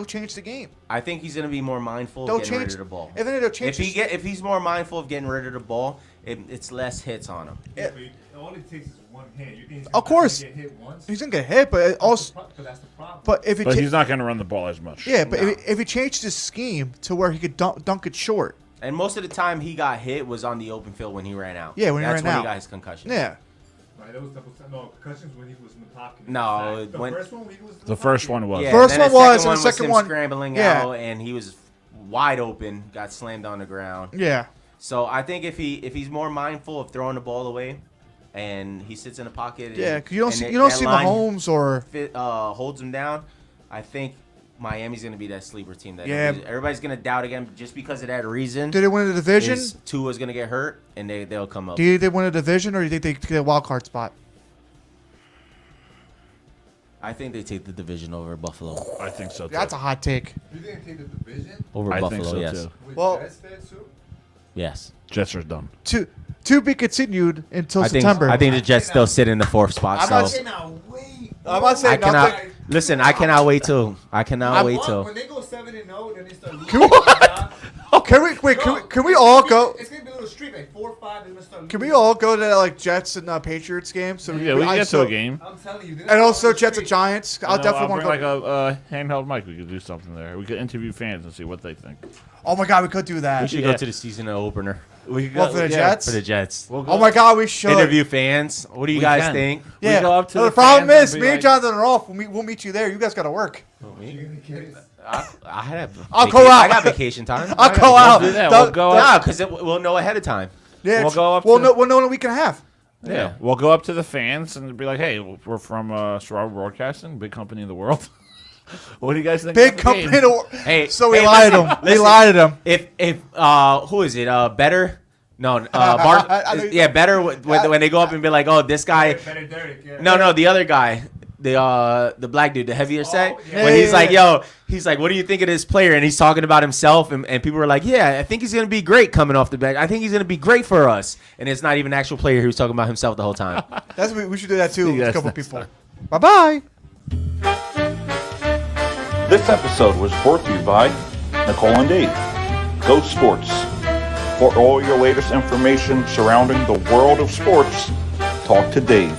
change the game. I think he's gonna be more mindful They'll of getting change- rid of the ball. if they'll change if he's more mindful of getting rid of the ball, it's less hits on him. Yeah, but all it takes is one hit. You think he's Of course, get hit once? he's gonna get hit, but also, But that's the problem. but if he But cha- he's not going to run the ball as much. yeah, but if he changed his scheme to where he could dunk it short, And most of the time he got hit was on the open field when he ran out. Yeah, when he That's ran when out. he got his concussion. yeah. Right, that was concussions when he was in the pocket. No, the when- first one when he was in The first one was. Yeah, First then one the was, and the was second him one- scrambling yeah. out, and he was wide open, got slammed on the ground. Yeah. So I think if he's more mindful of throwing the ball away, and he sits in the pocket, Yeah, 'cause you don't and see- you don't that see line Mahomes or- holds him down, I think Miami's going to be that sleeper team that Yeah. everybody's going to doubt again just because of that reason. Did they win the division? is Tua's going to get hurt, and they'll come up. Do you think they win a division, or do you think they get a wild card spot? I think they take the division over Buffalo. I think so, too. That's a hot take. You didn't take the division? Over I Buffalo, think so, yes. too. With Well- Jets there too? Yes. Jets are done. To be continued until I think September. I think the Jets still sit in the 4th spot. I'm not so saying I'm not I saying cannot nothing. listen. I cannot wait till. I cannot wait till. When they go 7-0, then they start losing. Can we, can we wait? Can we all go? It's gonna be a little streak, like 4-5. They're gonna start losing. Can we all go to that, like Jets and Patriots game? So Yeah, we can get to a game. I'm telling you. And also Jets and Giants. I'll definitely want to bring go. like a handheld mic. We could do something there. We could interview fans and see what they think. Oh my God, we could do that. We should go to the season opener. We could What, for the Jets? For the Jets. We'll Oh my God, we should Interview fans. What do you We guys can. think? Yeah. We go up to No, the the problem fans is, and me be and like- Jonathan are off. We'll meet you there. You guys got to work. I have. I'll go out. I got vacation time. I'll go out. do that. We'll go No, up. because we'll know ahead of time. Yeah, We'll go up We'll to- know in a week and a half. Yeah. We'll go up to the fans and be like, hey, we're from Sorrow Broadcasting, big company in the world. What do you guys think? Big about the company. game? In the world. Hey, So we hey, lied listen, to him. We listen. lied to him. If who is it? Better? No, Bart. I know- Yeah, Better when they go up and be like, oh, this guy. Better Derek, yeah. No, the other guy. The black dude, the heavier set. yeah, When he's yeah, like, yeah. yo, he's like, what do you think of this player? And he's talking about himself, and people were like, yeah, I think he's gonna be great coming off the bench. I think he's gonna be great for us. And it's not even an actual player. He was talking about himself the whole time. That's we should do that too. With Yes, a couple that's people. Bye bye. This episode was brought to you by Nicole and Dave. Go Sports. For all your latest information surrounding the world of sports, talk to Dave.